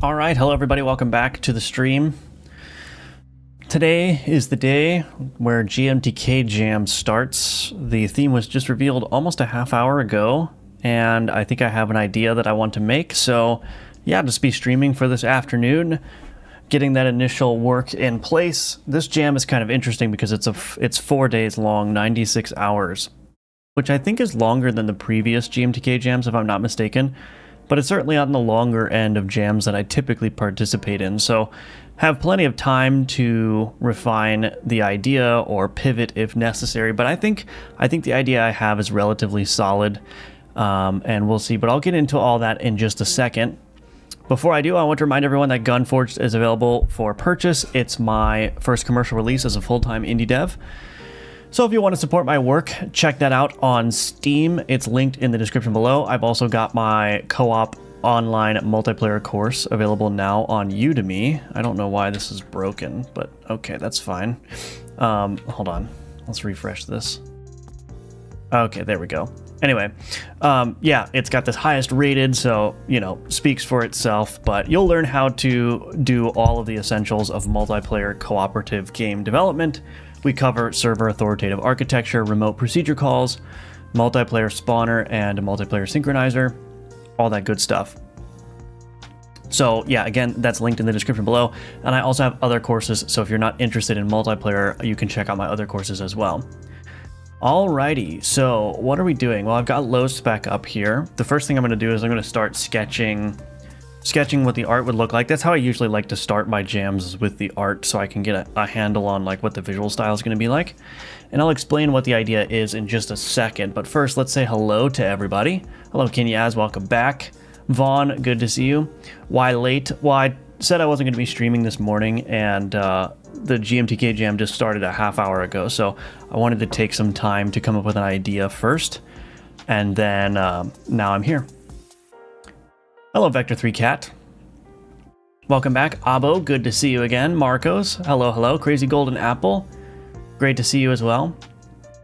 All right, hello everybody, welcome back to the stream. Today is the day where GMTK Jam starts. The theme was just revealed almost a half hour ago, and I think I have an idea that I want to make. So yeah, just be streaming for this afternoon, getting that initial work in place. This jam is kind of interesting because it's 4 days long, 96 hours, which I think is longer than the previous GMTK jams, if I'm not mistaken. But it's certainly on the longer end of jams that I typically participate in. So have plenty of time to refine the idea or pivot if necessary. But I think the idea I have is relatively solid, and we'll see. But I'll get into all that in just a second. Before I do, I want to remind everyone that Gunforged is available for purchase. It's my first commercial release as a full-time indie dev. So if you want to support my work, check that out on Steam. It's linked in the description below. I've also got my co-op online multiplayer course available now on Udemy. I don't know why this is broken, but okay, that's fine. Hold on, let's refresh this. Okay, there we go. Anyway, yeah, it's got this highest rated, so, you know, speaks for itself, but you'll learn how to do all of the essentials of multiplayer cooperative game development. We cover server authoritative architecture, remote procedure calls, multiplayer spawner, and a multiplayer synchronizer, all that good stuff. So yeah, again, that's linked in the description below. And I also have other courses, so if you're not interested in multiplayer, you can check out my other courses as well. Alrighty, so what are we doing? Well, I've got Lost back up here. The first thing I'm going to do is I'm going to start sketching what the art would look like. That's how I usually like to start my jams, is with the art, so I can get a handle on like what the visual style is going to be like. And I'll explain what the idea is in just a second. But first, let's say hello to everybody. Hello, Kenyaz, welcome back. Vaughn, good to see you. Why late? Well, I said I wasn't going to be streaming this morning, and the GMTK jam just started a half hour ago, so I wanted to take some time to come up with an idea first, and then now I'm here. Hello, Vector3Cat. Welcome back. Abo, good to see you again. Marcos, hello, hello. Crazy Golden Apple, great to see you as well.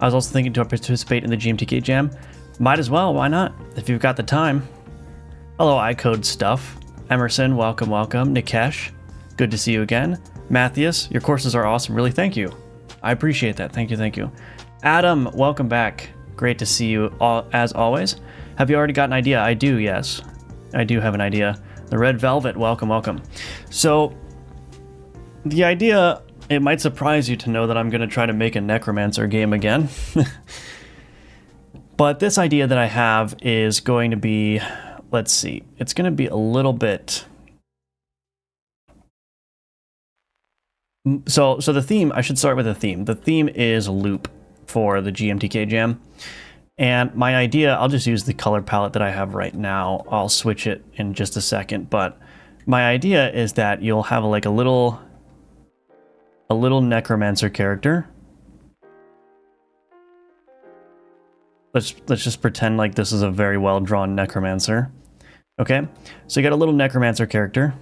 I was also thinking to participate in the GMTK Jam. Might as well, why not, if you've got the time. Hello, iCode Stuff. Emerson, welcome, welcome. Nikesh, good to see you again. Matthias, your courses are awesome, really, thank you. I appreciate that, thank you, thank you. Adam, welcome back. Great to see you, as always. Have you already got an idea? I do, yes. I do have an idea. The Red Velvet, welcome, welcome. So, the idea, it might surprise you to know that I'm going to try to make a Necromancer game again. But this idea that I have is going to be, let's see, it's going to be a little bit... So the theme, I should start with the theme. The theme is loop for the GMTK Jam. And my idea, I'll just use the color palette that I have right now. I'll switch it in just a second, but my idea is that you'll have like a little Necromancer character. Let's just pretend like this is a very well drawn Necromancer. Okay, so you got a little Necromancer character,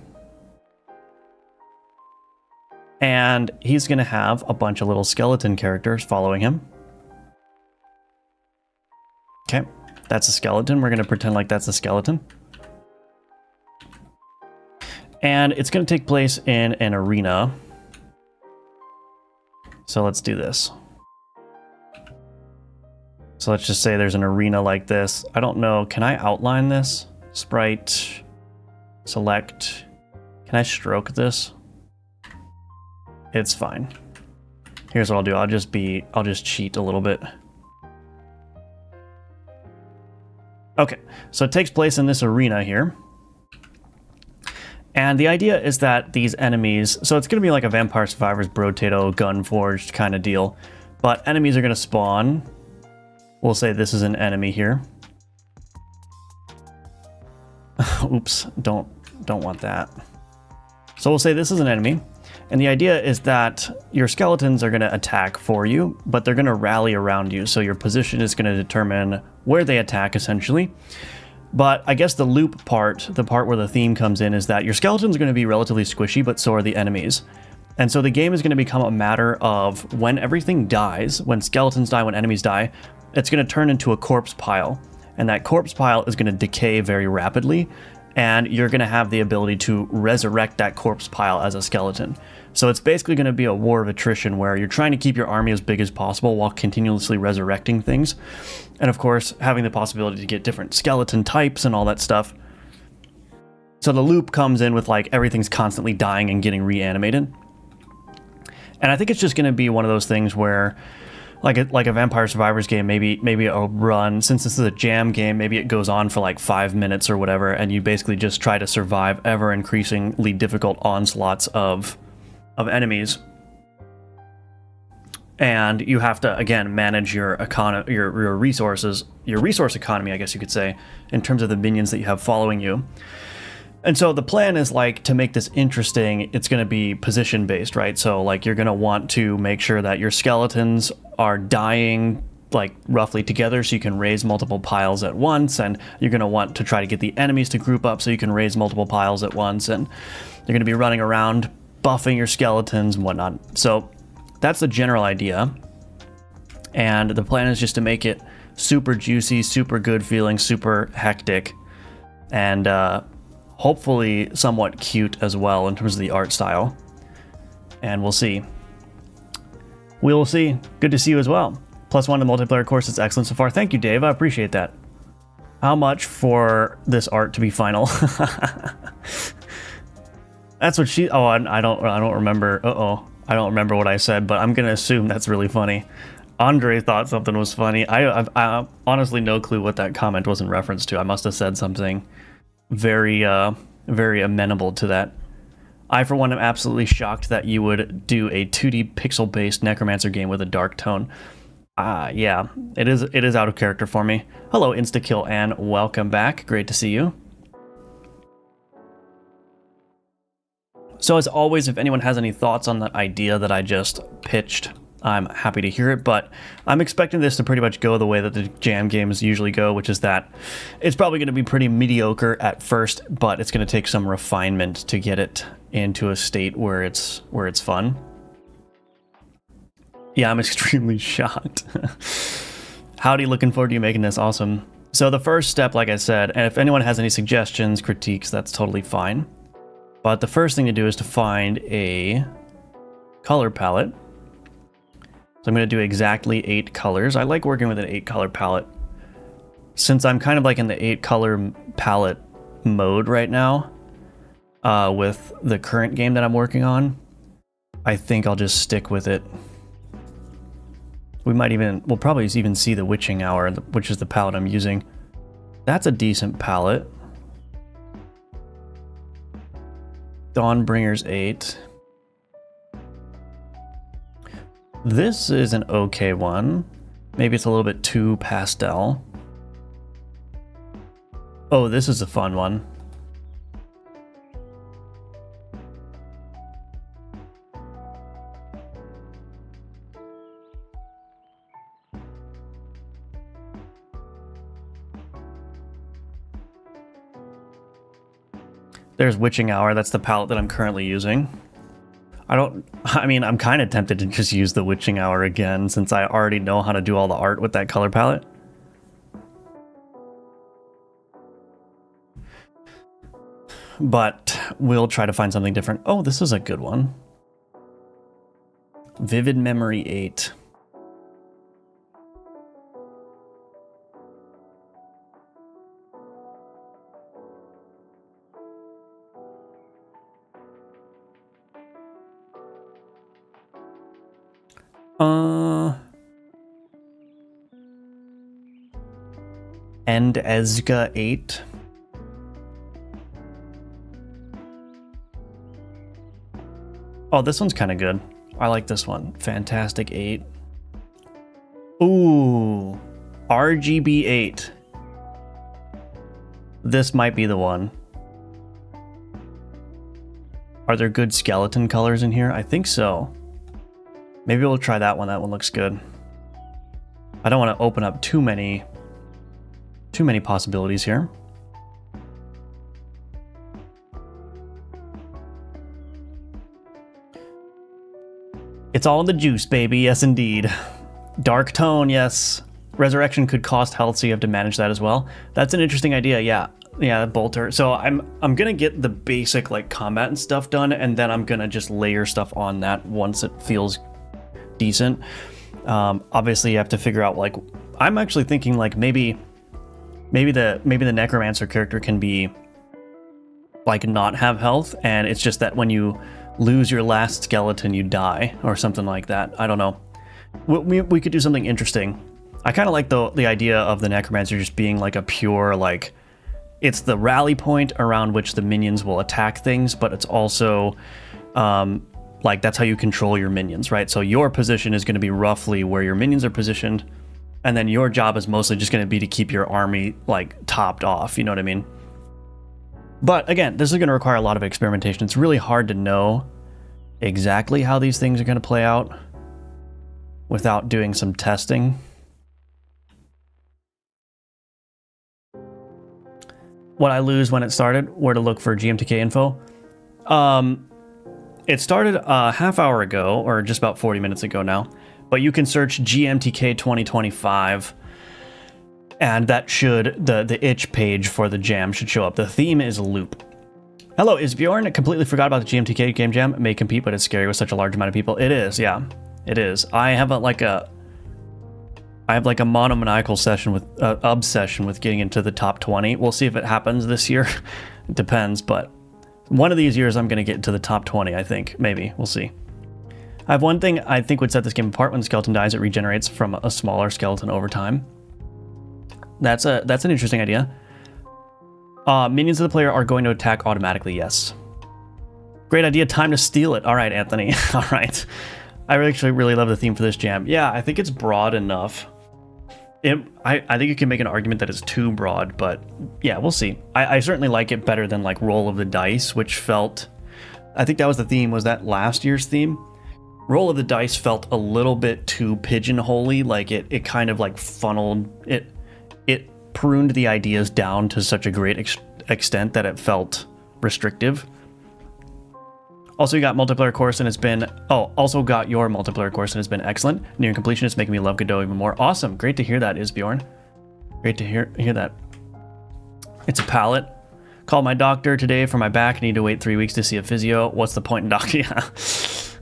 and he's gonna have a bunch of little skeleton characters following him. Okay, that's a skeleton. We're going to pretend like that's a skeleton. And it's going to take place in an arena. So let's do this. So let's just say there's an arena like this. I don't know, can I outline this? Sprite, select. Can I stroke this? It's fine. Here's what I'll do. I'll just cheat a little bit. Okay, so it takes place in this arena here. And the idea is that these enemies, so it's going to be like a Vampire Survivors, Brotato, Gunforged kind of deal. But enemies are going to spawn. We'll say this is an enemy here. Oops, don't want that. So we'll say this is an enemy. And the idea is that your skeletons are going to attack for you, but they're going to rally around you. So your position is going to determine where they attack, essentially. But I guess the loop part, the part where the theme comes in, is that your skeletons are going to be relatively squishy, but so are the enemies. And so the game is going to become a matter of when everything dies, when skeletons die, when enemies die, it's going to turn into a corpse pile. And that corpse pile is going to decay very rapidly. and you're going to have the ability to resurrect that corpse pile as a skeleton. So it's basically going to be a war of attrition where you're trying to keep your army as big as possible while continuously resurrecting things. And of course, having the possibility to get different skeleton types and all that stuff. So the loop comes in with like everything's constantly dying and getting reanimated. And I think it's just going to be one of those things where like a Vampire Survivors game, maybe a run, since this is a jam game, maybe it goes on for like 5 minutes or whatever, and you basically just try to survive ever increasingly difficult onslaughts of enemies. And you have to, again, manage your resources, your resource economy, I guess you could say, in terms of the minions that you have following you. And so the plan is like to make this interesting, it's going to be position based, right? So like you're going to want to make sure that your skeletons are dying like roughly together so you can raise multiple piles at once, and you're going to want to try to get the enemies to group up so you can raise multiple piles at once, and you're going to be running around buffing your skeletons and whatnot. So that's the general idea. And the plan is just to make it super juicy, super good feeling, super hectic, and hopefully somewhat cute as well in terms of the art style. And we'll see. We will see. Good to see you as well. +1 to multiplayer course. It's excellent so far. Thank you, Dave. I appreciate that. How much for this art to be final? That's what she... Oh, I don't remember. I don't remember what I said, but I'm going to assume that's really funny. Andre thought something was funny. I honestly no clue what that comment was in reference to. I must have said something very amenable to that. I, for one, am absolutely shocked that you would do a 2D pixel-based Necromancer game with a dark tone. Yeah, it is out of character for me. Hello, Instakill, and welcome back. Great to see you. So as always, if anyone has any thoughts on that idea that I just pitched, I'm happy to hear it, but I'm expecting this to pretty much go the way that the jam games usually go, which is that it's probably going to be pretty mediocre at first, but it's going to take some refinement to get it into a state where it's fun. Yeah, I'm extremely shocked. Howdy, looking forward to you making this awesome. So the first step, like I said, and if anyone has any suggestions, critiques, that's totally fine. But the first thing to do is to find a color palette. So I'm going to do exactly 8 colors. I like working with an 8 color palette. Since I'm kind of like in the 8 color palette mode right now, with the current game that I'm working on, I think I'll just stick with it. We'll probably even see the Witching Hour, which is the palette I'm using. That's a decent palette. Dawnbringer's 8. This is an okay one. Maybe it's a little bit too pastel. Oh, this is a fun one. There's Witching Hour. That's the palette that I'm currently using. I mean, I'm kind of tempted to just use the Witching Hour again since I already know how to do all the art with that color palette. But we'll try to find something different. Oh, this is a good one. Vivid Memory 8. And Ezga 8. Oh, this one's kind of good. I like this one. Fantastic 8. Ooh, RGB 8. This might be the one. Are there good skeleton colors in here? I think so. Maybe we'll try that one. That one looks good. I don't want to open up too many possibilities here. It's all in the juice, baby. Yes, indeed. Dark tone, yes. Resurrection could cost health, so you have to manage that as well. That's an interesting idea, yeah. Yeah, bolter. So I'm gonna get the basic like combat and stuff done, and then I'm gonna just layer stuff on that once it feels decent. Obviously, you have to figure out like I'm actually thinking like maybe the Necromancer character can be like not have health, and it's just that when you lose your last skeleton, you die or something like that. I don't know. We could do something interesting. I kind of like the idea of the Necromancer just being like a pure like. It's the rally point around which the minions will attack things, but it's also like that's how you control your minions, right? So your position is going to be roughly where your minions are positioned, and then your job is mostly just going to be to keep your army like topped off, you know what I mean? But again, this is going to require a lot of experimentation. It's really hard to know exactly how these things are going to play out without doing some testing. What I lose when it started, where to look for GMTK info. It started a half hour ago, or just about 40 minutes ago now, but you can search GMTK 2025, and that should, the itch page for the jam should show up. The theme is loop. Hello, is Bjorn? I completely forgot about the GMTK game jam. It may compete, but it's scary with such a large amount of people. It is, yeah, it is. I have like a monomaniacal session with obsession with getting into the top 20. We'll see if it happens this year. It depends, but one of these years I'm going to get into the top 20, I think. Maybe. We'll see. I have one thing I think would set this game apart. When the skeleton dies, it regenerates from a smaller skeleton over time. That's an interesting idea. Minions of the player are going to attack automatically, yes. Great idea. Time to steal it. All right, Anthony. All right. I actually really love the theme for this jam. Yeah, I think it's broad enough. I think you can make an argument that it's too broad, but yeah, we'll see. I certainly like it better than like Roll of the Dice, which felt, I think that was the theme, was that last year's theme? Roll of the Dice felt a little bit too pigeonholey, like it kind of like funneled, it pruned the ideas down to such a great extent that it felt restrictive. Also, you got multiplayer course and it's been, also got your multiplayer course and it's been excellent. Near completion, it's making me love Godot even more. Awesome. Great to hear that, Isbjorn. Great to hear that. It's a palate. Called my doctor today for my back. Need to wait 3 weeks to see a physio. What's the point in doctor?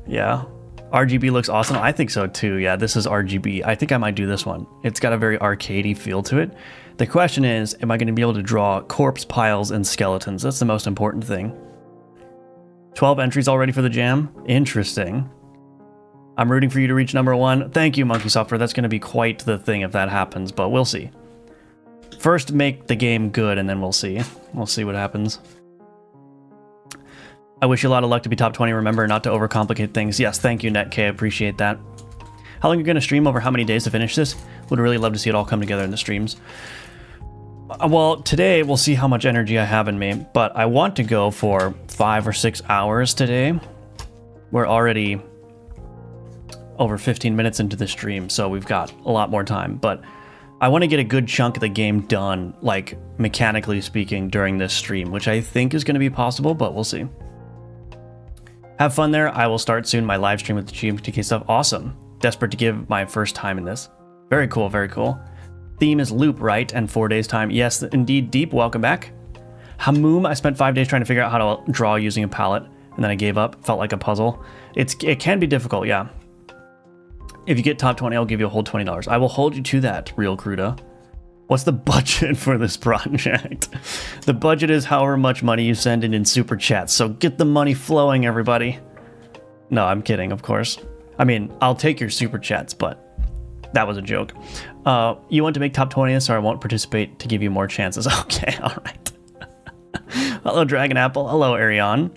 Yeah. RGB looks awesome. I think so too. Yeah, this is RGB. I think I might do this one. It's got a very arcadey feel to it. The question is, am I going to be able to draw corpse piles and skeletons? That's the most important thing. 12 entries already for the jam. Interesting. I'm rooting for you to reach #1. Thank you, Monkey Software. That's going to be quite the thing if that happens, but we'll see. First, make the game good, and then we'll see. We'll see what happens. I wish you a lot of luck to be top 20. Remember not to overcomplicate things. Yes, thank you, NetK. I appreciate that. How long are you going to stream? Over how many days to finish this? Would really love to see it all come together in the streams. Well, today we'll see how much energy I have in me, but I want to go for 5 or 6 hours today. We're already over 15 minutes into the stream, so we've got a lot more time, but I want to get a good chunk of the game done, like mechanically speaking, during this stream, which I think is going to be possible, but we'll see. Have fun there. I will start soon my live stream with the GMTK stuff. Awesome. Desperate to give my first time in this. Very cool, very cool. Theme is loop, right? And 4 days time. Yes, indeed. Deep, welcome back. Hamoom, I spent 5 days trying to figure out how to draw using a palette, and then I gave up. Felt like a puzzle. It can be difficult, yeah. If you get top 20, I'll give you a whole $20. I will hold you to that, Real Cruda. What's the budget for this project? The budget is however much money you send in super chats, so get the money flowing, everybody. No, I'm kidding, of course. I mean, I'll take your super chats, but that was a joke. You want to make top 20, so I won't participate to give you more chances. Okay, all right. Hello, Dragon Apple. Hello, Arion.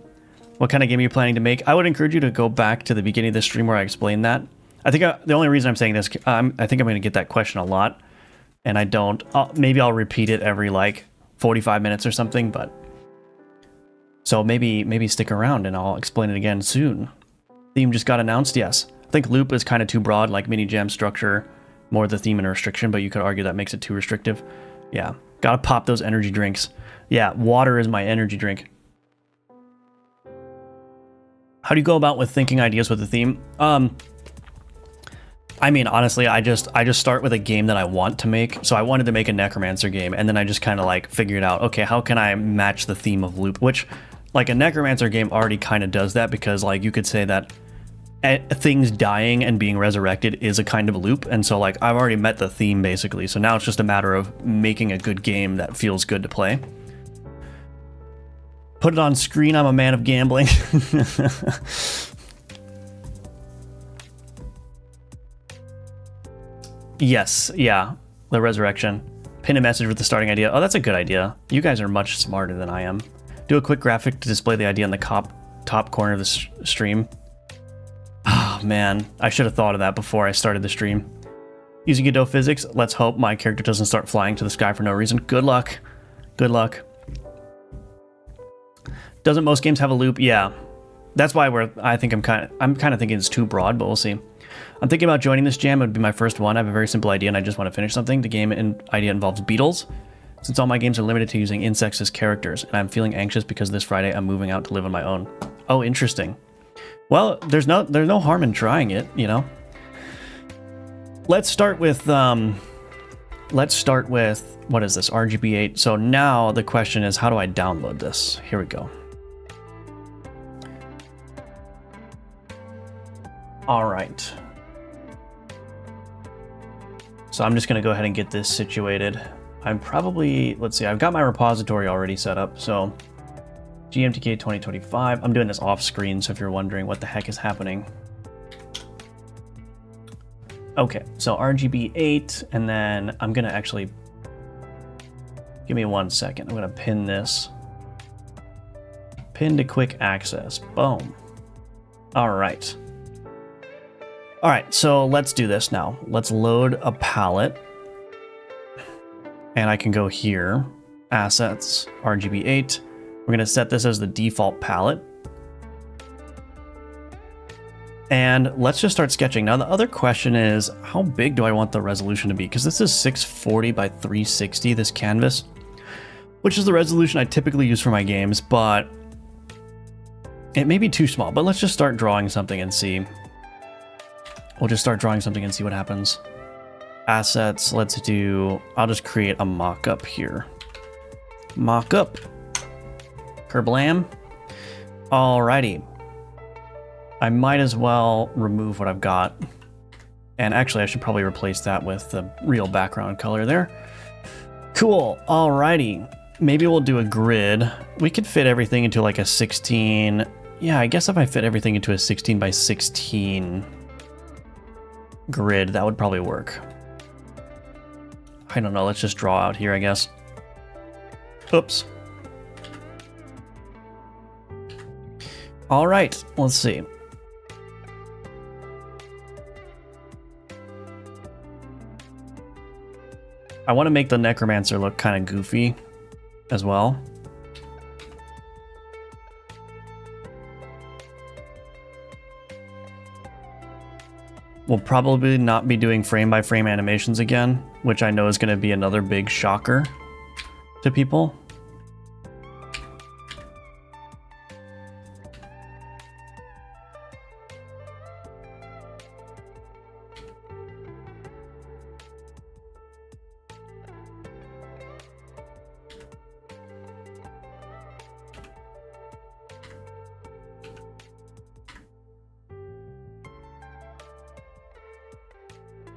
What kind of game are you planning to make? I would encourage you to go back to the beginning of the stream where I explained that. I think the only reason I'm saying this, I think I'm going to get that question a lot, and I don't. Maybe I'll repeat it every like 45 minutes or something, but so maybe stick around and I'll explain it again soon. Theme just got announced. Yes, I think loop is kind of too broad, like mini jam structure, more the theme and restriction, but you could argue that makes it too restrictive. Yeah, gotta pop those energy drinks. Yeah, water is my energy drink. How do you go about with thinking ideas with the theme? I mean, honestly, I just start with a game that I want to make. So I wanted to make a Necromancer game, and then I just kind of like figured out, okay, how can I match the theme of loop? Which, like, a Necromancer game already kind of does that, because like you could say that things dying and being resurrected is a kind of loop, and so like I've already met the theme basically. So now it's just a matter of making a good game that feels good to play. Put it on screen. I'm a man of gambling. Yes, yeah, the resurrection. Pin a message with the starting idea. Oh, that's a good idea. You guys are much smarter than I am. Do a quick graphic to display the idea in the top corner of the stream. Oh man, I should have thought of that before I started the stream. Using Godot physics, let's hope my character doesn't start flying to the sky for no reason. Good luck. Good luck. Doesn't most games have a loop? Yeah. That's why I'm kind of thinking it's too broad, but we'll see. I'm thinking about joining this jam. It would be my first one. I have a very simple idea and I just want to finish something. The game idea involves beetles. Since all my games are limited to using insects as characters, and I'm feeling anxious because this Friday I'm moving out to live on my own. Oh, interesting. Well, there's no harm in trying it, you know. Let's start with what is this? RGB8. So now the question is, how do I download this? Here we go. All right. So I'm just going to go ahead and get this situated. I'm probably, let's see, I've got my repository already set up. So GMTK 2025. I'm doing this off screen, so if you're wondering what the heck is happening. Okay, so RGB8, and then I'm going to actually, give me 1 second. I'm going to pin this. Pin to quick access. Boom. All right. All right, so let's do this now. Let's load a palette. And I can go here, assets, RGB8. We're gonna set this as the default palette. And let's just start sketching. Now the other question is, how big do I want the resolution to be? Because this is 640 by 360, this canvas, which is the resolution I typically use for my games, but it may be too small. But let's just start drawing something and see. We'll just start drawing something and see what happens. Assets, let's do, I'll just create a mock-up here. Mock-up. Kerblam. Alrighty. I might as well remove what I've got. And actually, I should probably replace that with the real background color there. Cool. Alrighty. Maybe we'll do a grid. We could fit everything into like a 16. Yeah, I guess if I fit everything into a 16 by 16 grid, that would probably work. I don't know, let's just draw out here, I guess. Oops. All right, let's see. I want to make the Necromancer look kind of goofy as well. We'll probably not be doing frame-by-frame animations again, which I know is going to be another big shocker to people.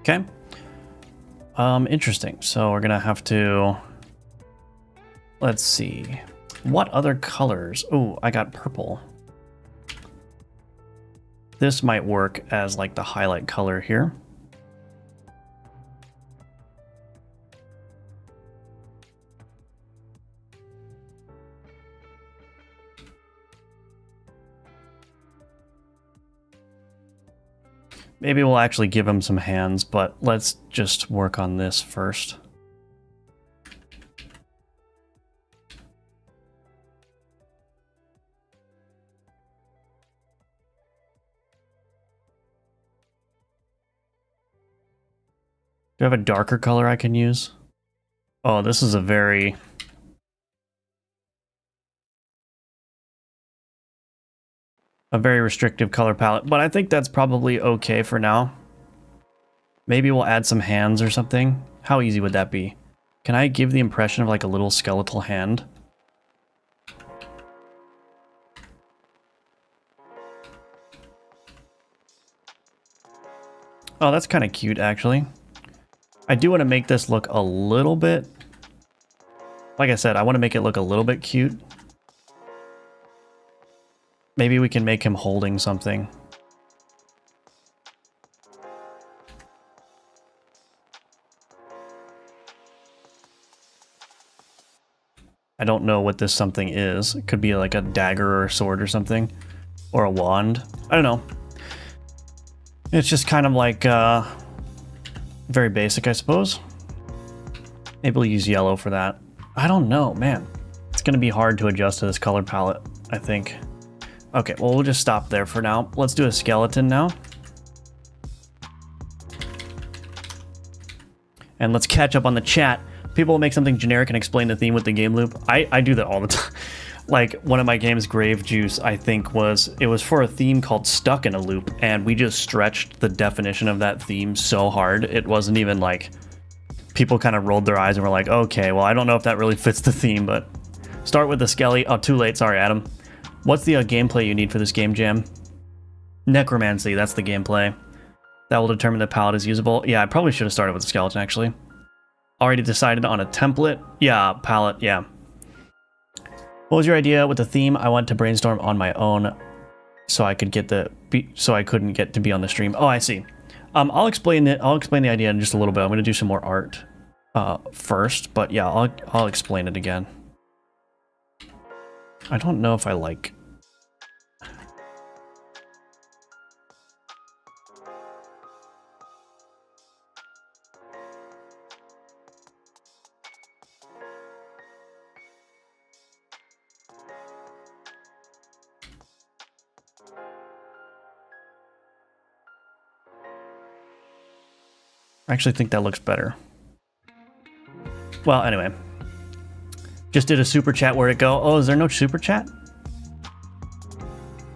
Okay. Interesting. So we're gonna have to, let's see, what other colors? Oh, I got purple. This might work as like the highlight color here. Maybe we'll actually give him some hands, but let's just work on this first. Do I have a darker color I can use? Oh, this is a very restrictive color palette, but I think that's probably okay for now. Maybe we'll add some hands or something. How easy would that be? Can I give the impression of like a little skeletal hand? Oh, that's kind of cute, actually. I do want to make this look a little bit... Like I said, I want to make it look a little bit cute. Maybe we can make him holding something. I don't know what this something is. It could be like a dagger or a sword or something. Or a wand. I don't know. It's just kind of like very basic, I suppose. Maybe we'll use yellow for that. I don't know, man. It's going to be hard to adjust to this color palette, I think. Okay, well, we'll just stop there for now. Let's do a skeleton now. And let's catch up on the chat. People will make something generic and explain the theme with the game loop. I do that all the time. Like, one of my games, Grave Juice, I think it was for a theme called Stuck in a Loop, and we just stretched the definition of that theme so hard, it wasn't even like... People kind of rolled their eyes and were like, okay, well, I don't know if that really fits the theme, but... Start with the skelly... Oh, too late, sorry, Adam. What's the gameplay you need for this game jam? Necromancy, that's the gameplay. That will determine the palette is usable. Yeah, I probably should have started with the skeleton, actually. Already decided on a template. Yeah, palette, yeah. What was your idea with the theme? I want to brainstorm on my own, so I couldn't get to be on the stream. Oh, I see. I'll explain it. I'll explain the idea in just a little bit. I'm going to do some more art first, but yeah, I'll explain it again. I don't know if I like. I actually think that looks better. Well, anyway. Just did a super chat. Where'd it go? Oh, is there no super chat?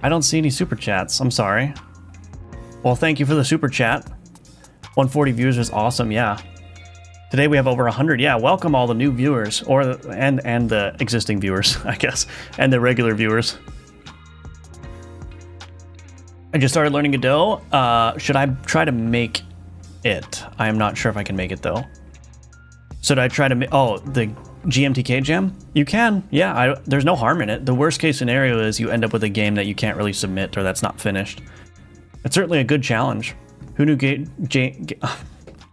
I don't see any super chats. I'm sorry. Well, thank you for the super chat. 140 viewers is awesome. Yeah. Today we have over 100. Yeah, welcome all the new viewers, and the existing viewers, I guess, and the regular viewers. I just started learning Godot. Should I try to make it? I am not sure if I can make it though. Should I try to make... Oh, the GMTK jam? You can. Yeah, there's no harm in it. The worst case scenario is you end up with a game that you can't really submit or that's not finished. It's certainly a good challenge. Who knew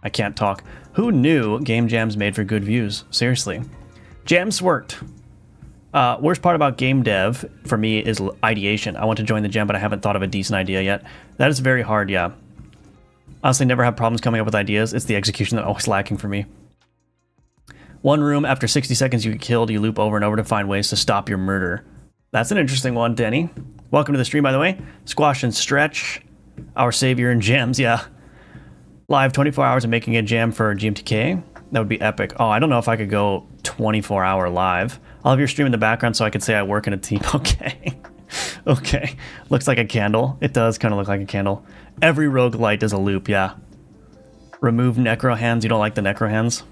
I can't talk. Who knew game jams made for good views? Seriously. Jams worked. Worst part about game dev for me is ideation. I want to join the jam, but I haven't thought of a decent idea yet. That is very hard, yeah. Honestly, never have problems coming up with ideas. It's the execution that's always lacking for me. One room, after 60 seconds you get killed, you loop over and over to find ways to stop your murder. That's an interesting one, Denny. Welcome to the stream, by the way. Squash and Stretch, our savior in jams, yeah. Live 24 hours of making a jam for GMTK. That would be epic. Oh, I don't know if I could go 24-hour live. I'll have your stream in the background so I could say I work in a team. Okay. Okay. Looks like a candle. It does kind of look like a candle. Every roguelite is a loop, yeah. Remove necro hands. You don't like the necro hands?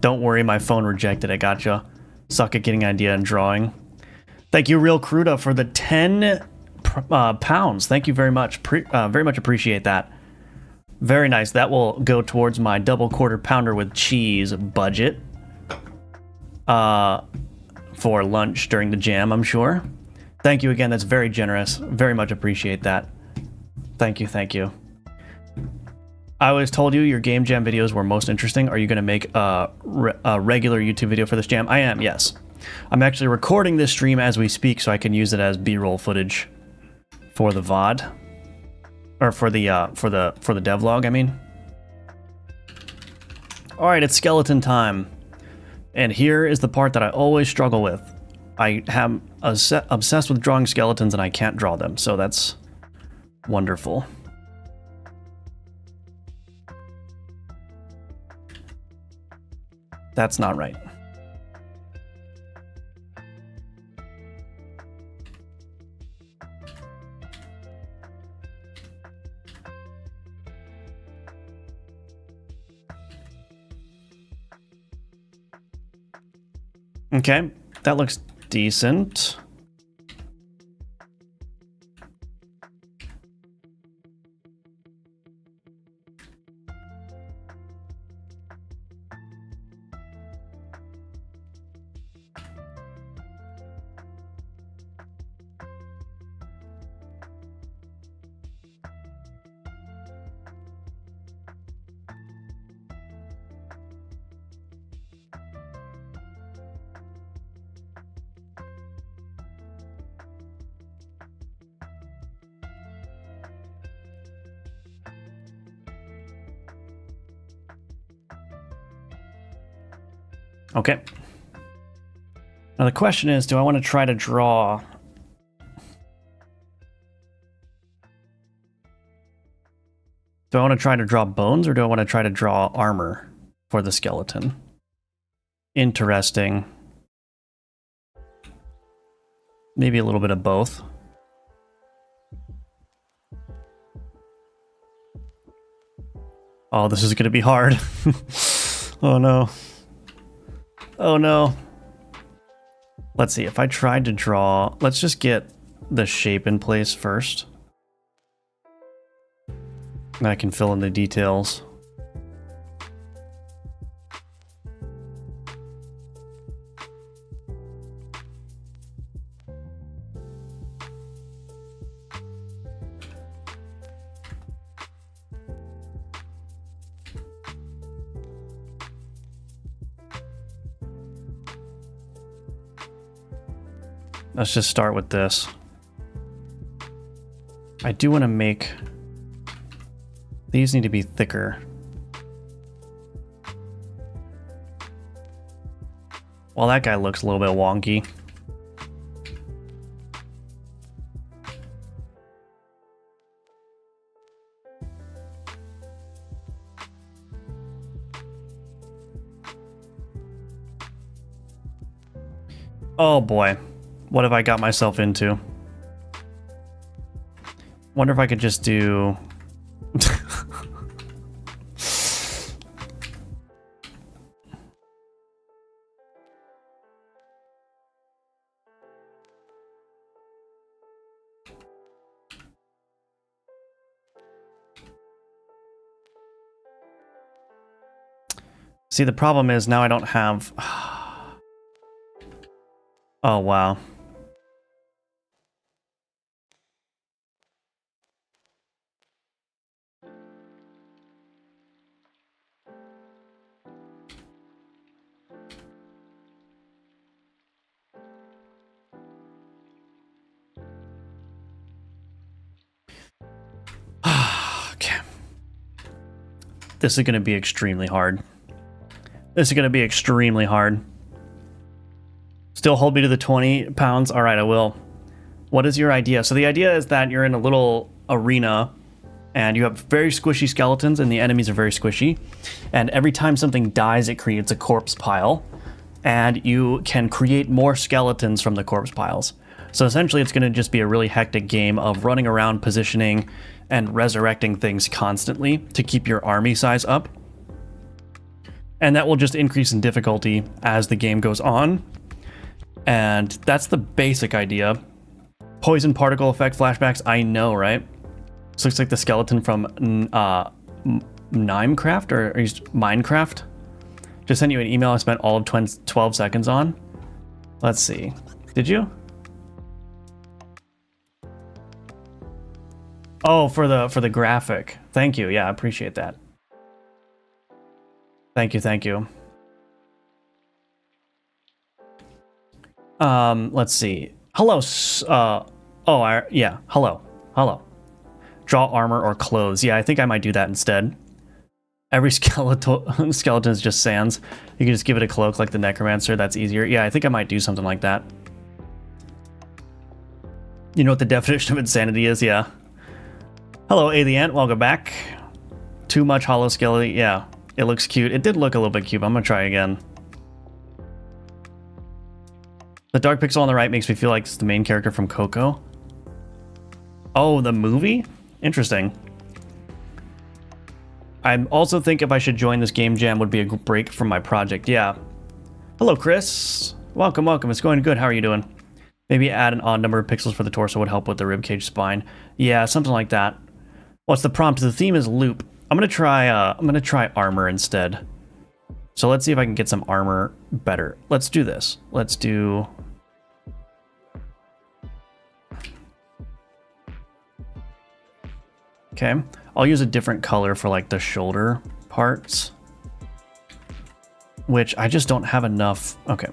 Don't worry, my phone rejected it. Gotcha. Suck at getting idea and drawing. Thank you, Real Cruda, for the 10 pounds. Thank you very much. Very much appreciate that. Very nice. That will go towards my double quarter pounder with cheese budget. For lunch during the jam, I'm sure. Thank you again. That's very generous. Very much appreciate that. Thank you, thank you. I always told you your game jam videos were most interesting. Are you going to make a regular YouTube video for this jam? I am, yes. I'm actually recording this stream as we speak so I can use it as B-roll footage for the VOD. Or for the devlog, I mean. Alright, it's skeleton time. And here is the part that I always struggle with. I am obsessed with drawing skeletons and I can't draw them, so that's wonderful. That's not right. Okay, that looks decent. Okay. Now the question is, do I want to try to draw... Do I want to try to draw bones, or do I want to try to draw armor for the skeleton? Interesting. Maybe a little bit of both. Oh, this is going to be hard. Oh no. Oh no. Let's see, if I tried to draw... Let's just get the shape in place first. And I can fill in the details. Let's just start with this. I do want to make... These need to be thicker. Well, that guy looks a little bit wonky. Oh boy. What have I got myself into? Wonder if I could just do... See, the problem is now I don't have... Oh, wow. Okay. This is going to be extremely hard. This is going to be extremely hard. Still hold me to the 20 pounds? All right, I will. What is your idea? So the idea is that you're in a little arena and you have very squishy skeletons and the enemies are very squishy. And every time something dies, it creates a corpse pile. And you can create more skeletons from the corpse piles. So essentially it's going to just be a really hectic game of running around, positioning, and resurrecting things constantly to keep your army size up. And that will just increase in difficulty as the game goes on. And that's the basic idea. Poison particle effect flashbacks, I know, right? This looks like the skeleton from Nimecraft or Minecraft. Just sent you an email I spent all of 12 seconds on. Let's see. Did you? Oh, for the graphic. Thank you. Yeah, I appreciate that. Thank you, thank you. Let's see. Hello. Yeah. Hello. Draw armor or clothes. Yeah, I think I might do that instead. Every skeleton is just sans. You can just give it a cloak like the Necromancer. That's easier. Yeah, I think I might do something like that. You know what the definition of insanity is? Yeah. Hello, Alien. Welcome back. Too much hollow skelly. Yeah, it looks cute. It did look a little bit cute. I'm gonna try again. The dark pixel on the right makes me feel like it's the main character from Coco. Oh, the movie? Interesting. I also think if I should join this game jam would be a break from my project. Yeah. Hello, Chris. Welcome, welcome. It's going good. How are you doing? Maybe add an odd number of pixels for the torso would help with the ribcage spine. Yeah, something like that. What's the prompt? The theme is loop. I'm gonna try armor instead. So let's see if I can get some armor better. Let's do this. Let's do... Okay, I'll use a different color for like the shoulder parts, which I just don't have enough. Okay.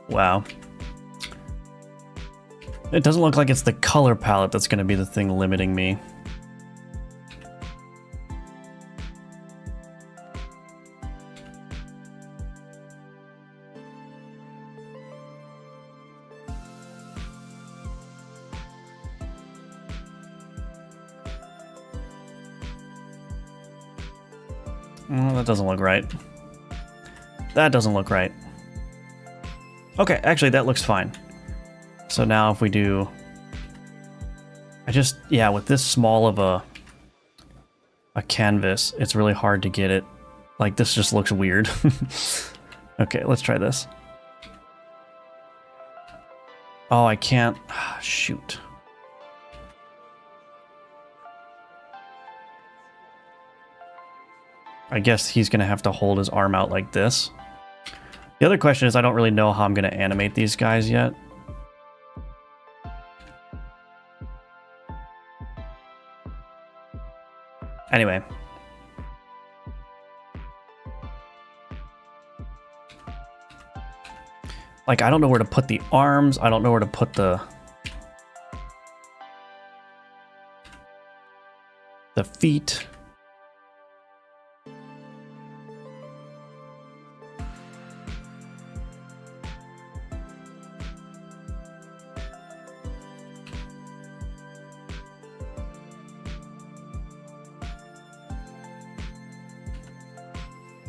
Wow. It doesn't look like it's the color palette that's going to be the thing limiting me. That doesn't look right. That doesn't look right. Okay, actually that looks fine. So now if we do... yeah, with this small of a canvas, it's really hard to get it. Like, this just looks weird. Okay, let's try this. Oh, I can't... shoot. I guess he's going to have to hold his arm out like this. The other question is I don't really know how I'm going to animate these guys yet. Anyway. Like, I don't know where to put the arms. I don't know where to put the feet.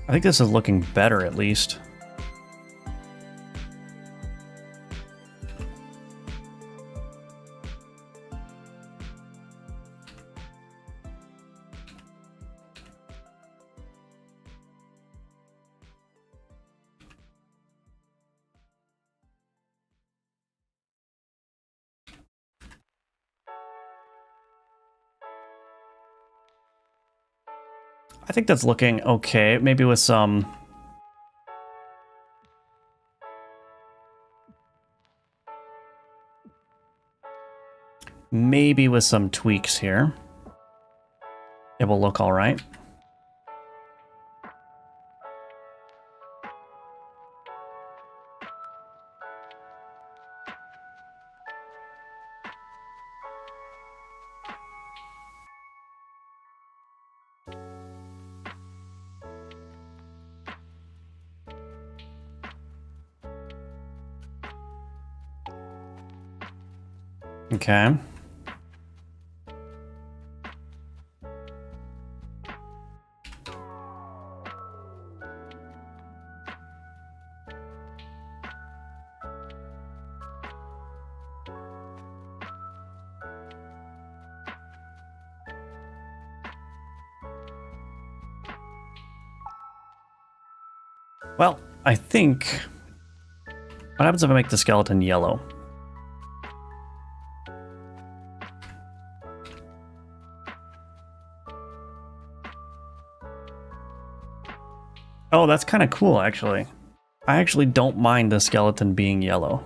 I think this is looking better, at least. I think that's looking okay. Maybe with some... maybe with some tweaks here, it will look all right. Okay. Well, I think... what happens if I make the skeleton yellow? Oh, that's kind of cool, actually. I actually don't mind the skeleton being yellow.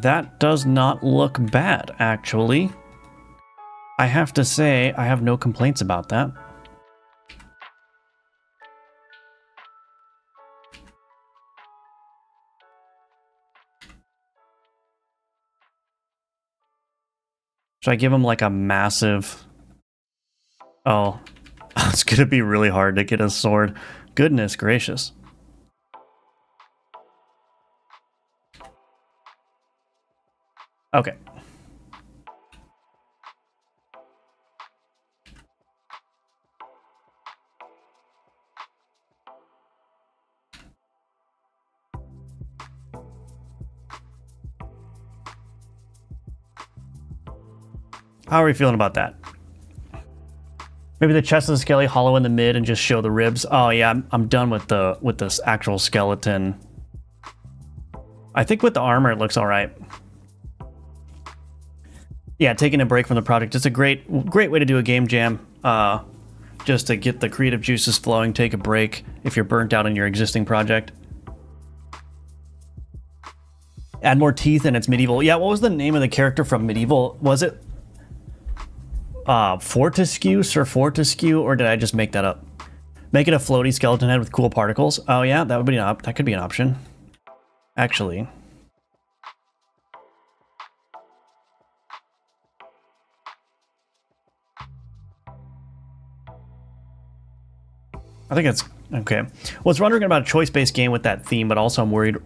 That does not look bad, actually. I have to say, I have no complaints about that. Should I give him like a massive... oh, it's gonna be really hard to get a sword. Goodness gracious. Okay. How are we feeling about that? Maybe the chest is skelly, hollow in the mid, and just show the ribs. Oh yeah, I'm done with this actual skeleton. I think with the armor it looks all right. Yeah, taking a break from the project. It's a great way to do a game jam. Just to get the creative juices flowing, take a break if you're burnt out in your existing project. Add more teeth and it's medieval. Yeah, what was the name of the character from Medieval? Was it Fortescue, Sir Fortescue, or did I just make that up? Make it a floaty skeleton head with cool particles. Oh yeah, that would be that could be an option. Actually. I think it's okay. Well, I was wondering about a choice-based game with that theme, but also I'm worried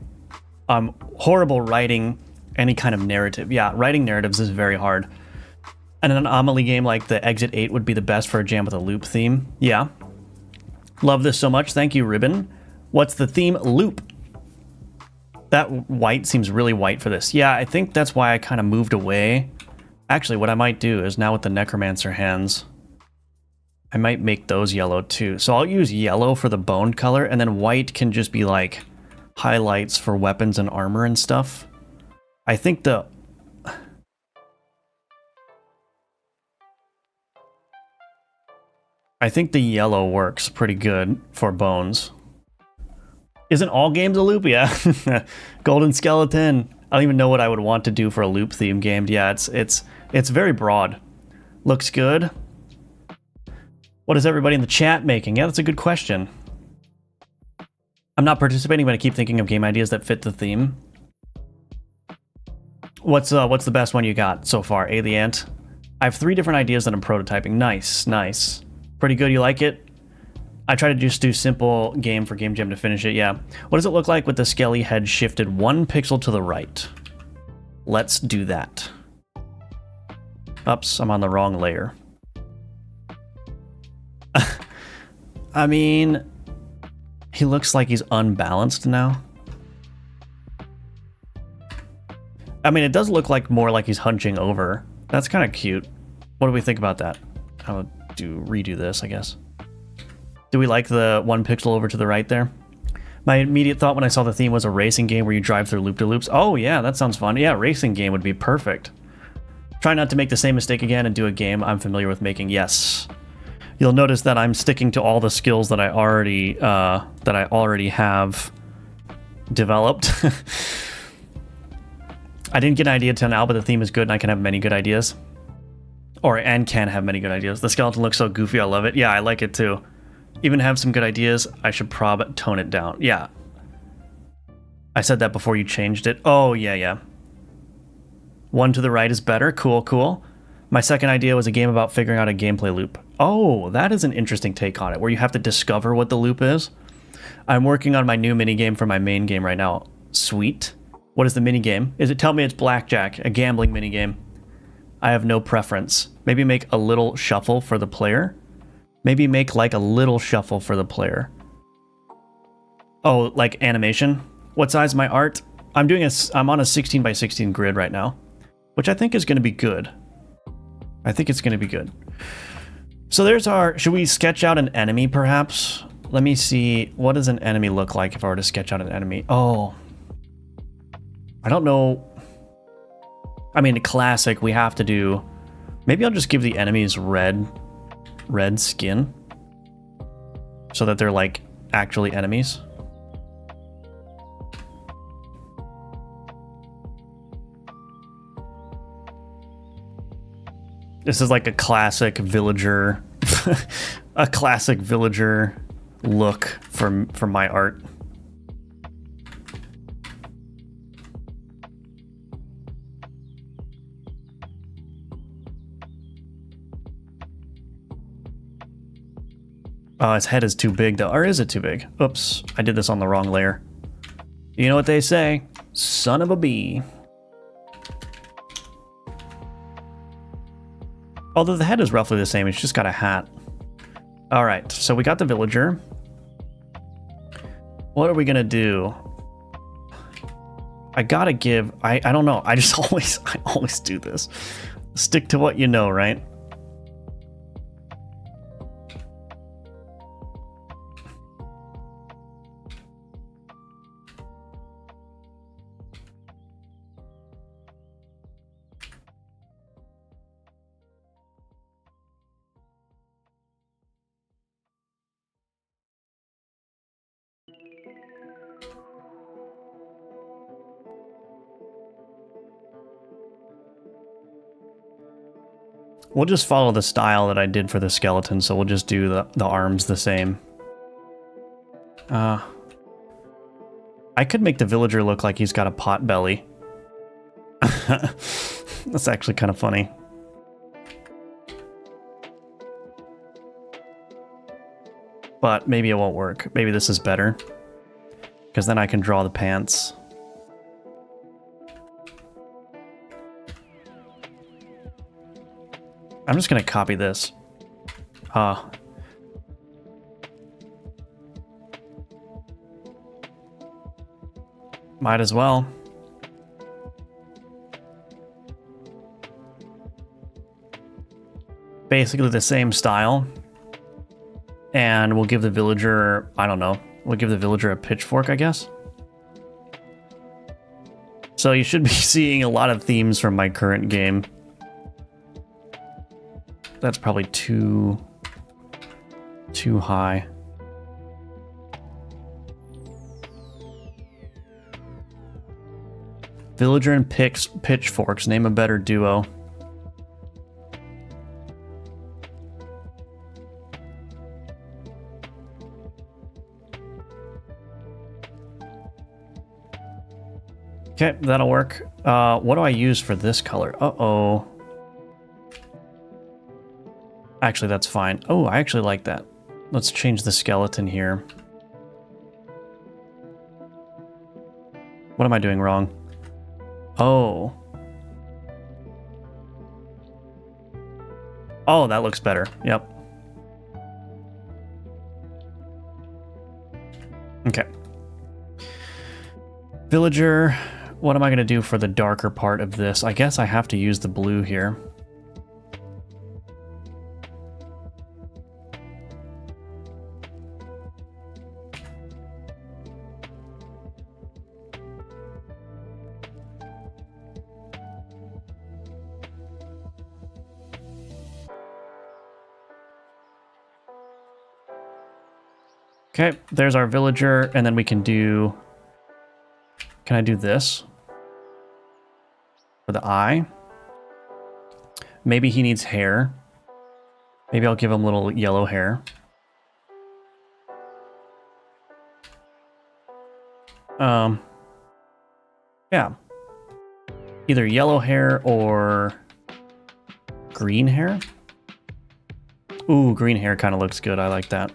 horrible writing any kind of narrative. Yeah, writing narratives is very hard. And an anomaly game like the Exit 8 would be the best for a jam with a loop theme. Yeah. Love this so much. Thank you, Ribbon. What's the theme? Loop. That white seems really white for this. Yeah, I think that's why I kind of moved away. Actually, what I might do is now with the Necromancer hands, I might make those yellow too. So I'll use yellow for the bone color, and then white can just be like highlights for weapons and armor and stuff. I think the yellow works pretty good for bones. Isn't all games a loop? Yeah. Golden Skeleton. I don't even know what I would want to do for a loop theme game. Yeah, it's very broad. Looks good. What is everybody in the chat making? Yeah, that's a good question. I'm not participating, but I keep thinking of game ideas that fit the theme. What's the best one you got so far? A the Ant. I have 3 different ideas that I'm prototyping. Nice, nice. Pretty good, you like it? I try to just do simple game for Game Jam to finish it, yeah. What does it look like with the skelly head shifted 1 pixel to the right? Let's do that. Oops, I'm on the wrong layer. I mean, he looks like he's unbalanced now. I mean, it does look like more like he's hunching over. That's kind of cute. What do we think about that? I'll redo this, I guess. Do we like the 1 pixel over to the right there? My immediate thought when I saw the theme was a racing game where you drive through loop-de-loops. Oh yeah, that sounds fun. Yeah, racing game would be perfect. Try not to make the same mistake again and do a game I'm familiar with making. Yes. You'll notice that I'm sticking to all the skills that I already have developed. I didn't get an idea till now, but the theme is good and I can have many good ideas. And can have many good ideas. The skeleton looks so goofy, I love it. Yeah, I like it too. Even have some good ideas, I should probably tone it down. Yeah. I said that before you changed it. Oh, yeah. 1 to the right is better. Cool, cool. My second idea was a game about figuring out a gameplay loop. Oh, that is an interesting take on it, where you have to discover what the loop is. I'm working on my new minigame for my main game right now. Sweet. What is the minigame? Tell me it's blackjack, a gambling minigame. I have no preference. Maybe make a little shuffle for the player. Maybe make like a little shuffle for the player. Oh, like animation? What size is my art? I'm on a 16 by 16 grid right now, which I think is going to be good. I think it's going to be good. So there's should we sketch out an enemy perhaps? Let me see, what does an enemy look like if I were to sketch out an enemy? Oh, I don't know. I mean, classic, we have to do, maybe I'll just give the enemies red skin so that they're like actually enemies. This is like a classic villager, a classic villager look for my art. His head is too big though, or is it too big? Oops, I did this on the wrong layer. You know what they say, son of a bee. Although the head is roughly the same, it's just got a hat. All right, so we got the villager. What are we gonna do? I gotta give, I don't know, I always do this. Stick to what you know, right? We'll just follow the style that I did for the skeleton, so we'll just do the arms the same. I could make the villager look like he's got a pot belly. That's actually kind of funny. But maybe it won't work. Maybe this is better. Because then I can draw the pants. I'm just going to copy this. Might as well. Basically the same style. And we'll give the villager, I don't know, we'll give the villager a pitchfork, I guess. So you should be seeing a lot of themes from my current game. That's probably too high. Villager and pitchforks, name a better duo. Okay, that'll work. What do I use for this color? Uh-oh. Actually, that's fine. Oh, I actually like that. Let's change the skeleton here. What am I doing wrong? Oh. Oh, that looks better. Yep. Okay. Villager. What am I going to do for the darker part of this? I guess I have to use the blue here. Okay, there's our villager, and then we can do... Can I do this? For the eye? Maybe he needs hair. Maybe I'll give him little yellow hair. Yeah. Either yellow hair or green hair. Ooh, green hair kind of looks good. I like that.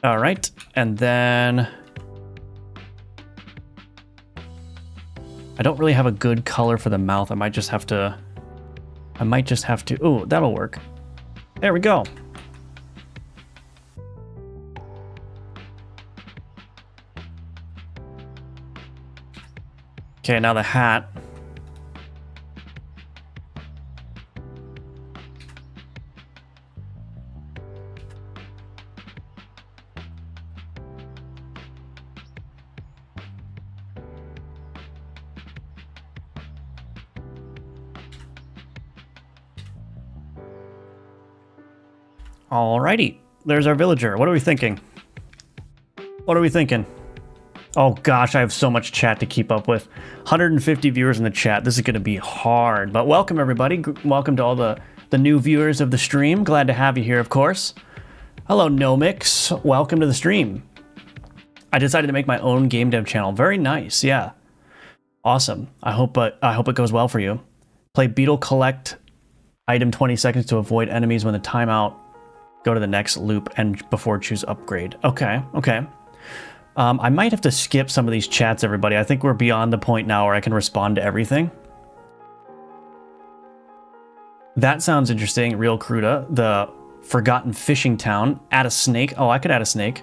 All right, and then I don't really have a good color for the mouth. I might just have to. Ooh, that'll work. There we go. Okay, now the hat. Alrighty, there's our villager. What are we thinking? What are we thinking? Oh gosh, I have so much chat to keep up with. 150 viewers in the chat. This is going to be hard. But welcome everybody. Welcome to all the new viewers of the stream. Glad to have you here, of course. Hello, Nomix. Welcome to the stream. I decided to make my own game dev channel. Very nice. Yeah. Awesome. I hope it goes well for you. Play Beetle Collect item 20 seconds to avoid enemies when the timeout. Go to the next loop and before choose upgrade. Okay, okay. I might have to skip some of these chats, everybody. I think we're beyond the point now where I can respond to everything. That sounds interesting. Real Cruda, the forgotten fishing town. Add a snake. Oh, I could add a snake.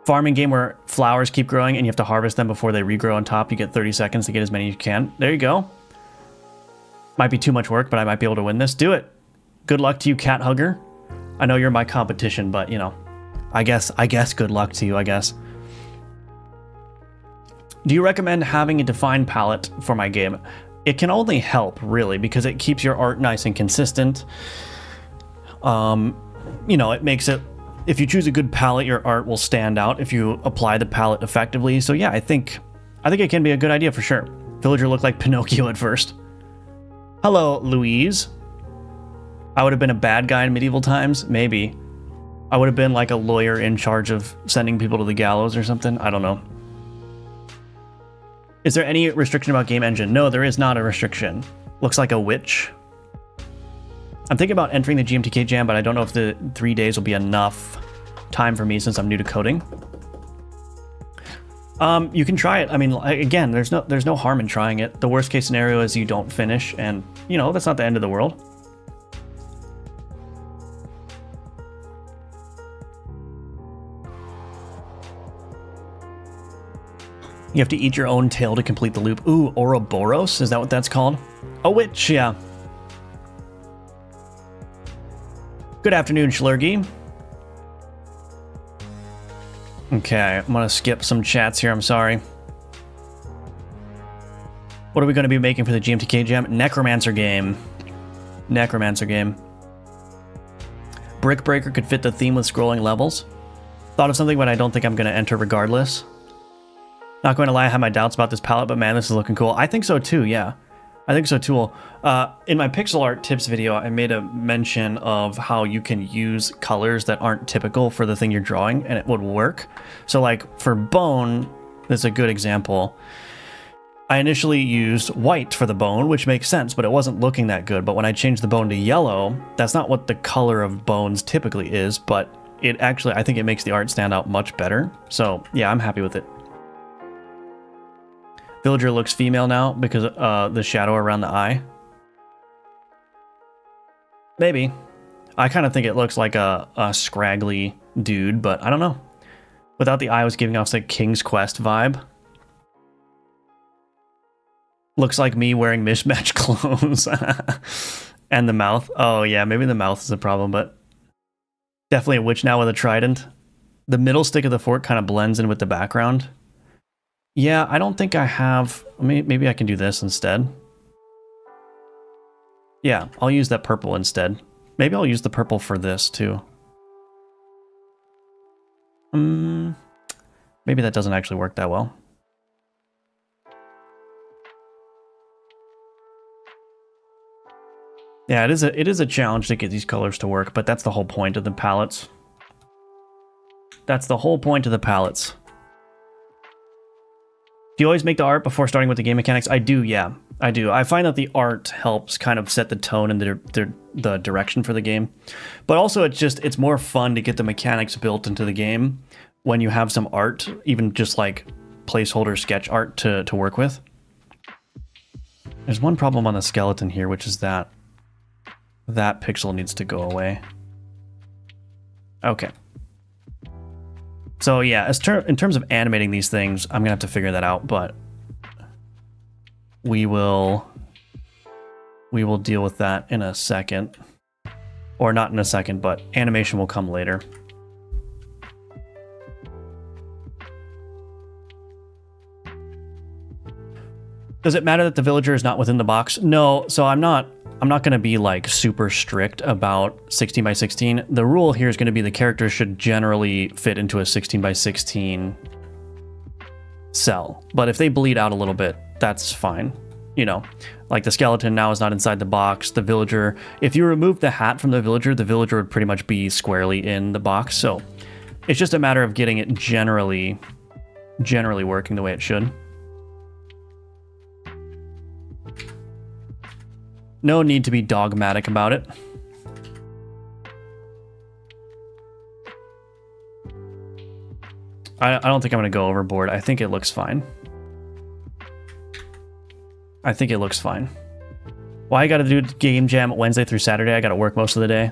Farming game where flowers keep growing and you have to harvest them before they regrow on top. You get 30 seconds to get as many as you can. There you go. Might be too much work, but I might be able to win this. Do it. Good luck to you, Cat Hugger. I know you're my competition, but you know, I guess good luck to you, I guess. Do you recommend having a defined palette for my game? It can only help, really, because it keeps your art nice and consistent. You know, it makes it, if you choose a good palette, your art will stand out if you apply the palette effectively. So yeah, I think it can be a good idea for sure. Villager looked like Pinocchio at first. Hello, Louise. I would have been a bad guy in medieval times, maybe. I would have been like a lawyer in charge of sending people to the gallows or something. I don't know. Is there any restriction about game engine? No, there is not a restriction. Looks like a witch. I'm thinking about entering the GMTK jam, but I don't know if the 3 days will be enough time for me since I'm new to coding. You can try it. I mean, again, there's no harm in trying it. The worst case scenario is you don't finish, and you know, that's not the end of the world. You have to eat your own tail to complete the loop. Ooh, Ouroboros? Is that what that's called? A witch, yeah. Good afternoon, Schlurgy. Okay, I'm gonna skip some chats here, I'm sorry. What are we gonna be making for the GMTK Jam? Necromancer game. Necromancer game. Brick Breaker could fit the theme with scrolling levels. Thought of something, but I don't think I'm gonna enter regardless. Not going to lie, I have my doubts about this palette, but man, this is looking cool. I think so too, yeah. I think so too. In my pixel art tips video, I made a mention of how you can use colors that aren't typical for the thing you're drawing, and it would work. So like for bone, that's a good example. I initially used white for the bone, which makes sense, but it wasn't looking that good. But when I changed the bone to yellow, that's not what the color of bones typically is, but it actually, I think it makes the art stand out much better. So yeah, I'm happy with it. Villager looks female now because the shadow around the eye. Maybe. I kind of think it looks like a scraggly dude, but I don't know. Without the eye, I was giving off like King's Quest vibe. Looks like me wearing mismatched clothes. And the mouth. Oh yeah, maybe the mouth is a problem, but definitely a witch now with a trident. The middle stick of the fork kind of blends in with the background. Yeah, I don't think I have... Maybe I can do this instead. Yeah, I'll use that purple instead. Maybe I'll use the purple for this too. Maybe that doesn't actually work that well. Yeah, it is a challenge to get these colors to work, but that's the whole point of the palettes. That's the whole point of the palettes. Do you always make the art before starting with the game mechanics? I do, yeah. I do. I find that the art helps kind of set the tone and the direction for the game. But also it's more fun to get the mechanics built into the game when you have some art, even just like placeholder sketch art to work with. There's one problem on the skeleton here, which is that pixel needs to go away. Okay. So yeah, in terms of animating these things, I'm gonna have to figure that out, but we will deal with that in a second. Or not in a second, but animation will come later. Does it matter that the villager is not within the box? No, so I'm not going to be like super strict about 16 by 16. The rule here is going to be the characters should generally fit into a 16 by 16 cell. But if they bleed out a little bit, that's fine. You know, like the skeleton now is not inside the box. The villager, if you remove the hat from the villager would pretty much be squarely in the box. So it's just a matter of getting it generally working the way it should. No need to be dogmatic about it. I don't think I'm going to go overboard. I think it looks fine. I think it looks fine. Why I got to do game jam Wednesday through Saturday? I got to work most of the day.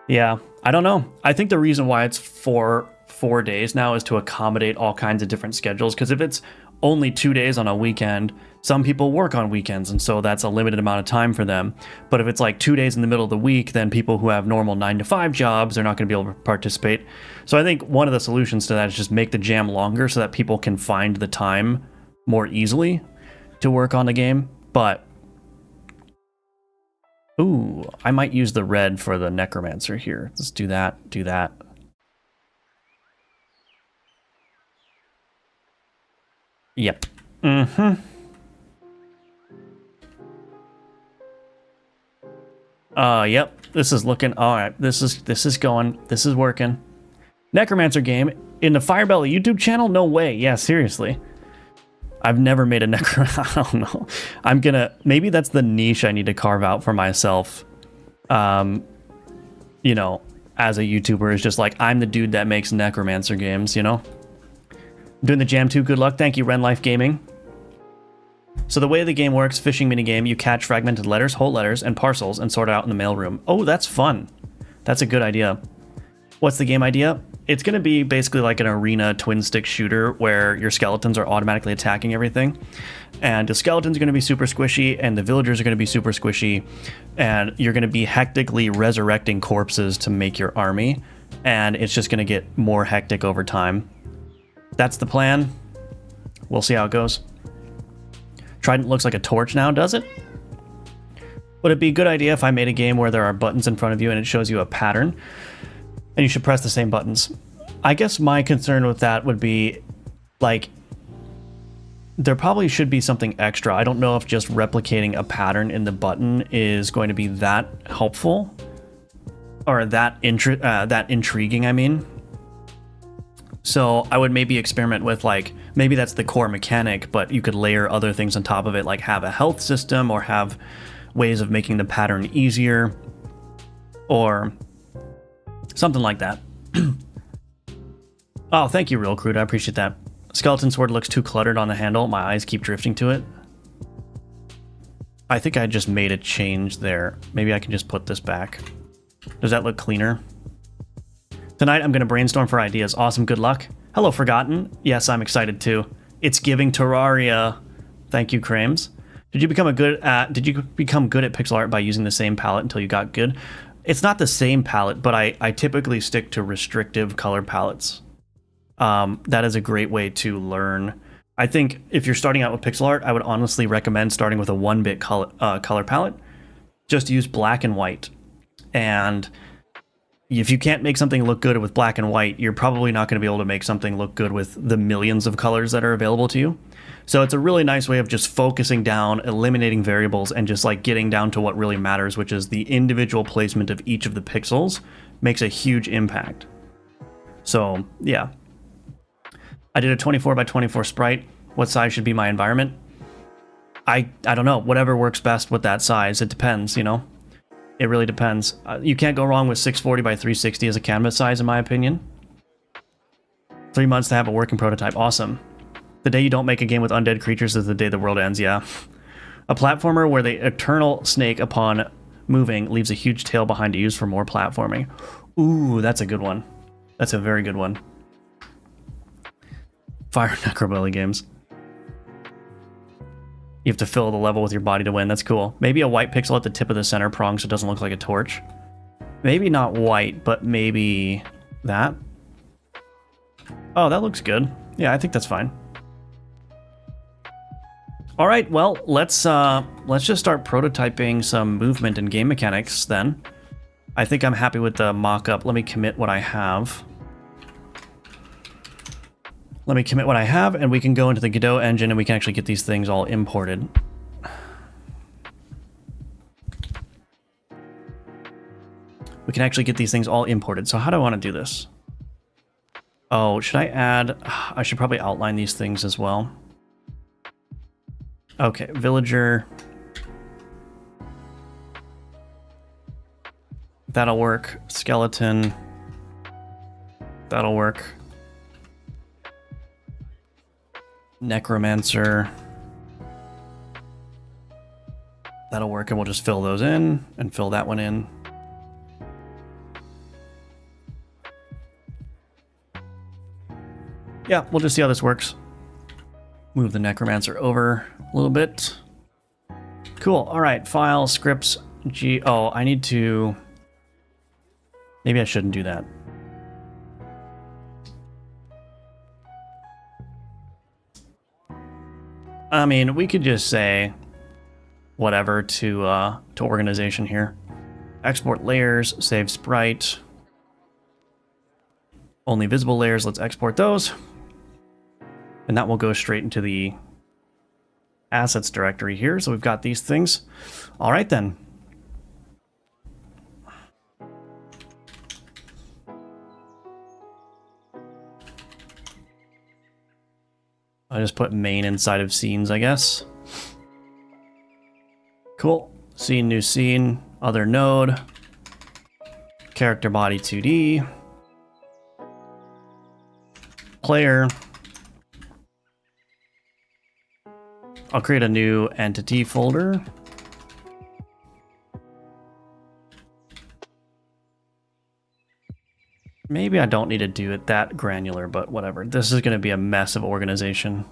Yeah, I don't know. I think the reason why it's four days now is to accommodate all kinds of different schedules. Because if it's only 2 days on a weekend, some people work on weekends, and so that's a limited amount of time for them. But if it's like 2 days in the middle of the week, then people who have normal 9-to-5 jobs, they're not going to be able to participate. So I think one of the solutions to that is just make the jam longer so that people can find the time more easily to work on the game. But ooh, I might use the red for the Necromancer here. Let's do that, do that. Yep. Mm-hmm. Yep. This is looking all right. This is going. This is working. Necromancer game in the Firebelly YouTube channel? No way. Yeah, seriously. I've never made a I don't know. I'm gonna, maybe that's the niche I need to carve out for myself. You know, as a YouTuber, is just like, I'm the dude that makes Necromancer games, you know? Doing the jam too, good luck. Thank you, Ren Life Gaming. So the way the game works, fishing minigame, you catch fragmented letters, whole letters, and parcels and sort it out in the mailroom. Oh, that's fun. That's a good idea. What's the game idea? It's going to be basically like an arena twin stick shooter where your skeletons are automatically attacking everything. And the skeletons are going to be super squishy and the villagers are going to be super squishy. And you're going to be hectically resurrecting corpses to make your army. And it's just going to get more hectic over time. That's the plan. We'll see how it goes. Trident looks like a torch now, does it? Would it be a good idea if I made a game where there are buttons in front of you and it shows you a pattern? And you should press the same buttons. I guess my concern with that would be, like, there probably should be something extra. I don't know if just replicating a pattern in the button is going to be that helpful. Or that intriguing, I mean. So I would maybe experiment with, like, maybe that's the core mechanic, but you could layer other things on top of it, like have a health system or have ways of making the pattern easier or something like that. Oh, thank you, Real Crude. I appreciate that. Skeleton sword looks too cluttered on the handle. My eyes keep drifting to it. I think I just made a change there. Maybe I can just put this back. Does that look cleaner? Tonight, I'm going to brainstorm for ideas. Awesome, good luck. Hello, Forgotten. Yes, I'm excited too. It's giving Terraria. Thank you, Crames. Did you become good at pixel art by using the same palette until you got good? It's not the same palette, but I typically stick to restrictive color palettes. That is a great way to learn. I think if you're starting out with pixel art, I would honestly recommend starting with a 1-bit color palette. Just use black and white. And if you can't make something look good with black and white, you're probably not going to be able to make something look good with the millions of colors that are available to you. So it's a really nice way of just focusing down, eliminating variables, and just like getting down to what really matters, which is the individual placement of each of the pixels makes a huge impact. So yeah, I did a 24 by 24 sprite. What size should be my environment? I don't know, whatever works best with that size. It depends, you know. It really depends. You can't go wrong with 640 by 360 as a canvas size, in my opinion. 3 months to have a working prototype. Awesome. The day you don't make a game with undead creatures is the day the world ends, yeah. A platformer where the eternal snake, upon moving, leaves a huge tail behind to use for more platforming. Ooh, that's a good one. That's a very good one. Fire Necromancer games. You have to fill the level with your body to win. That's cool. Maybe a white pixel at the tip of the center prong so it doesn't look like a torch. Maybe not white, but maybe that. Oh, that looks good. Yeah, I think that's fine. All right, well, let's just start prototyping some movement and game mechanics then. I think I'm happy with the mock-up. Let me commit what I have. Let me commit what I have, and we can go into the Godot engine, and we can actually get these things all imported. We can actually get these things all imported. So how do I want to do this? Oh, should I add... I should probably outline these things as well. Okay, villager. That'll work. Skeleton. That'll work. Necromancer. That'll work, and we'll just fill those in and fill that one in. Yeah, we'll just see how this works. Move the Necromancer over a little bit. Cool. All right, file, scripts, oh, I need to... Maybe I shouldn't do that. I mean, we could just say whatever to organization here. Export layers, save Sprite. Only visible layers, let's export those. And that will go straight into the assets directory here. So we've got these things. All right, then. I just put main inside of scenes, I guess. Cool. Scene, new scene, other node, character body 2D, player. I'll create a new entity folder. Maybe I don't need to do it that granular, but whatever. This is going to be a mess of organization.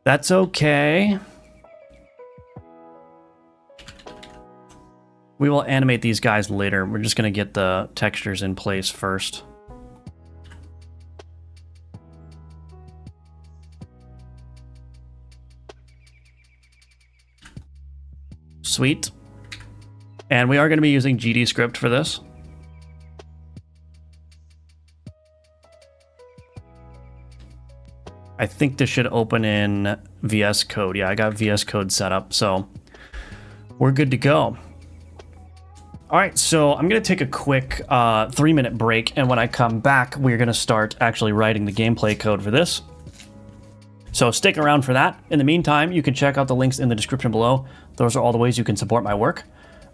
That's okay. We will animate these guys later. We're just going to get the textures in place first. Sweet. And we are going to be using GD script for this. I think this should open in VS Code. Yeah, I got VS Code set up, so we're good to go. All right, so I'm going to take a quick 3-minute break, and when I come back, we're going to start actually writing the gameplay code for this. So stick around for that. In the meantime, you can check out the links in the description below. Those are all the ways you can support my work.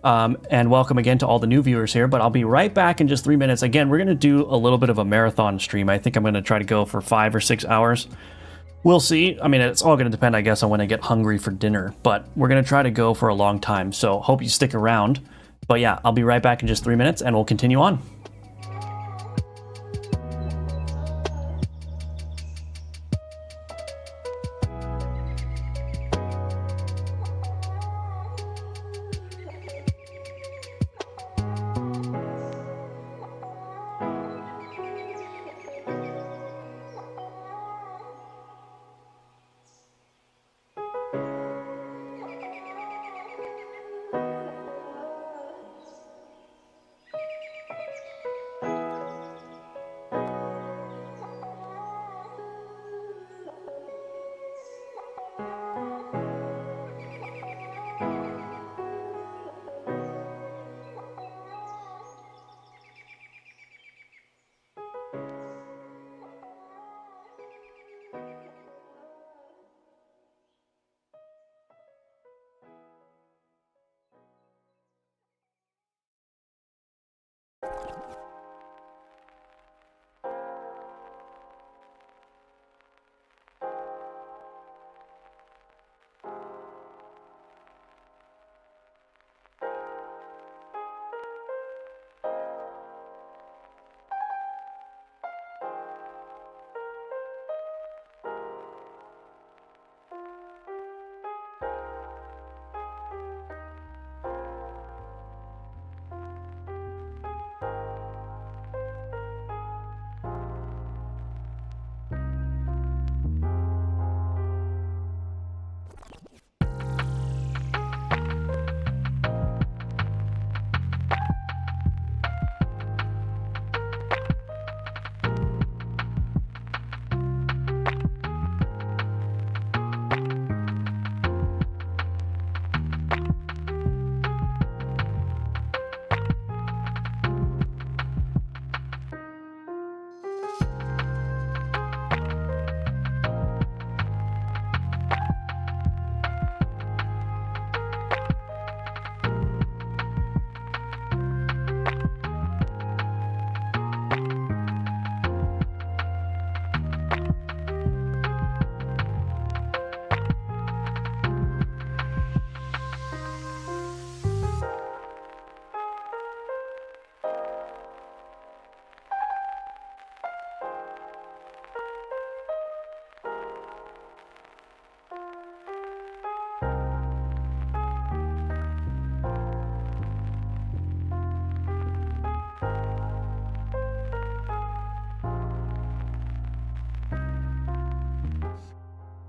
And welcome again to all the new viewers here, but I'll be right back in just 3 minutes. Again, we're going to do a little bit of a marathon stream. I think I'm going to try to go for 5 or 6 hours. We'll see. I mean, it's all going to depend, I guess, on when I get hungry for dinner, but we're going to try to go for a long time. So hope you stick around. But yeah, I'll be right back in just 3 minutes and we'll continue on.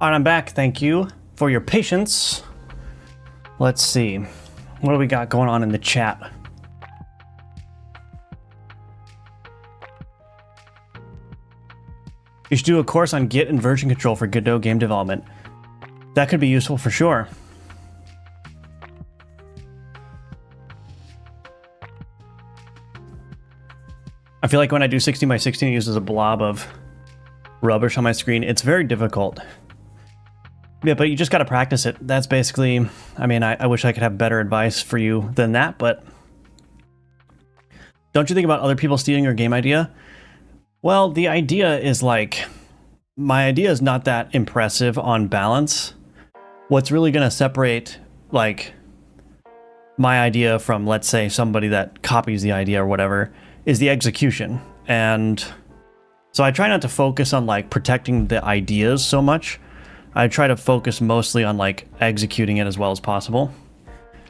All right, I'm back. Thank you for your patience. Let's see. What do we got going on in the chat? You should do a course on Git and version control for Godot game development. That could be useful for sure. I feel like when I do 16 by 16, it uses a blob of rubbish on my screen. It's very difficult. Yeah, but you just got to practice it. That's basically, I mean, I wish I could have better advice for you than that, but don't you think about other people stealing your game idea? Well, the idea is like, my idea is not that impressive on balance. What's really going to separate like my idea from, let's say, somebody that copies the idea or whatever is the execution. And so I try not to focus on like protecting the ideas so much. I try to focus mostly on like executing it as well as possible.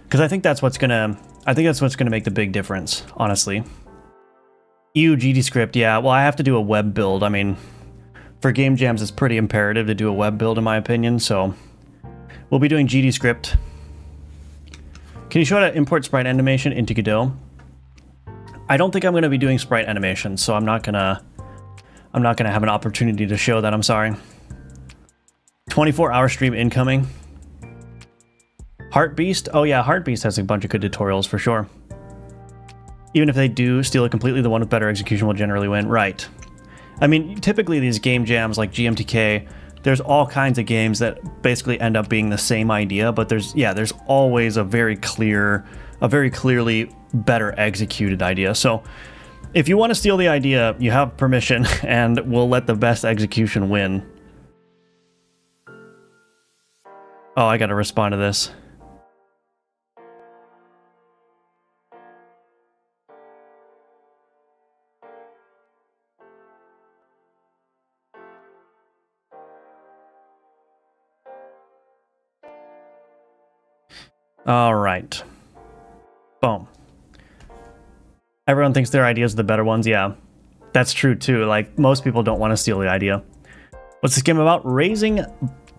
Because I think that's what's gonna make the big difference, honestly. GD script, yeah, well, I have to do a web build. I mean, for game jams, it's pretty imperative to do a web build in my opinion, so we'll be doing GD script. Can you show how to import sprite animation into Godot? I don't think I'm going to be doing sprite animation, so I'm not gonna have an opportunity to show that. I'm sorry. 24-hour stream incoming. Heartbeast? Oh yeah, Heartbeast has a bunch of good tutorials for sure. Even if they do steal it completely, the one with better execution will generally win. Right. I mean, typically these game jams like GMTK, there's all kinds of games that basically end up being the same idea, but there's always a very clearly better executed idea. So if you want to steal the idea, you have permission, and we'll let the best execution win. Oh, I gotta respond to this. All right. Boom. Everyone thinks their ideas are the better ones. Yeah, that's true too. Like, most people don't want to steal the idea. What's this game about? Raising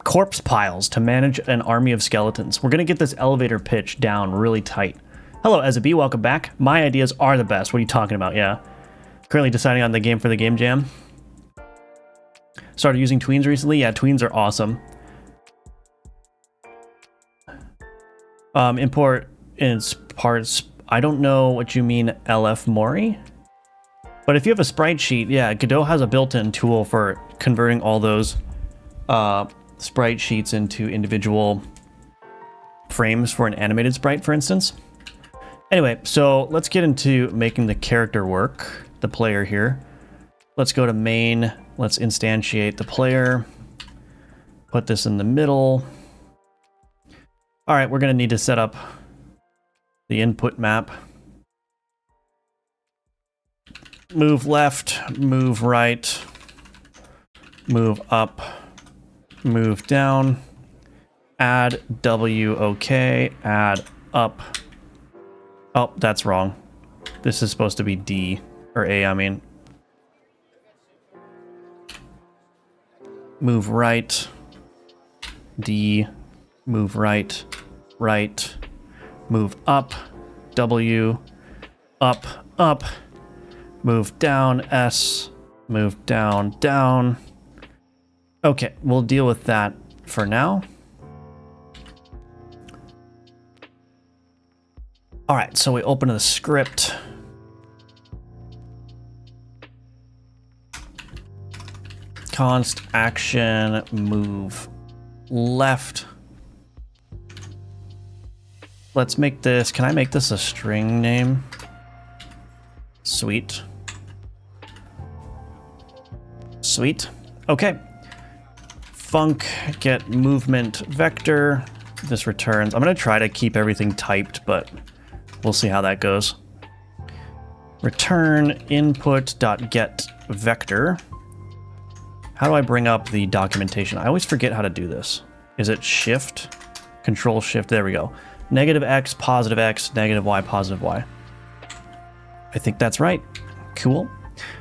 corpse piles to manage an army of skeletons. We're going to get this elevator pitch down really tight. Hello, Ezab, welcome back. My ideas are the best. What are you talking about? Yeah. Currently deciding on the game for the game jam. Started using tweens recently. Yeah, tweens are awesome. Import in parts. I don't know what you mean, LF Mori. But if you have a sprite sheet, yeah, Godot has a built-in tool for converting all those sprite sheets into individual frames for an animated sprite, for instance. Anyway, so let's get into making the character work, the player here. Let's go to main. Let's instantiate the player. Put this in the middle. All right, we're going to need to set up the input map. Move left, move right, move up, move down, add W, OK, add up. Oh, that's wrong. This is supposed to be D, or A, I mean. Move right, D, move right, right, move up, W, up, up, move down, S, move down, down. Okay, we'll deal with that for now. All right, so we open the script. Const action move left. Let's make this, can I make this a string name? Sweet. Sweet. Okay. Func get movement vector. This returns. I'm going to try to keep everything typed, but we'll see how that goes. Return input.get vector. How do I bring up the documentation? I always forget how to do this. Is it shift? Control shift. There we go. Negative X, positive X, negative Y, positive Y. I think that's right. Cool.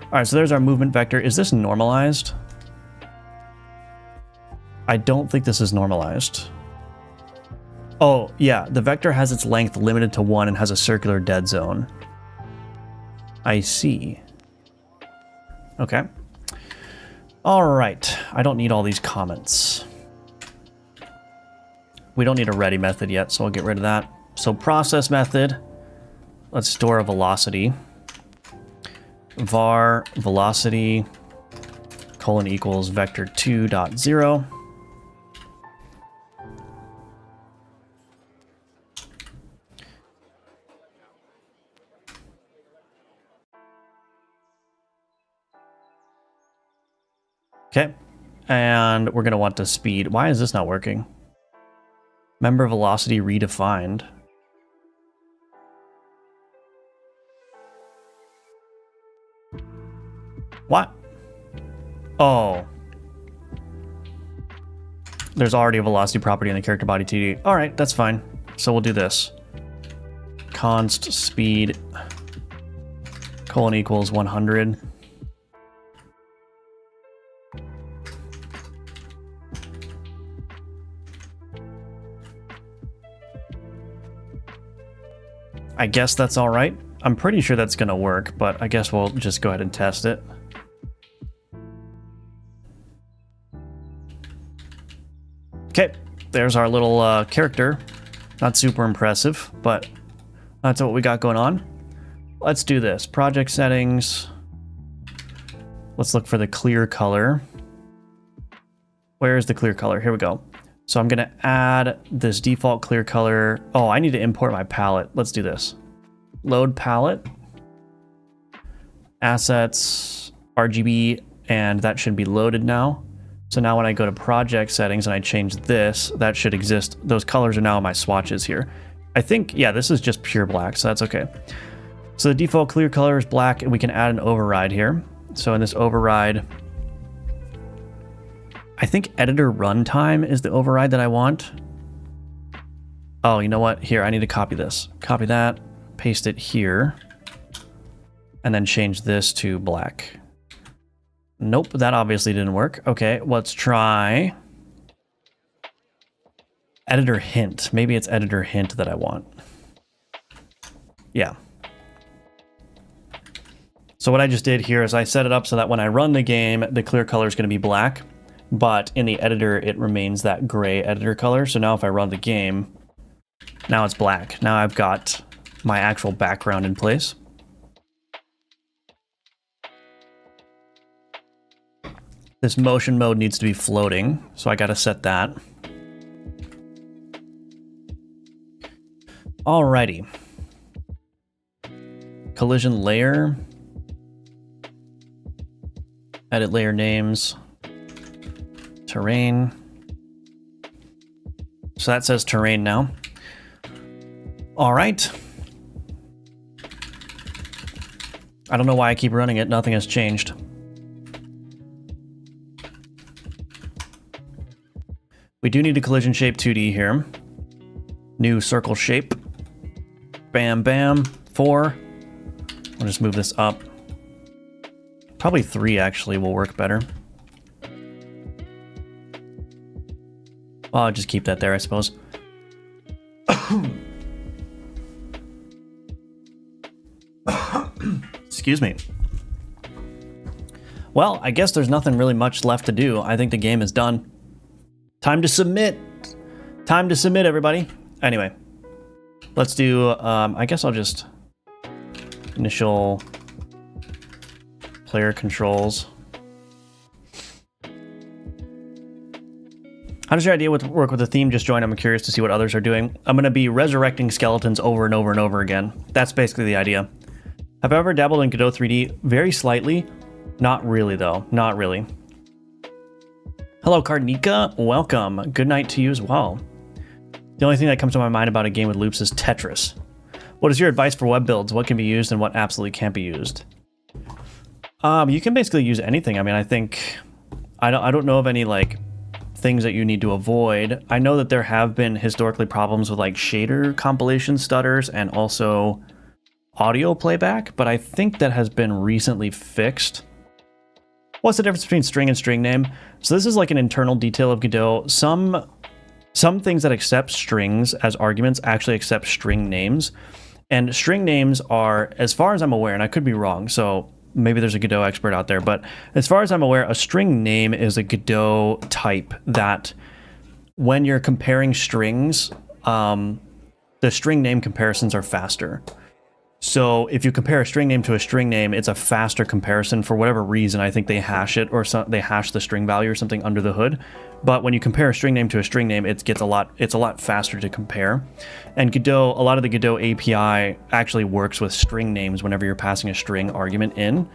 All right, so there's our movement vector. Is this normalized? I don't think this is normalized. Oh, yeah, the vector has its length limited to 1 and has a circular dead zone. I see. Okay. All right, I don't need all these comments. We don't need a ready method yet, so I'll get rid of that. So process method, let's store a velocity. Var velocity colon equals vector 2.0. Okay, and we're gonna want the speed. Why is this not working? Member velocity redefined. What? Oh. There's already a velocity property in the character body TD. All right, that's fine. So we'll do this. Const speed colon equals 100. I guess that's all right. I'm pretty sure that's going to work, but I guess we'll just go ahead and test it. Okay, there's our little character. Not super impressive, but that's what we got going on. Let's do this. Project settings. Let's look for the clear color. Where is the clear color? Here we go. So I'm going to add this default clear color. Oh, I need to import my palette. Let's do this. Load palette. Assets, RGB, and that should be loaded now. So now when I go to project settings and I change this, that should exist. Those colors are now my swatches here. I think, yeah, this is just pure black, so that's okay. So the default clear color is black, and we can add an override here. So in this override, I think editor runtime is the override that I want. Oh, you know what? Here, I need to copy this. Copy that, paste it here, and then change this to black. Nope, that obviously didn't work. Okay, let's try editor hint. Maybe it's editor hint that I want. Yeah. So what I just did here is I set it up so that when I run the game, the clear color is going to be black, but in the editor, it remains that gray editor color. So now if I run the game, now it's black. Now I've got my actual background in place. This motion mode needs to be floating, so I got to set that. Alrighty. Collision layer. Edit layer names. Terrain. So that says terrain now. All right. I don't know why I keep running it. Nothing has changed. We do need a collision shape 2D here. New circle shape. Bam, bam. 4. I'll just move this up. Probably 3 actually will work better. Well, I'll just keep that there, I suppose. Excuse me. Well, I guess there's nothing really much left to do. I think the game is done. Time to submit. Time to submit, everybody. Anyway, let's do, I guess I'll just initial player controls. How does your idea work with the theme? Just join. I'm curious to see what others are doing. I'm going to be resurrecting skeletons over and over and over again. That's basically the idea. Have I ever dabbled in Godot 3D? Very slightly. Not really, though. Not really. Hello, Cardnica. Welcome. Good night to you as well. The only thing that comes to my mind about a game with loops is Tetris. What is your advice for web builds? What can be used and what absolutely can't be used? You can basically use anything. I mean, I think... I don't know of any, like, things that you need to avoid. I know that there have been historically problems with, like, shader compilation stutters and also audio playback, but I think that has been recently fixed. What's the difference between string and string name? So this is like an internal detail of Godot. Some things that accept strings as arguments actually accept string names. And string names are, as far as I'm aware, and I could be wrong, so maybe there's a Godot expert out there, but as far as I'm aware, a string name is a Godot type that when you're comparing strings, the string name comparisons are faster. So if you compare a string name to a string name, it's a faster comparison for whatever reason. I think they hash it, or they hash the string value or something under the hood. But when you compare a string name to a string name, it's a lot faster to compare. And Godot, a lot of the Godot API actually works with string names whenever you're passing a string argument in.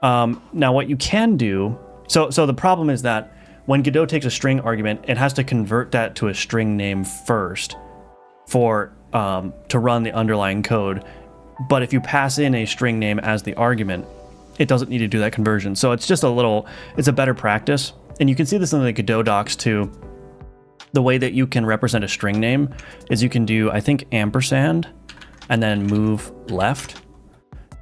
Now what you can do, so the problem is that when Godot takes a string argument, it has to convert that to a string name first for to run the underlying code. But if you pass in a string name as the argument, it doesn't need to do that conversion. So it's just it's a better practice. And you can see this in the Godot docs too. The way that you can represent a string name is you can do, I think, ampersand and then move left.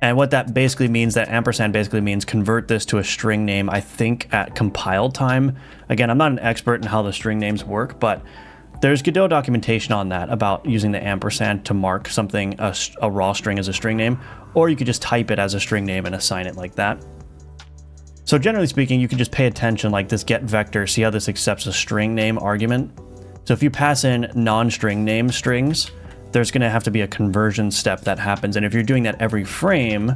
And what that basically means, that ampersand basically means convert this to a string name, I think, at compile time. Again, I'm not an expert in how the string names work, but there's Godot documentation on that about using the ampersand to mark something, a raw string as a string name, or you could just type it as a string name and assign it like that. So generally speaking, you can just pay attention, like this get vector, see how this accepts a string name argument. So if you pass in non-string name strings, there's going to have to be a conversion step that happens. And if you're doing that every frame,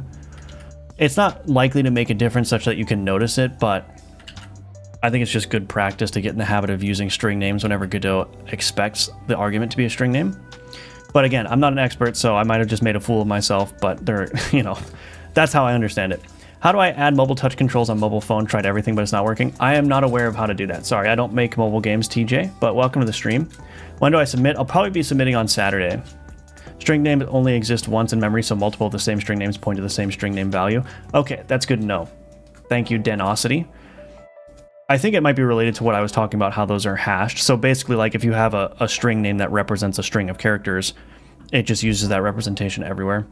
it's not likely to make a difference such that you can notice it, but I think it's just good practice to get in the habit of using string names whenever Godot expects the argument to be a string name. But again, I'm not an expert, so I might have just made a fool of myself, but that's how I understand it. How do I add mobile touch controls on mobile phone? Tried everything, but it's not working. I am not aware of how to do that. Sorry, I don't make mobile games, TJ, but welcome to the stream. When do I submit? I'll probably be submitting on Saturday. String names only exist once in memory, so multiple of the same string names point to the same string name value. Okay, that's good to know. Thank you, Denosity. I think it might be related to what I was talking about, how those are hashed. So basically, like if you have a string name that represents a string of characters, it just uses that representation everywhere.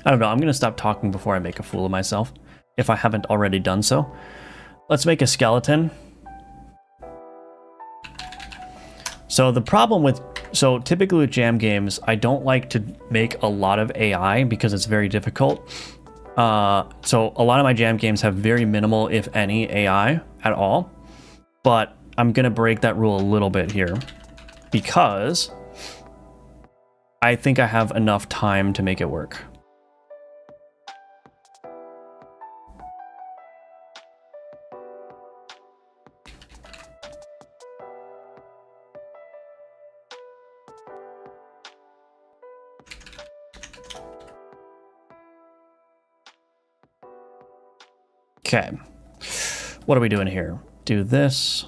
I don't know, I'm going to stop talking before I make a fool of myself, if I haven't already done so. Let's make a skeleton. So the problem with, typically with jam games, I don't like to make a lot of AI because it's very difficult. So a lot of my jam games have very minimal, if any, AI at all. But I'm going to break that rule a little bit here because I think I have enough time to make it work. Okay, what are we doing here? Do this.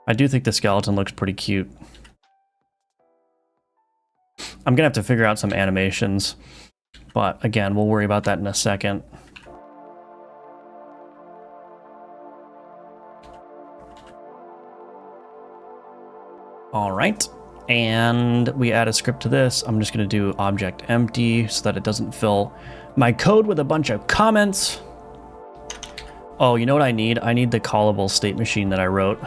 I do think the skeleton looks pretty cute. I'm gonna have to figure out some animations, but again, we'll worry about that in a second. All right, and we add a script to this. I'm just gonna do object empty so that it doesn't fill my code with a bunch of comments. Oh, you know what I need? I need the callable state machine that I wrote.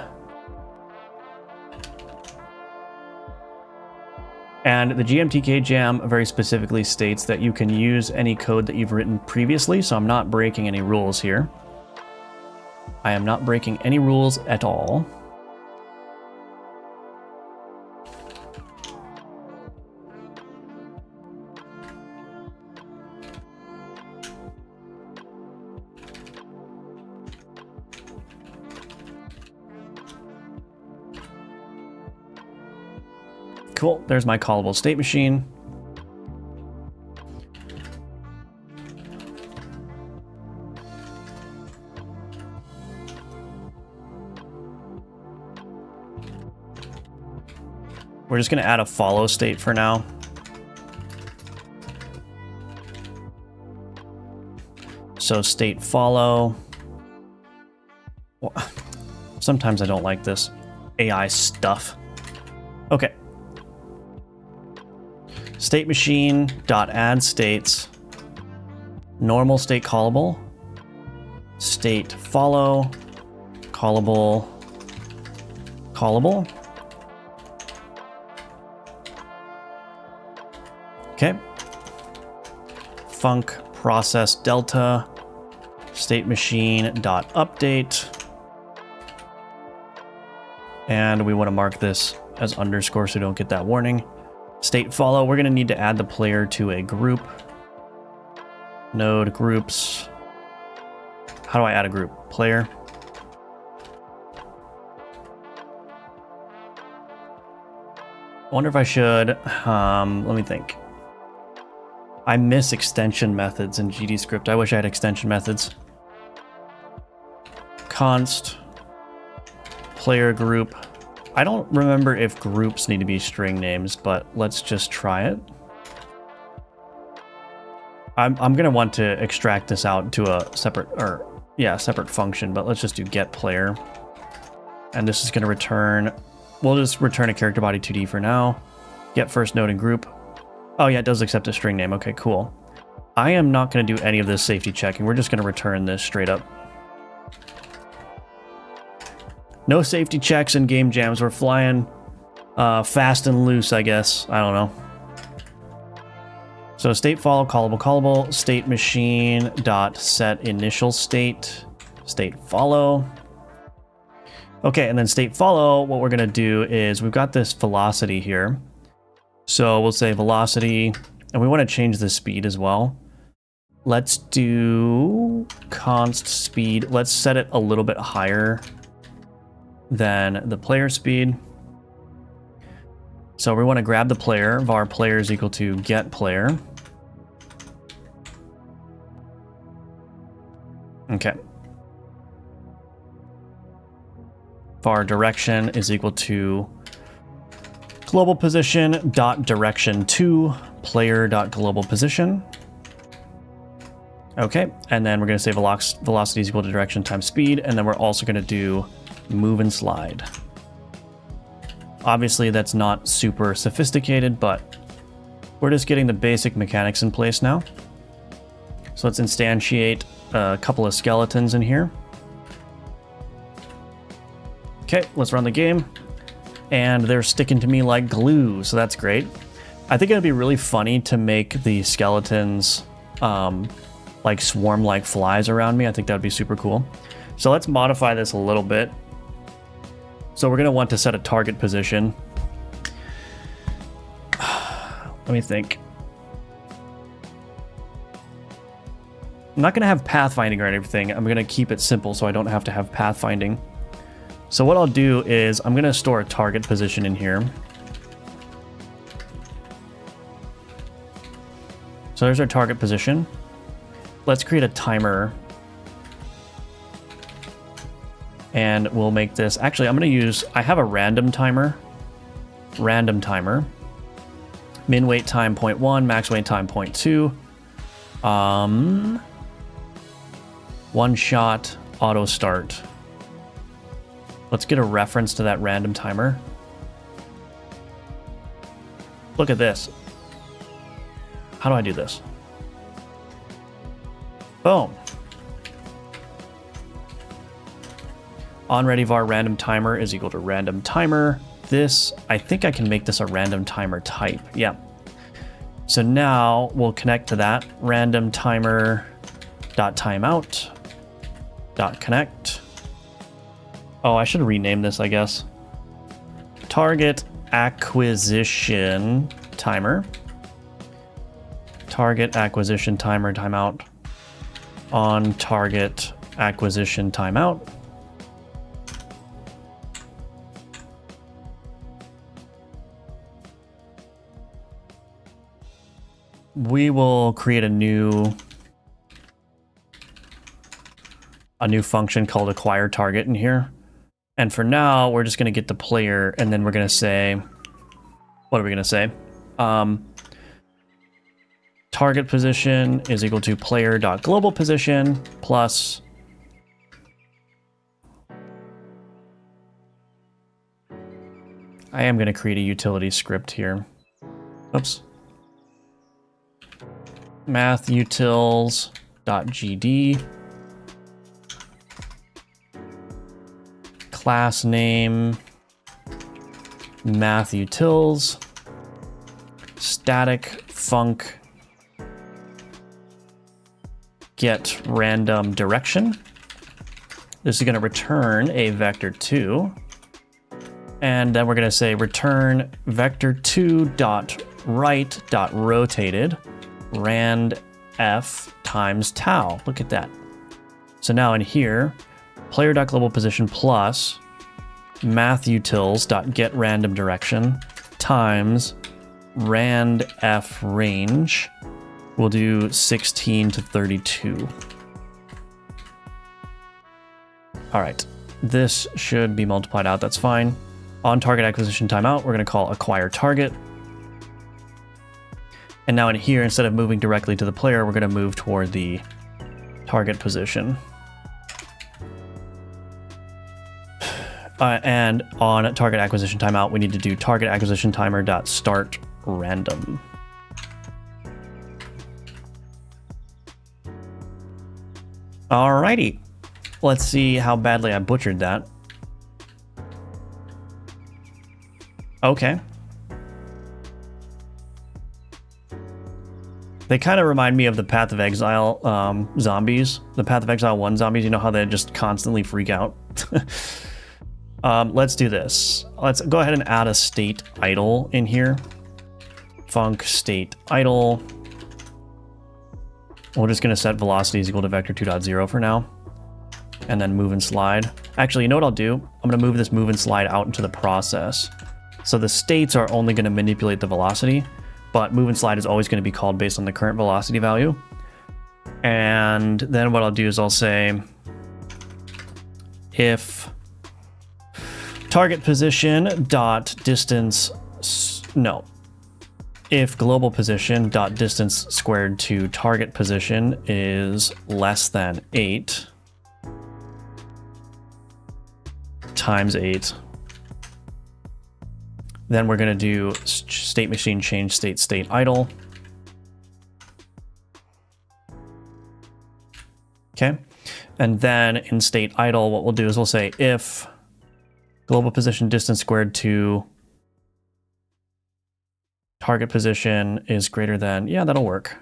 And the GMTK jam very specifically states that you can use any code that you've written previously, so I'm not breaking any rules here. I am not breaking any rules at all. Cool, there's my callable state machine. We're just gonna add a follow state for now. So state follow. Well, sometimes I don't like this AI stuff. Okay. State machine dot add states, normal state callable, state follow, callable, callable. Okay. Func process delta, state machine dot update. And we want to mark this as underscore so we don't get that warning. State follow, we're going to need to add the player to a group. Node groups. How do I add a group? Player. I wonder if I should, let me think. I miss extension methods in GDScript. I wish I had extension methods. Const player group. I don't remember if groups need to be string names, but let's just try it. I'm gonna want to extract this out to a separate, separate function, but let's just do get player. And this is gonna return, we'll just return a character body 2D for now. Get first node and group. Oh yeah, it does accept a string name. Okay, cool. I am not gonna do any of this safety checking. We're just gonna return this straight up. No safety checks and game jams. We're flying fast and loose, I guess. I don't know. So state follow, callable, callable, state machine dot set initial state, state follow. Okay, and then state follow, what we're gonna do is we've got this velocity here. So we'll say velocity, and we want to change the speed as well. Let's do const speed. Let's set it a little bit higher than the player speed. So we want to grab the player. Var player is equal to get player. Okay. Var direction is equal to global position dot direction to player dot global position. Okay, and then we're going to say velocity is equal to direction times speed, and then we're also going to do move and slide. Obviously, that's not super sophisticated, but we're just getting the basic mechanics in place now. So let's instantiate a couple of skeletons in here. Okay, let's run the game. And they're sticking to me like glue, so that's great. I think it'd be really funny to make the skeletons like swarm like flies around me. I think that would be super cool. So let's modify this a little bit. So we're going to want to set a target position. Let me think. I'm not going to have pathfinding or anything. I'm going to keep it simple so I don't have to have pathfinding. So what I'll do is I'm going to store a target position in here. So there's our target position. Let's create a timer. And we'll make this, actually I'm going to use, I have a random timer. Min wait time 0.1, max wait time 0.2. One shot auto start. Let's get a reference to that random timer. Look at this. How do I do this? Boom. OnReady var random timer is equal to random timer. This, I think I can make this a random timer type. Yeah. So now we'll connect to that random timer dot timeout dot connect. Oh, I should rename this, I guess. Target acquisition timer. Target acquisition timer timeout. On target acquisition timeout. We will create a new function called acquire target in here. And for now, we're just going to get the player, and then we're going to say, what are we going to say? Target position is equal to player.global position plus I am going to create a utility script here. Oops. Math utils.gd class name mathutils static func get random direction. This is going to return a vector2, and then we're going to say return vector2 dot right dot rotated rand f times tau. Look at that. So now in here, player dot global position plus mathutils dot get random direction times rand f range. We'll do 16 to 32. All right, this should be multiplied out. That's fine. On target acquisition timeout, we're going to call acquire target. And now in here, instead of moving directly to the player, we're going to move toward the target position. And on target acquisition timeout, we need to do target acquisition timer dot start random. Alrighty, let's see how badly I butchered that. Okay. They kind of remind me of the Path of Exile zombies. The Path of Exile 1 zombies, you know how they just constantly freak out? Let's do this. Let's go ahead and add a state idle in here. Func state idle. We're just going to set velocity is equal to vector 2.0 for now. And then move and slide. Actually, you know what I'll do? I'm going to move this move and slide out into the process. So the states are only going to manipulate the velocity, but move and slide is always going to be called based on the current velocity value. And then what I'll do is I'll say if target position dot distance, no. If global position dot distance squared to target position is less than 8 times 8, then we're going to do state machine change state state idle. Okay. And then in state idle, what we'll do is we'll say if global position distance squared to target position is greater than, yeah, that'll work.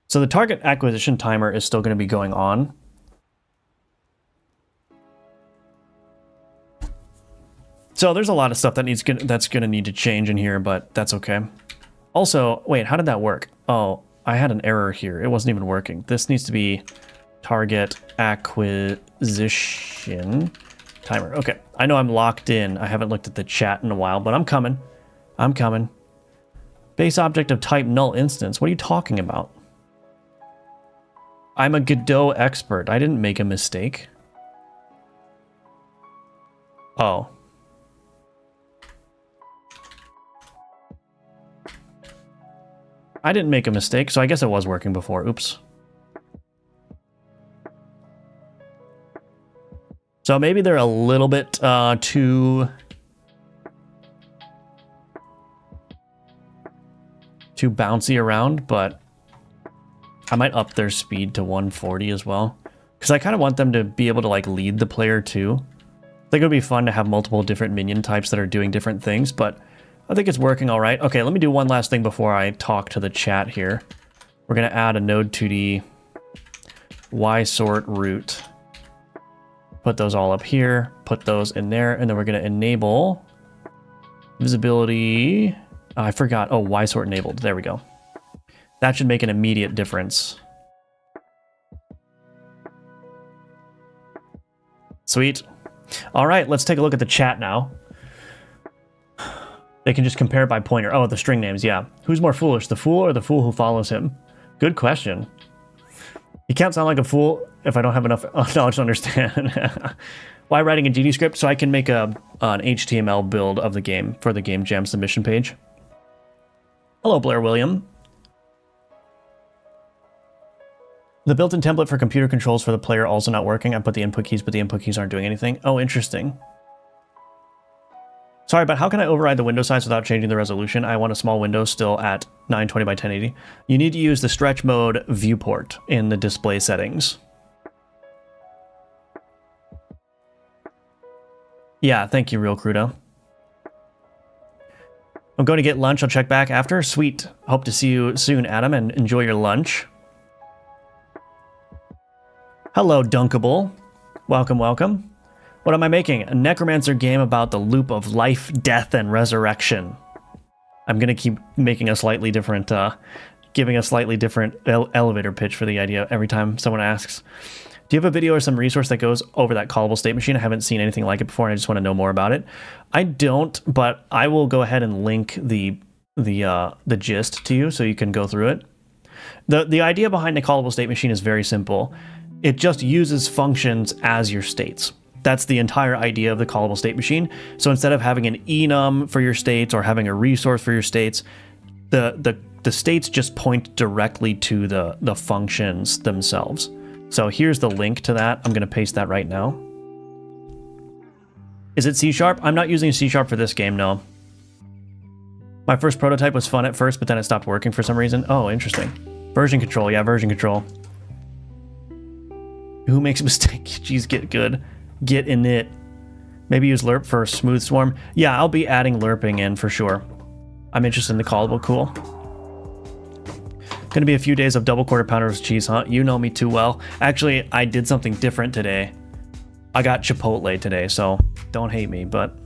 So the target acquisition timer is still going to be going on. So there's a lot of stuff that's going to need to change in here, but that's okay. Also, wait, how did that work? Oh, I had an error here. It wasn't even working. This needs to be target acquisition timer. Okay, I know I'm locked in. I haven't looked at the chat in a while, but I'm coming. I'm coming. Base object of type null instance. What are you talking about? I'm a Godot expert. I didn't make a mistake. Oh. I didn't make a mistake, so I guess it was working before. Oops. So maybe they're a little bit too bouncy around, but I might up their speed to 140 as well, because I kind of want them to be able to like lead the player too. I think it would be fun to have multiple different minion types that are doing different things, but I think it's working all right. Okay, let me do one last thing before I talk to the chat here. We're going to add a node 2D ysort root. Put those all up here, put those in there, and then we're going to enable visibility. Oh, I forgot. Oh, ysort enabled. There we go. That should make an immediate difference. Sweet. All right, let's take a look at the chat now. They can just compare it by pointer. Oh, the string names, yeah. Who's more foolish, the fool or the fool who follows him? Good question. You can't sound like a fool if I don't have enough knowledge to understand. Why writing a GD script? So I can make an HTML build of the game for the Game Jam submission page. Hello, Blair William. The built-in template for computer controls for the player also not working. I put the input keys, but the input keys aren't doing anything. Oh, interesting. Sorry, but how can I override the window size without changing the resolution? I want a small window still at 920 by 1080. You need to use the stretch mode viewport in the display settings. Yeah, thank you, Real Crudo. I'm going to get lunch. I'll check back after. Sweet. Hope to see you soon, Adam, and enjoy your lunch. Hello, Dunkable. Welcome, welcome. What am I making? A Necromancer game about the loop of life, death, and resurrection. I'm going to keep making a slightly different, giving a slightly different elevator pitch for the idea every time someone asks. Do you have a video or some resource that goes over that callable state machine? I haven't seen anything like it before, and I just want to know more about it. I don't, but I will go ahead and link the gist to you so you can go through it. The idea behind the callable state machine is very simple. It just uses functions as your states. That's the entire idea of the callable state machine. So instead of having an enum for your states or having a resource for your states, the states just point directly to the functions themselves. So here's the link to that. I'm going to paste that right now. Is it C#? I'm not using C# for this game, no. My first prototype was fun at first, but then it stopped working for some reason. Oh, interesting. Version control. Yeah, version control. Who makes a mistake? Geez, get good. Get in it. Maybe use lerp for smooth swarm. Yeah, I'll be adding lerping in for sure. I'm interested in the callable. Cool. Gonna be a few days of double quarter pounder with cheese, huh? You know me too well. Actually, I did something different today. I got Chipotle today, so don't hate me, but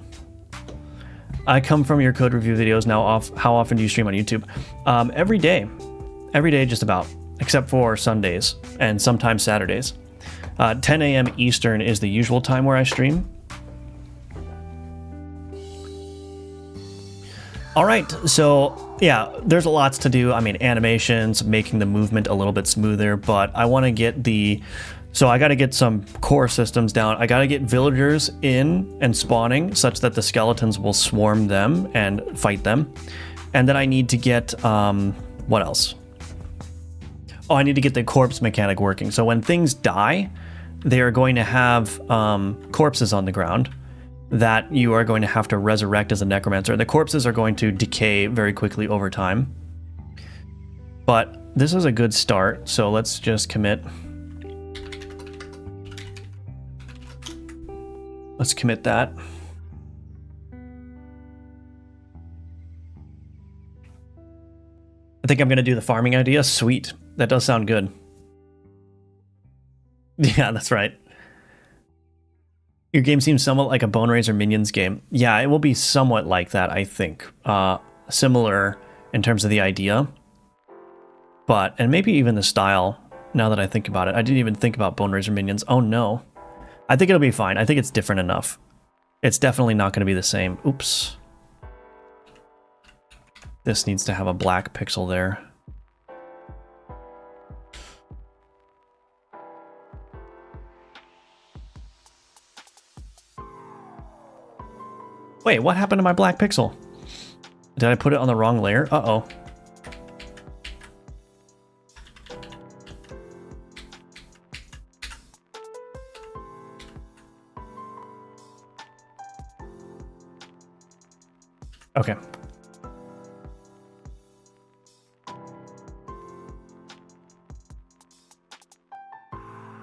I come from your code review videos now. How often do you stream on YouTube? Every day. Every day, just about, except for Sundays and sometimes Saturdays. 10 a.m. Eastern is the usual time where I stream. All right, so yeah, there's lots to do. I mean, animations, making the movement a little bit smoother, but I want to get so I got to get some core systems down. I got to get villagers in and spawning such that the skeletons will swarm them and fight them. And then I need to get, what else? Oh, I need to get the corpse mechanic working. So when things die, they are going to have corpses on the ground that you are going to have to resurrect as a necromancer. The corpses are going to decay very quickly over time. But this is a good start, so let's just commit. Let's commit that. I think I'm going to do the farming idea. Sweet. That does sound good. Yeah, that's right. Your game seems somewhat like a Bone Razor Minions game. Yeah, it will be somewhat like that, I think. Similar in terms of the idea. But, and maybe even the style, now that I think about it. I didn't even think about Bone Razor Minions. Oh no. I think it'll be fine. I think it's different enough. It's definitely not going to be the same. Oops. This needs to have a black pixel there. Wait, what happened to my black pixel? Did I put it on the wrong layer? Uh-oh. Okay.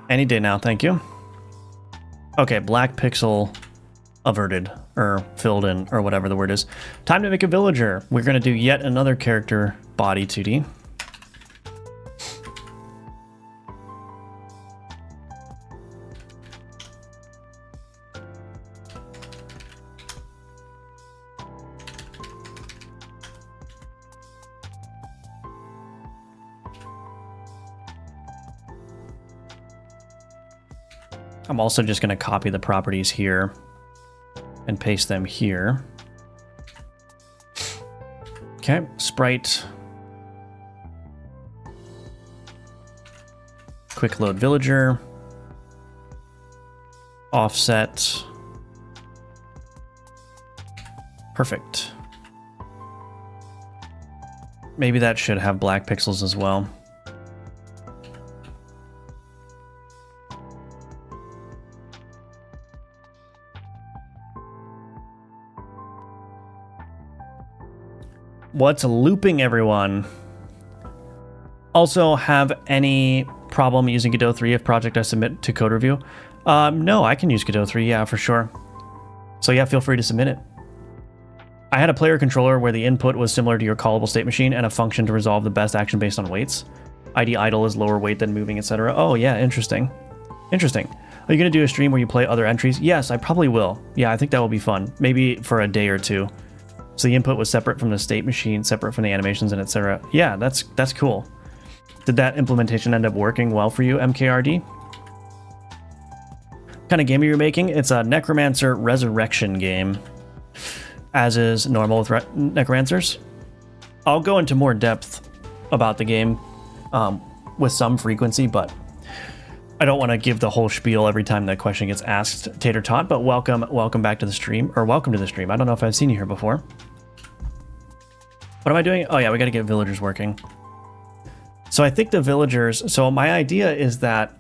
Any day now, thank you. Okay, black pixel averted, or filled in, or whatever the word is. Time to make a villager. We're going to do yet another character body 2D. I'm also just going to copy the properties here and paste them here. Okay, Sprite. Quick load villager. Offset. Perfect. Maybe that should have black pixels as well. What's looping, everyone? Also, have any problem using Godot 3 if project I submit to code review? No, I can use Godot 3, yeah, for sure. So yeah, feel free to submit it. I had a player controller where the input was similar to your callable state machine and a function to resolve the best action based on weights. ID idle is lower weight than moving, etc. Oh yeah, interesting. Interesting. Are you going to do a stream where you play other entries? Yes, I probably will. Yeah, I think that will be fun. Maybe for a day or two. So the input was separate from the state machine, separate from the animations and etc. Yeah, that's cool. Did that implementation end up working well for you, MKRD? What kind of game are you making? It's a Necromancer resurrection game, as is normal with Necromancers. I'll go into more depth about the game with some frequency, but I don't want to give the whole spiel every time that question gets asked, Tater Tot, but welcome back to the stream, or welcome to the stream. I don't know if I've seen you here before. What am I doing? Oh yeah, we got to get villagers working. So I think the villagers, so my idea is that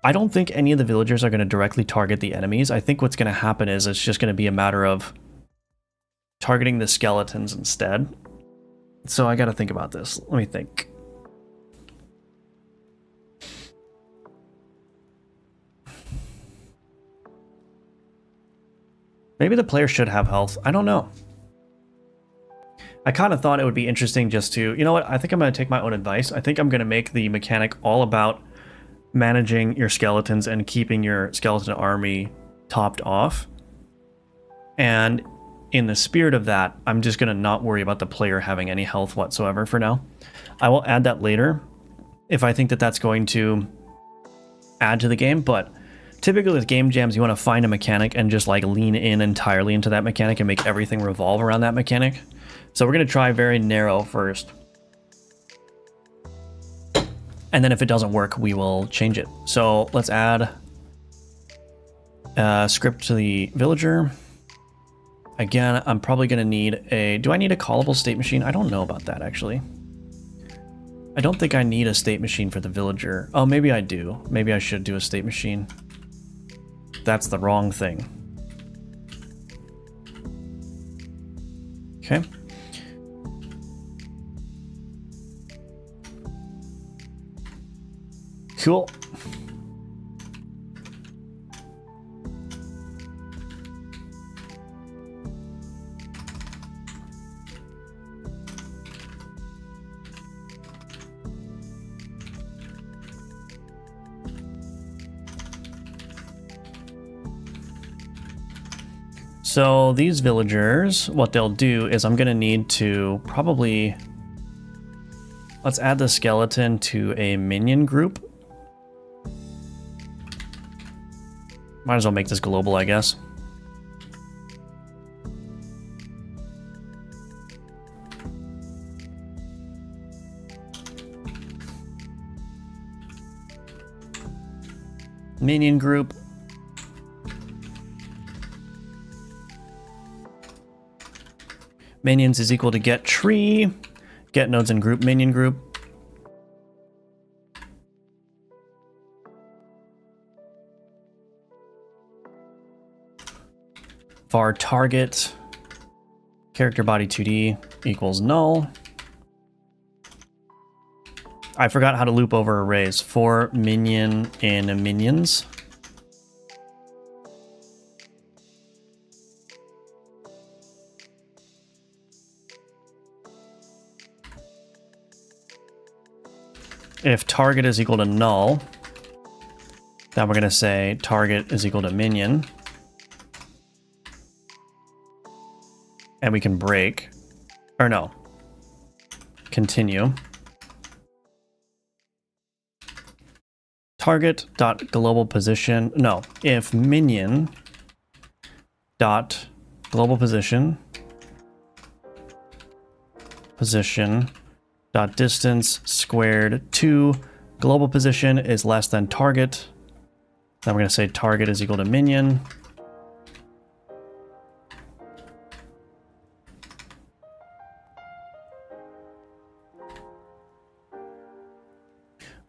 I don't think any of the villagers are going to directly target the enemies. I think what's going to happen is it's just going to be a matter of targeting the skeletons instead. So I got to think about this. Let me think. Maybe the player should have health. I don't know. I kind of thought it would be interesting just to, you know what, I think I'm going to take my own advice. I think I'm going to make the mechanic all about managing your skeletons and keeping your skeleton army topped off. And in the spirit of that, I'm just going to not worry about the player having any health whatsoever for now. I will add that later if I think that that's going to add to the game, but typically with game jams, you want to find a mechanic and just like lean in entirely into that mechanic and make everything revolve around that mechanic. So we're going to try very narrow first. And then if it doesn't work, we will change it. So let's add a script to the villager. Again, I'm probably going to need a... Do I need a callable state machine? I don't know about that, actually. I don't think I need a state machine for the villager. Oh, maybe I do. Maybe I should do a state machine. That's the wrong thing. Okay. Cool. So these villagers, what they'll do is I'm going to need to probably... Let's add the skeleton to a minion group. Might as well make this global, I guess. Minion group. Minions is equal to get tree. Get nodes in group, minion group. Var target character body 2D equals null. I forgot how to loop over arrays. For minion in minions. If target is equal to null, then we're going to say target is equal to minion. And we can break, or no, continue. Target dot global position, no, if minion dot global position dot distance squared to global position is less than target, then we're going to say target is equal to minion.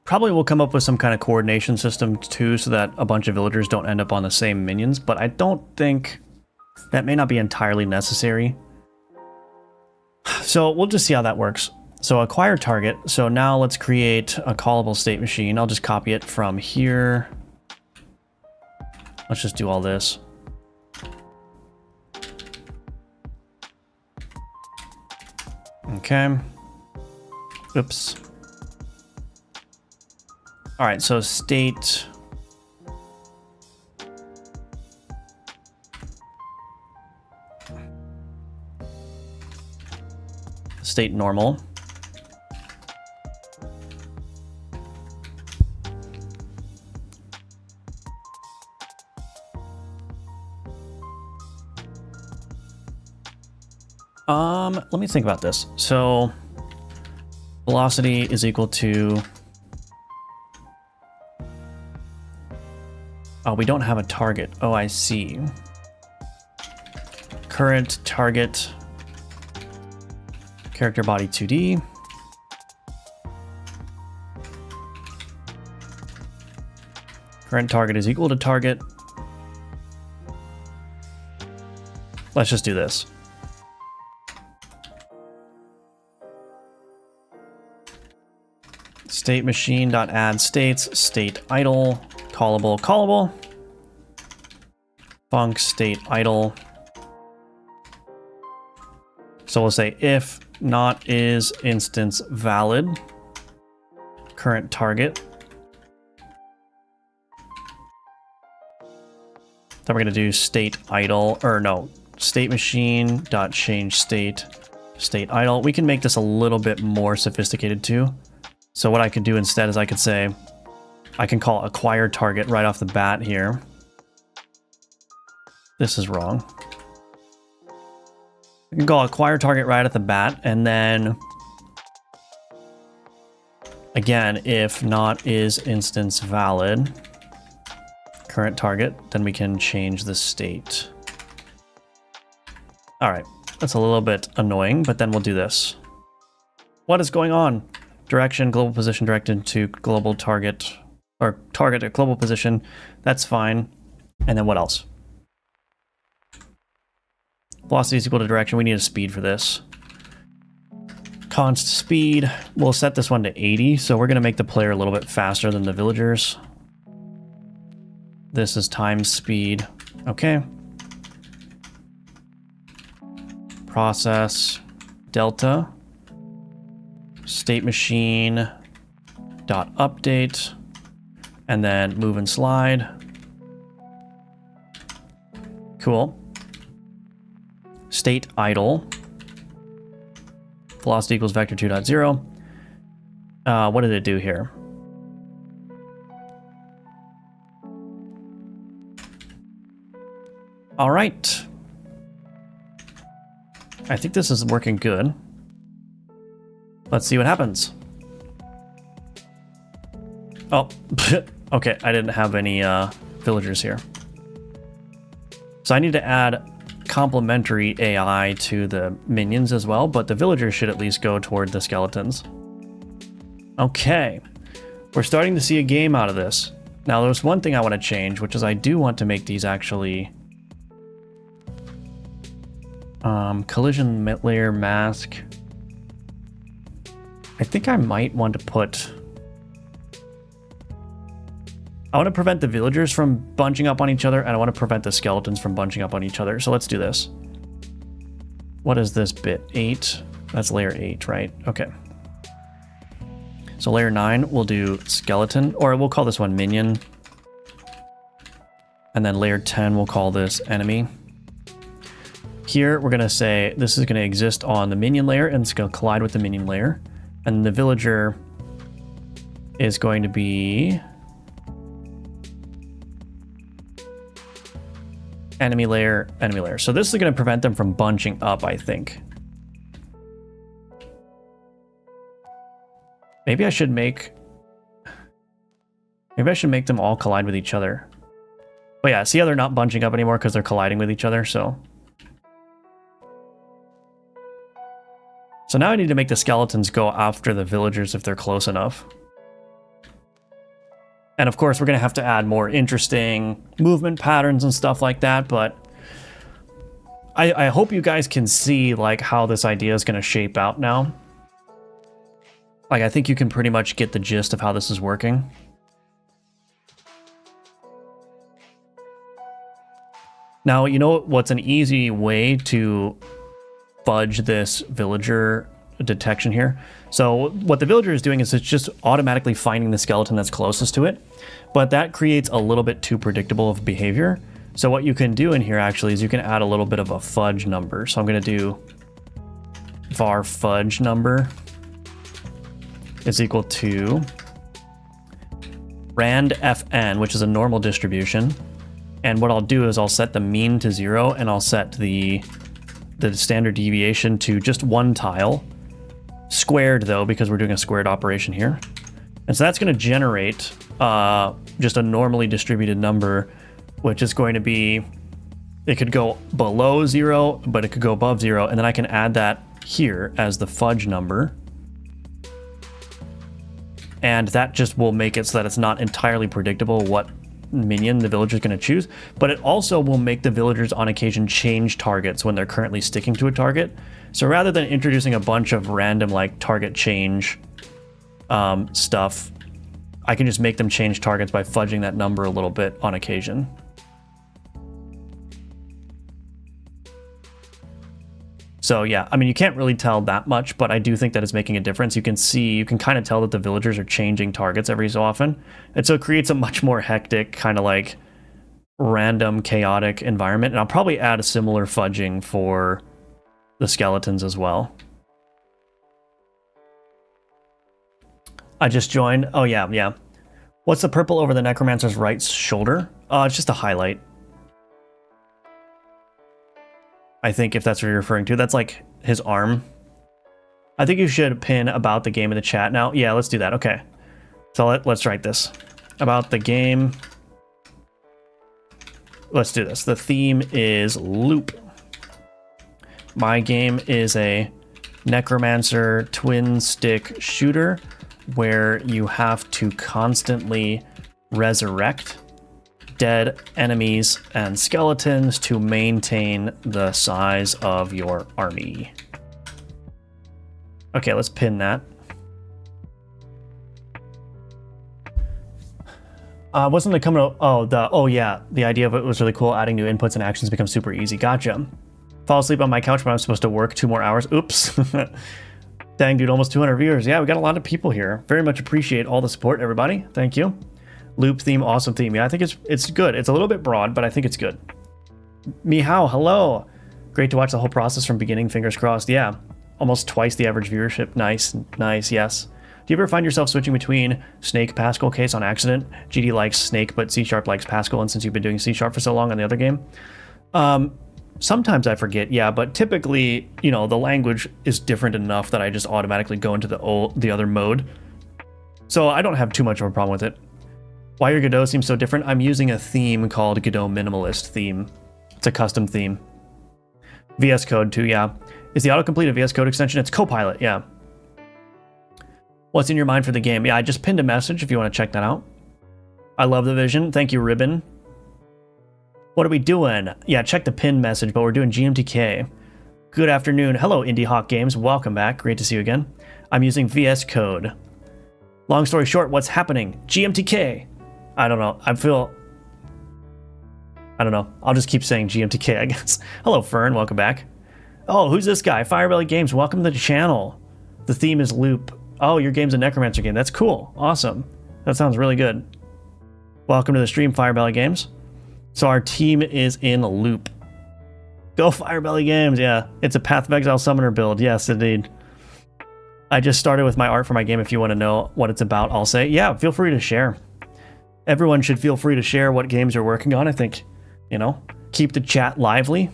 Probably we'll come up with some kind of coordination system too, so that a bunch of villagers don't end up on the same minions, but I don't think that may not be entirely necessary. So we'll just see how that works. So acquire target. So now let's create a callable state machine. I'll just copy it from here. Let's just do all this. Okay. Oops. All right, so state. State normal. Let me think about this. So velocity is equal to, oh, we don't have a target. Oh, I see. Current target, character body 2D. Current target is equal to target. Let's just do this. State machine.add states, state idle, callable. Func state idle. So we'll say if not is instance valid, current target. Then we're going to do state idle, or no, state machine dot change state, state idle. We can make this a little bit more sophisticated too. So what I could do instead is I could say, I can call acquire target right off the bat here. This is wrong. I can call acquire target right at the bat, and then again, if not is instance valid, current target, then we can change the state. All right, that's a little bit annoying, but then we'll do this. What is going on? Direction, global position directed to global target, or target at global position. That's fine. And then what else? Velocity is equal to direction. We need a speed for this. Const speed. We'll set this one to 80. So we're going to make the player a little bit faster than the villagers. This is time speed. Okay. Process delta. State machine dot update, and then move and slide. Cool. State idle. Velocity equals vector 2.0. What did it do here? All right. I think this is working good. Let's see what happens. Oh, okay. I didn't have any villagers here. So I need to add complementary AI to the minions as well, but the villagers should at least go toward the skeletons. Okay. We're starting to see a game out of this. Now, there's one thing I want to change, which is I do want to make these actually collision layer mask. I think I might want to put... I want to prevent the villagers from bunching up on each other, and I want to prevent the skeletons from bunching up on each other. So let's do this. What is this bit? 8? That's layer 8, right? Okay. So layer 9, we'll do skeleton, or we'll call this one minion. And then layer 10, we'll call this enemy. Here, we're going to say this is going to exist on the minion layer, and it's going to collide with the minion layer. And the villager is going to be enemy layer, enemy layer. So this is going to prevent them from bunching up, I think. Maybe I should make them all collide with each other. But yeah, see how they're not bunching up anymore because they're colliding with each other, so now I need to make the skeletons go after the villagers if they're close enough. And of course, we're going to have to add more interesting movement patterns and stuff like that, but I hope you guys can see like how this idea is going to shape out now. Like, I think you can pretty much get the gist of how this is working. Now, you know what's an easy way to fudge this villager detection here. So what the villager is doing is it's just automatically finding the skeleton that's closest to it, but that creates a little bit too predictable of behavior. So what you can do in here actually is you can add a little bit of a fudge number. So I'm going to do var fudge number is equal to rand fn, which is a normal distribution. And what I'll do is I'll set the mean to 0, and I'll set the standard deviation to just 1 tile. Squared though, because we're doing a squared operation here. And so that's going to generate just a normally distributed number, which is going to be, it could go below 0, but it could go above 0. And then I can add that here as the fudge number. And that just will make it so that it's not entirely predictable what minion the villager is going to choose, but it also will make the villagers on occasion change targets when they're currently sticking to a target. So rather than introducing a bunch of random like target change stuff, I can just make them change targets by fudging that number a little bit on occasion. So yeah, I mean, you can't really tell that much, but I do think that it's making a difference. You can see, you can kind of tell that the villagers are changing targets every so often. And so it creates a much more hectic, kind of like random, chaotic environment. And I'll probably add a similar fudging for the skeletons as well. I just joined. Oh yeah, yeah. What's the purple over the Necromancer's right shoulder? It's just a highlight. I think if that's what you're referring to, that's like his arm. I think you should pin about the game in the chat now. Yeah, let's do that. Okay. So let's write this. About the game. Let's do this. The theme is loop. My game is a Necromancer twin stick shooter where you have to constantly resurrect dead enemies and skeletons to maintain the size of your army. Okay, let's pin that. Wasn't it coming out? Oh yeah, the idea of it was really cool. Adding new inputs and actions becomes super easy. Gotcha. Fall asleep on my couch, but I'm supposed to work 2 more hours. Oops. Dang, dude, almost 200 viewers. Yeah, we got a lot of people here. Very much appreciate all the support, everybody. Thank you. Loop theme, awesome theme. Yeah, I think it's good. It's a little bit broad, but I think it's good. Mihao, hello. Great to watch the whole process from beginning, fingers crossed. Yeah, almost twice the average viewership. Nice, nice, yes. Do you ever find yourself switching between Snake Pascal case on accident? GD likes Snake, but C# likes Pascal, and since you've been doing C# for so long on the other game? Sometimes I forget, yeah, but typically, you know, the language is different enough that I just automatically go into the other mode. So I don't have too much of a problem with it. Why your Godot seems so different? I'm using a theme called Godot Minimalist theme. It's a custom theme. VS Code too, yeah. Is the autocomplete a VS Code extension? It's Copilot, yeah. What's in your mind for the game? Yeah, I just pinned a message if you want to check that out. I love the vision. Thank you, Ribbon. What are we doing? Yeah, check the pinned message, but we're doing GMTK. Good afternoon. Hello, Indie Hawk Games. Welcome back. Great to see you again. I'm using VS Code. Long story short, what's happening? GMTK. I don't know. I don't know. I'll just keep saying GMTK, I guess. Hello, Fern. Welcome back. Oh, who's this guy? Firebelly Games. Welcome to the channel. The theme is loop. Oh, your game's a Necromancer game. That's cool. Awesome. That sounds really good. Welcome to the stream, Firebelly Games. So our team is in loop. Go Firebelly Games. Yeah, it's a Path of Exile Summoner build. Yes, indeed. I just started with my art for my game. If you want to know what it's about, I'll say, yeah, feel free to share. Everyone should feel free to share what games you're working on. I think, you know, keep the chat lively.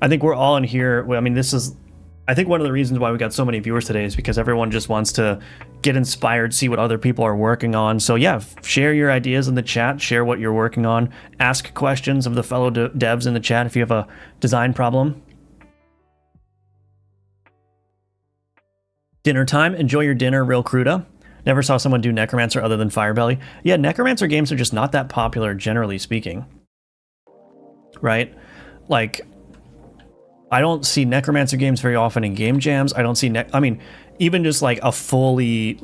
I think we're all in here. I mean, I think one of the reasons why we got so many viewers today is because everyone just wants to get inspired, see what other people are working on. So yeah, share your ideas in the chat, share what you're working on, ask questions of the fellow devs in the chat if you have a design problem. Dinner time. Enjoy your dinner, Real Cruda. Never saw someone do Necromancer other than Firebelly. Yeah, Necromancer games are just not that popular, generally speaking. Right? Like, I don't see Necromancer games very often in game jams. I don't see, I mean, even just like a fully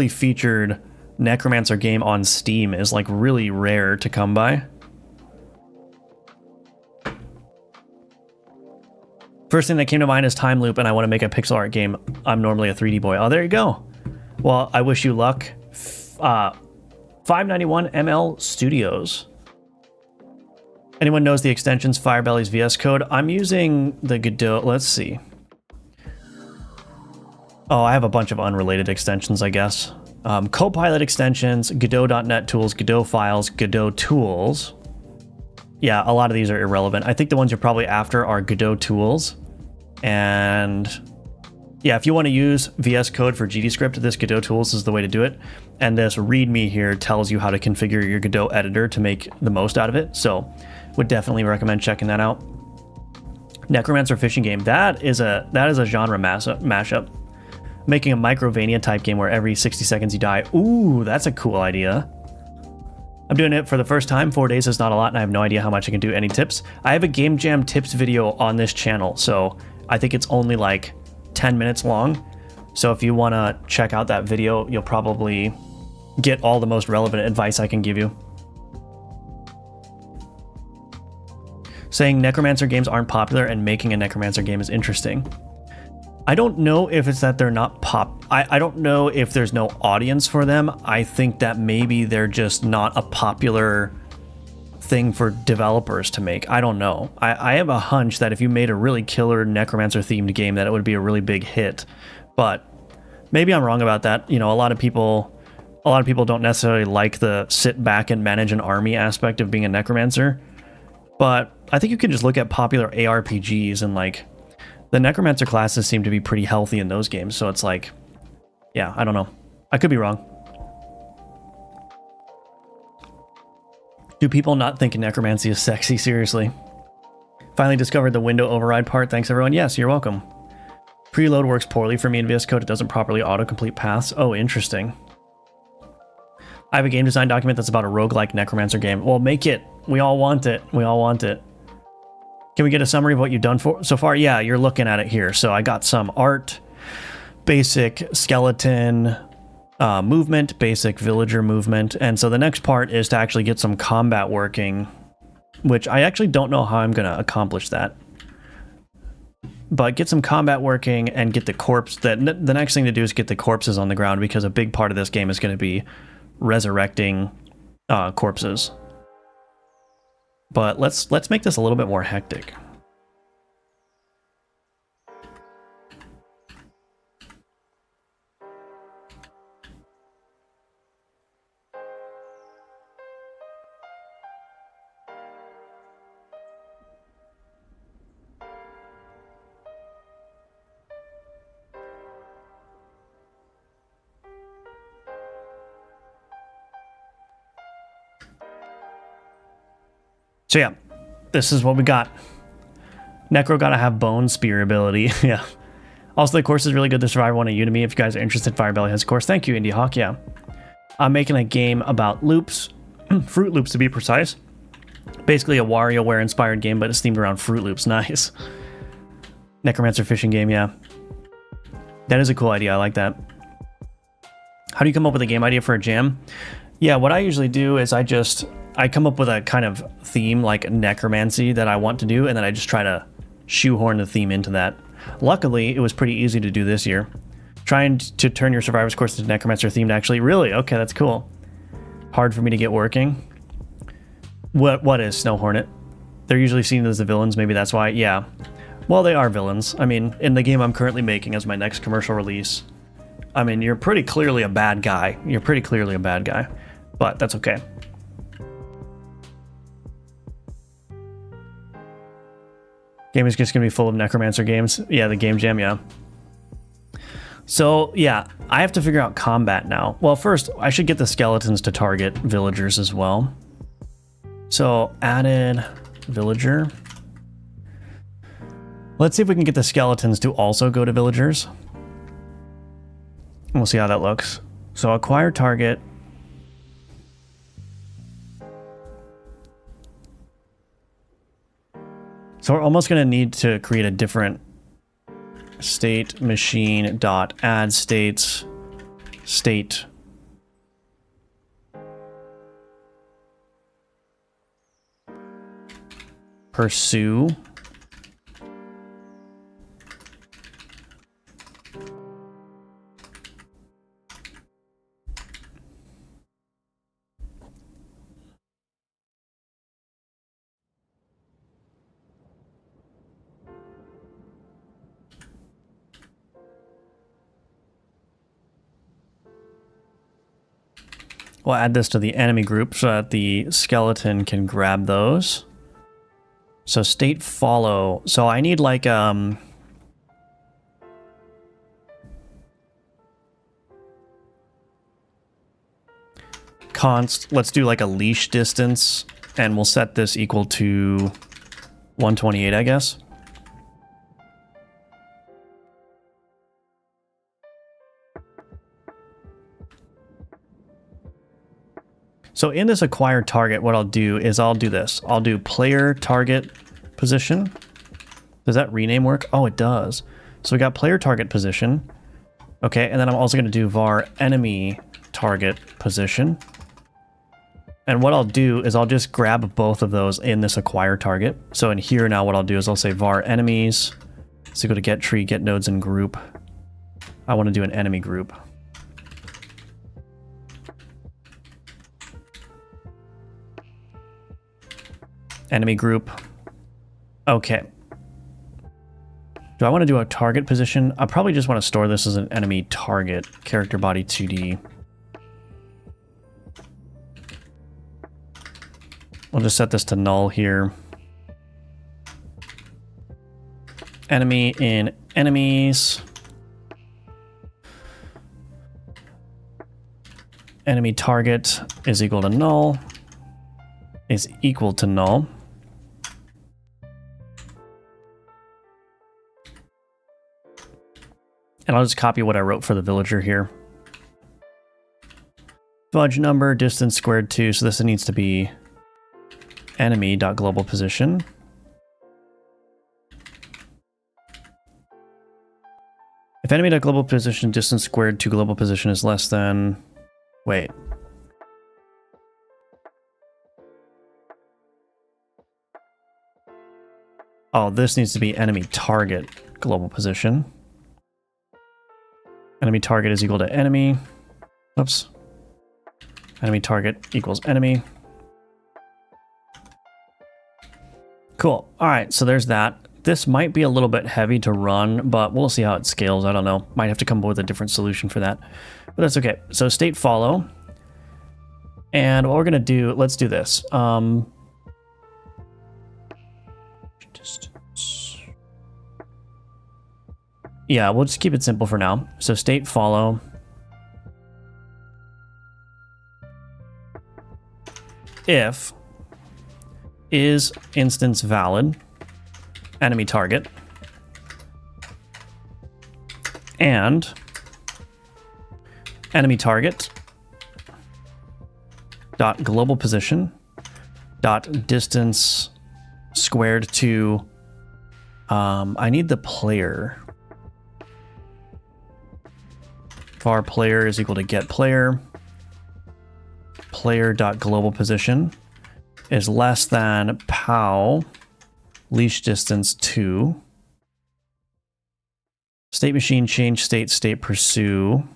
featured Necromancer game on Steam is like really rare to come by. First thing that came to mind is time loop, and I want to make a pixel art game. I'm normally a 3D boy. Oh, there you go. Well, I wish you luck. 591 ML Studios. Anyone knows the extensions Firebelly's VS Code? I'm using the Godot. Let's see. Oh, I have a bunch of unrelated extensions, I guess. Copilot extensions, Godot.net tools, Godot files, Godot tools. Yeah, a lot of these are irrelevant. I think the ones you're probably after are Godot tools. And yeah, if you want to use VS Code for GDScript, this Godot tools is the way to do it. And this README here tells you how to configure your Godot editor to make the most out of it. So would definitely recommend checking that out. Necromancer fishing game. That is a genre mashup. Making a Microvania type game where every 60 seconds you die. Ooh, that's a cool idea. I'm doing it for the first time. 4 days is not a lot, and I have no idea how much I can do. Any tips? I have a game jam tips video on this channel, so I think it's only like 10 minutes long. So if you want to check out that video, you'll probably get all the most relevant advice I can give you. Saying Necromancer games aren't popular and making a Necromancer game is interesting. I don't know if it's that they're not I don't know if there's no audience for them. I think that maybe they're just not a popular thing for developers to make. I don't know. I have a hunch that if you made a really killer Necromancer themed game, that it would be a really big hit. But maybe I'm wrong about that. You know, a lot of people don't necessarily like the sit back and manage an army aspect of being a Necromancer. But I think you can just look at popular ARPGs and like the Necromancer classes seem to be pretty healthy in those games. So it's like, yeah, I don't know. I could be wrong. Do people not think necromancy is sexy? Seriously. Finally discovered the window override part. Thanks everyone. Yes, you're welcome. Preload works poorly for me in VS Code. It doesn't properly autocomplete paths. Oh, interesting. I have a game design document that's about a roguelike Necromancer game. Well, make it. We all want it. We all want it. Can we get a summary of what you've done so far? Yeah, you're looking at it here. So I got some art, basic skeleton movement, basic villager movement. And so the next part is to actually get some combat working, which I actually don't know how I'm going to accomplish that. But get some combat working and get the corpse. The next thing to do is get the corpses on the ground, because a big part of this game is going to be resurrecting corpses. But let's make this a little bit more hectic. So yeah, this is what we got. Necro gotta have bone spear ability. Yeah. Also, the course is really good. The Survivor one at Udemy. If you guys are interested, Firebelly has a course. Thank you, Indie Hawk. Yeah. I'm making a game about loops, Fruit Loops to be precise. Basically a WarioWare inspired game, but it's themed around Fruit Loops. Nice. Necromancer fishing game, yeah. That is a cool idea. I like that. How do you come up with a game idea for a jam? Yeah, what I usually do is I come up with a kind of theme like necromancy that I want to do, and then I just try to shoehorn the theme into that. Luckily, it was pretty easy to do this year. Trying to turn your Survivor's course into Necromancer themed, actually. Really? Okay, that's cool. Hard for me to get working. What is Snow Hornet? They're usually seen as the villains, maybe that's why. Yeah. Well, they are villains. I mean, in the game I'm currently making as my next commercial release, I mean, you're pretty clearly a bad guy. You're pretty clearly a bad guy. But that's okay. Game is just going to be full of Necromancer games. Yeah, the game jam, yeah. So, yeah, I have to figure out combat now. Well, first, I should get the skeletons to target villagers as well. So, added villager. Let's see if we can get the skeletons to also go to villagers. We'll see how that looks. So, acquire target. So we're almost going to need to create a different state machine dot add states state. Pursue. We'll add this to the enemy group so that the skeleton can grab those. So state follow. So I need like const. Let's do like a leash distance, and we'll set this equal to 128, I guess. So in this acquire target, what I'll do is I'll do this. I'll do player target position. Does that rename work? Oh, it does. So we got player target position. Okay, and then I'm also going to do var enemy target position. And what I'll do is I'll just grab both of those in this acquire target. So in here now, what I'll do is I'll say var enemies. So go to get tree, get nodes and group. I want to do an enemy group. Enemy group. Okay. Do I want to do a target position? I probably just want to store this as an enemy target. Character body 2D. We'll just set this to null here. Enemy in enemies. Enemy target is equal to null. Is equal to null. And I'll just copy what I wrote for the villager here. Fudge number, distance squared 2. So this needs to be enemy.global position. If enemy.global position distance squared to global position is less than... Wait. Oh, this needs to be enemy target global position. Enemy target is equal to enemy. Oops. Enemy target equals enemy. Cool. All right, so there's that. This might be a little bit heavy to run, but we'll see how it scales. I don't know. Might have to come up with a different solution for that. But that's okay. So state follow. And what we're going to do, let's do this. Yeah, we'll just keep it simple for now. So state follow. If is instance valid, enemy target, and enemy target dot global position dot distance squared to I need the player. Var player is equal to get player. Player dot global position is less than pow leash distance 2. State machine change state pursue.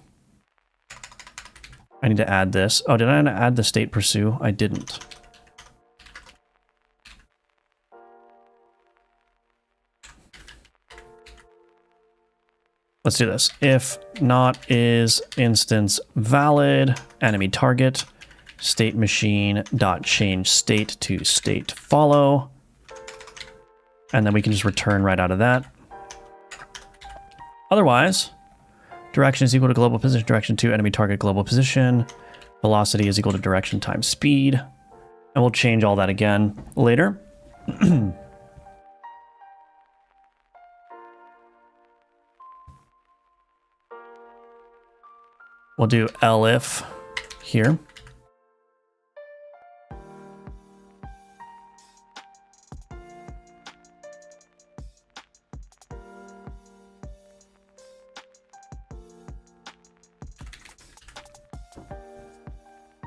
I need to add this. Oh, did I add the state pursue? I didn't. Let's do this. If not is instance valid, enemy target, state machine dot change state to state follow. And then we can just return right out of that. Otherwise, direction is equal to global position, direction to enemy target global position. Velocity is equal to direction times speed. And we'll change all that again later. We'll do elif here.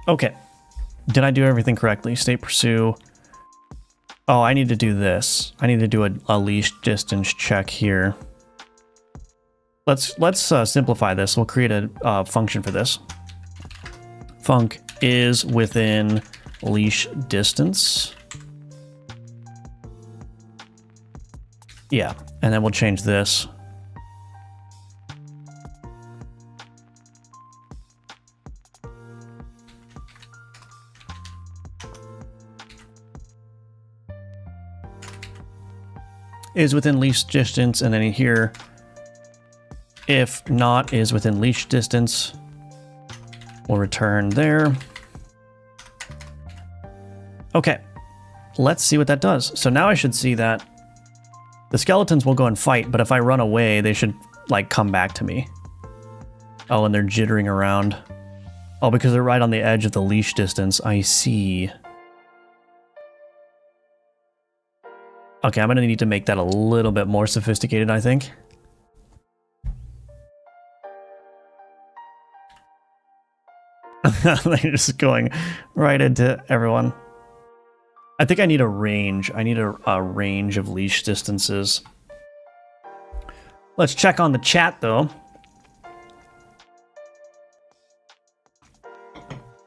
Okay. Did I do everything correctly? State pursue. Oh, I need to do this. I need to do a leash distance check here. Let's simplify this. We'll create a function for this. Func is within leash distance. Yeah, and then we'll change this. is within leash distance, and then here, if not is within leash distance, we'll return there. Okay, let's see what that does. So now I should see that the skeletons will go and fight, but if I run away, they should like come back to me. Oh, and they're jittering around. Oh, because they're right on the edge of the leash distance. I see. Okay, I'm gonna need to make that a little bit more sophisticated, I think. They're just going right into everyone. I think I need a range. I need a range of leash distances. Let's check on the chat, though.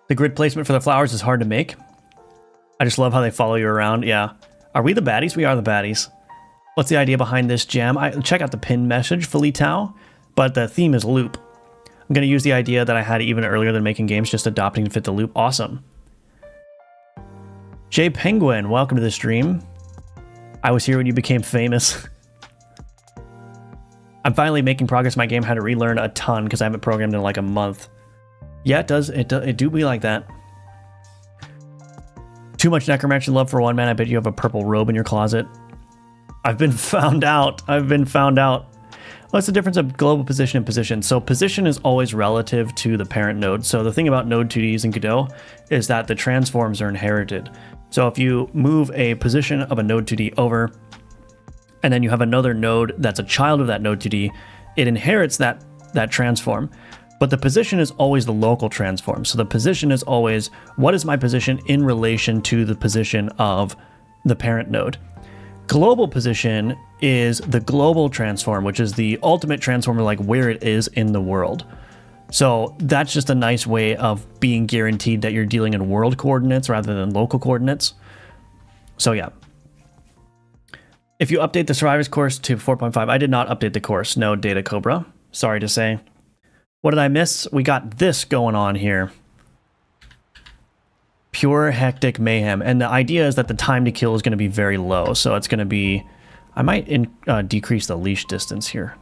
The grid placement for the flowers is hard to make. I just love how they follow you around. Yeah. Are we the baddies? We are the baddies. What's the idea behind this gem? Check out the pin message, Felietao, but the theme is loop. I'm going to use the idea that I had even earlier than making games, just adopting to fit the loop. Awesome. Jay Penguin, welcome to the stream. I was here when you became famous. I'm finally making progress in my game. Had to relearn a ton because I haven't programmed in like a month. Yeah, it does. It do be like that. Too much Necromancer love for one man. I bet you have a purple robe in your closet. I've been found out. I've been found out. What's the difference of global position and position? So position is always relative to the parent node. So the thing about node 2Ds in Godot is that the transforms are inherited. So if you move a position of a node 2D over, and then you have another node that's a child of that node 2D, it inherits that transform. But the position is always the local transform. So the position is always, what is my position in relation to the position of the parent node? Global position is the global transform, which is the ultimate transform, like where it is in the world. So that's just a nice way of being guaranteed that you're dealing in world coordinates rather than local coordinates. So yeah. If you update the Survivors course to 4.5, I did not update the course. No, Data Cobra. Sorry to say. What did I miss? We got this going on here. Pure hectic mayhem. And the idea is that the time to kill is going to be very low. So it's going to be... I might decrease the leash distance here.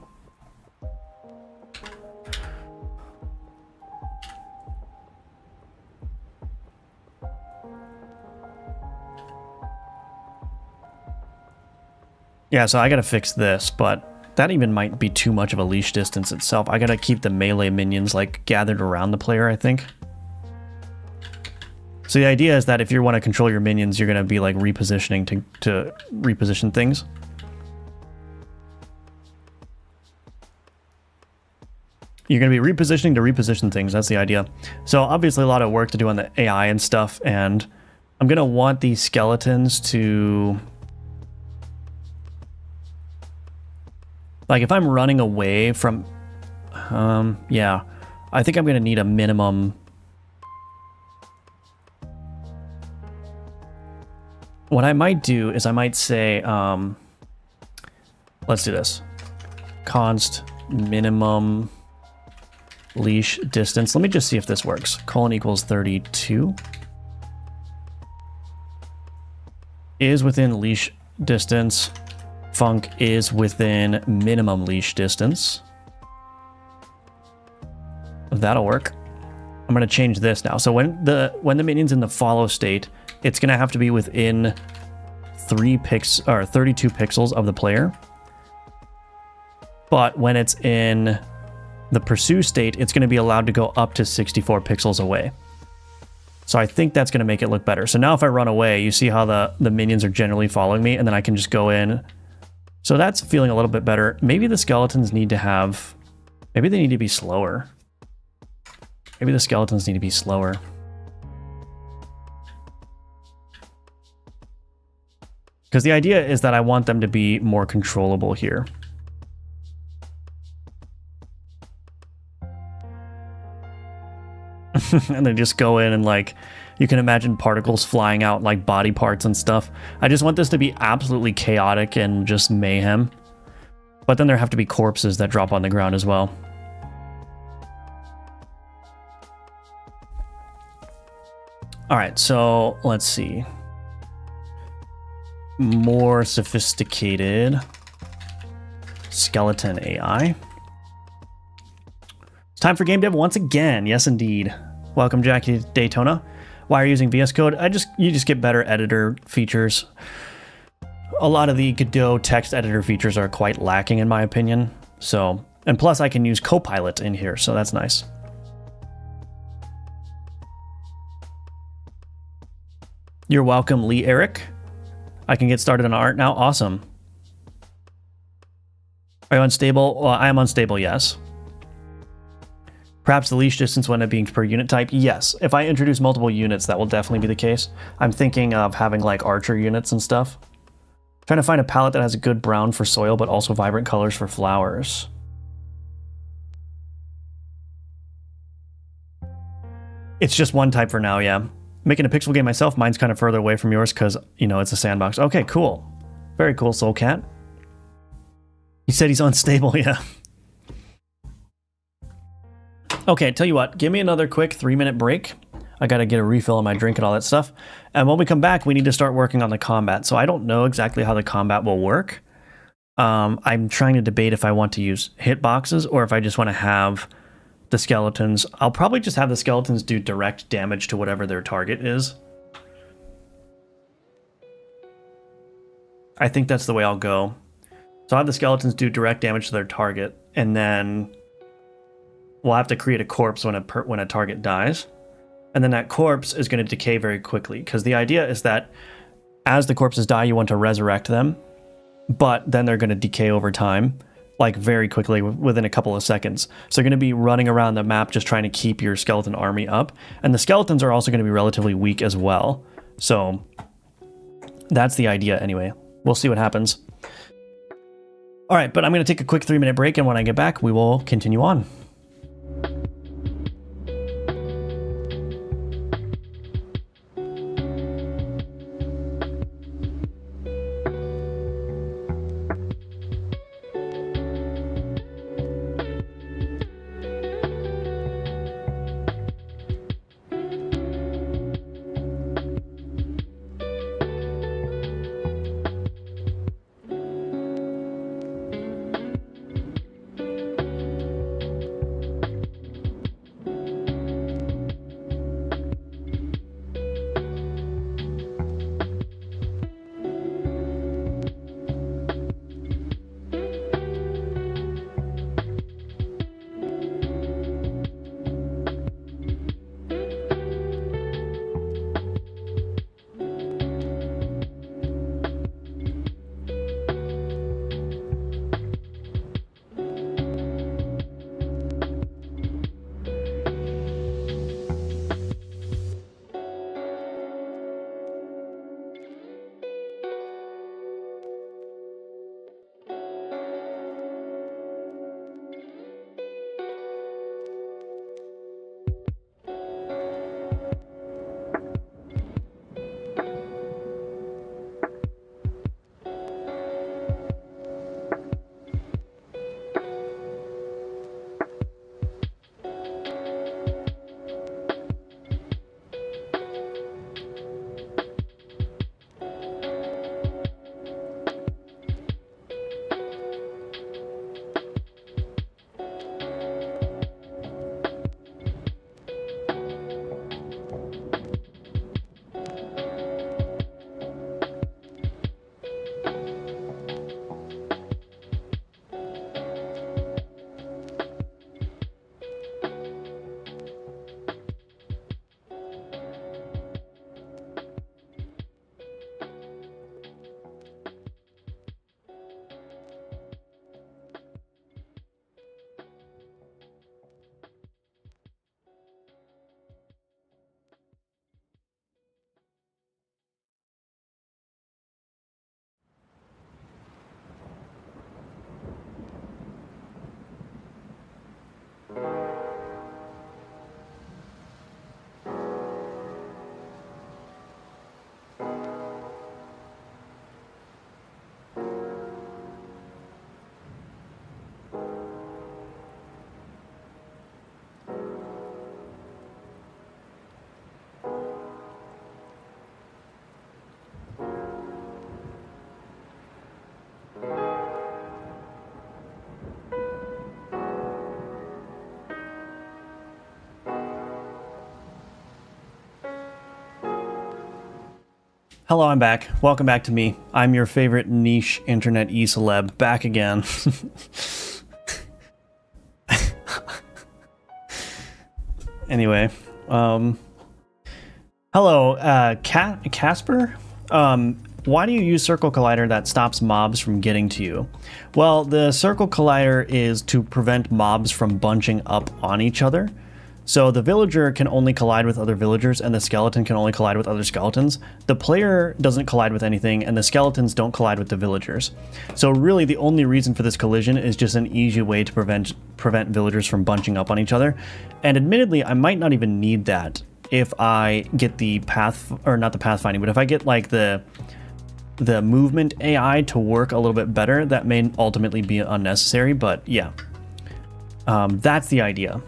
Yeah, so I got to fix this, but... that even might be too much of a leash distance itself. I gotta keep the melee minions like gathered around the player, I think. So the idea is that if you want to control your minions, you're gonna be like repositioning to reposition things. You're gonna be repositioning to reposition things. That's the idea. So obviously a lot of work to do on the AI and stuff, and I'm gonna want these skeletons to... like if I'm running away from, yeah, I think I'm going to need a minimum. What I might do is I might say, let's do this. Const minimum leash distance. Let me just see if this works. Colon equals 32 is within leash distance. Func is within minimum leash distance. That'll work. I'm gonna change this now. So when the minion's in the follow state, it's gonna have to be within 32 pixels of the player. But when it's in the pursue state, it's gonna be allowed to go up to 64 pixels away. So I think that's gonna make it look better. So now if I run away, you see how the minions are generally following me, and then I can just go in. So that's feeling a little bit better. Maybe the skeletons need to have... maybe they need to be slower. Maybe the skeletons need to be slower. Because the idea is that I want them to be more controllable here. And they just go in and like... you can imagine particles flying out like body parts and stuff. I just want this to be absolutely chaotic and just mayhem. But then there have to be corpses that drop on the ground as well. All right, so let's see. more sophisticated skeleton AI. It's time for game dev once again. Yes, indeed. Welcome, Jackie Daytona. Why are you using VS Code? You just get better editor features. A lot of the Godot text editor features are quite lacking in my opinion. So, and plus I can use Copilot in here, so that's nice. You're welcome, Lee Eric. I can get started on art now. Awesome. Are you unstable? Well, I am unstable, yes. Perhaps the leash distance will end up being per unit type? Yes. If I introduce multiple units, that will definitely be the case. I'm thinking of having like archer units and stuff. Trying to find a palette that has a good brown for soil, but also vibrant colors for flowers. It's just one type for now, yeah. Making a pixel game myself, mine's kind of further away from yours because, you know, it's a sandbox. Okay, cool. Very cool, Soul Cat. He said he's unstable, yeah. Okay, tell you what, give me another quick 3-minute break. I gotta get a refill on my drink and all that stuff. And when we come back, we need to start working on the combat. So I don't know exactly how the combat will work. I'm trying to debate if I want to use hitboxes or if I just want to have the skeletons. I'll probably just have the skeletons do direct damage to whatever their target is. I think that's the way I'll go. So I'll have the skeletons do direct damage to their target, and then we'll have to create a corpse when a target dies. And then that corpse is going to decay very quickly, because the idea is that as the corpses die, you want to resurrect them, but then they're going to decay over time, like very quickly, within a couple of seconds. So you're going to be running around the map just trying to keep your skeleton army up. And the skeletons are also going to be relatively weak as well. So that's the idea anyway. We'll see what happens. All right, but I'm going to take a quick 3-minute break, and when I get back, we will continue on. Hello, I'm back. Welcome back to me. I'm your favorite niche internet e-celeb, back again. Anyway, hello, Casper? Why do you use Circle Collider that stops mobs from getting to you? Well, the Circle Collider is to prevent mobs from bunching up on each other. So the villager can only collide with other villagers and the skeleton can only collide with other skeletons. The player doesn't collide with anything and the skeletons don't collide with the villagers. So really the only reason for this collision is just an easy way to prevent villagers from bunching up on each other. And admittedly, I might not even need that if I get the path, or not the pathfinding, but if I get like the movement AI to work a little bit better, that may ultimately be unnecessary, but yeah. That's the idea.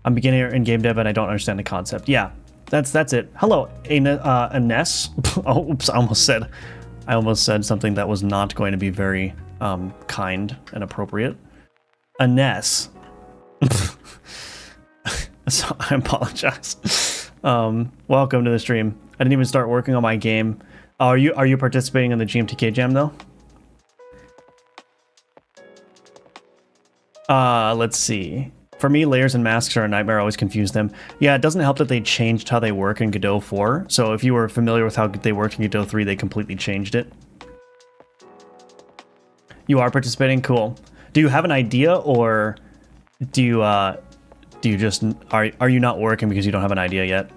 I'm beginner in game dev and I don't understand the concept. Yeah, that's it. Hello, Ines. Oh, oops, I almost said something that was not going to be very kind and appropriate. Ines. So I apologize. Welcome to the stream. I didn't even start working on my game. Are you participating in the GMTK jam though? Let's see. For me, layers and masks are a nightmare. I always confuse them. Yeah, it doesn't help that they changed how they work in Godot 4. So if you were familiar with how they worked in Godot 3, they completely changed it. You are participating? Cool. Do you have an idea, or do you just are you not working because you don't have an idea yet?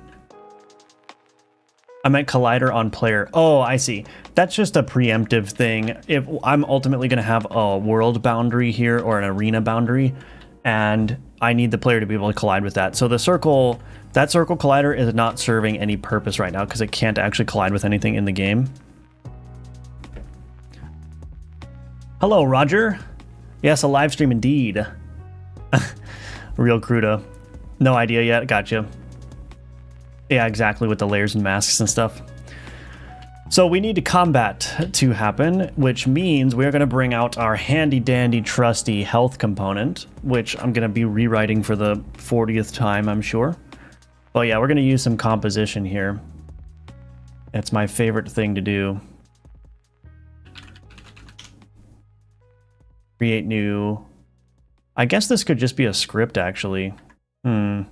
I meant collider on player. Oh, I see. That's just a preemptive thing. If I'm ultimately going to have a world boundary here or an arena boundary, and I need the player to be able to collide with that. So that circle collider is not serving any purpose right now because it can't actually collide with anything in the game. Hello, Roger. Yes, a live stream indeed. Real cruda. No idea yet. Gotcha. Yeah, exactly, with the layers and masks and stuff. So we need combat to happen, which means we're going to bring out our handy dandy trusty health component, which I'm going to be rewriting for the 40th time, I'm sure. But yeah, we're going to use some composition here. It's my favorite thing to do. Create new. I guess this could just be a script, actually. I'm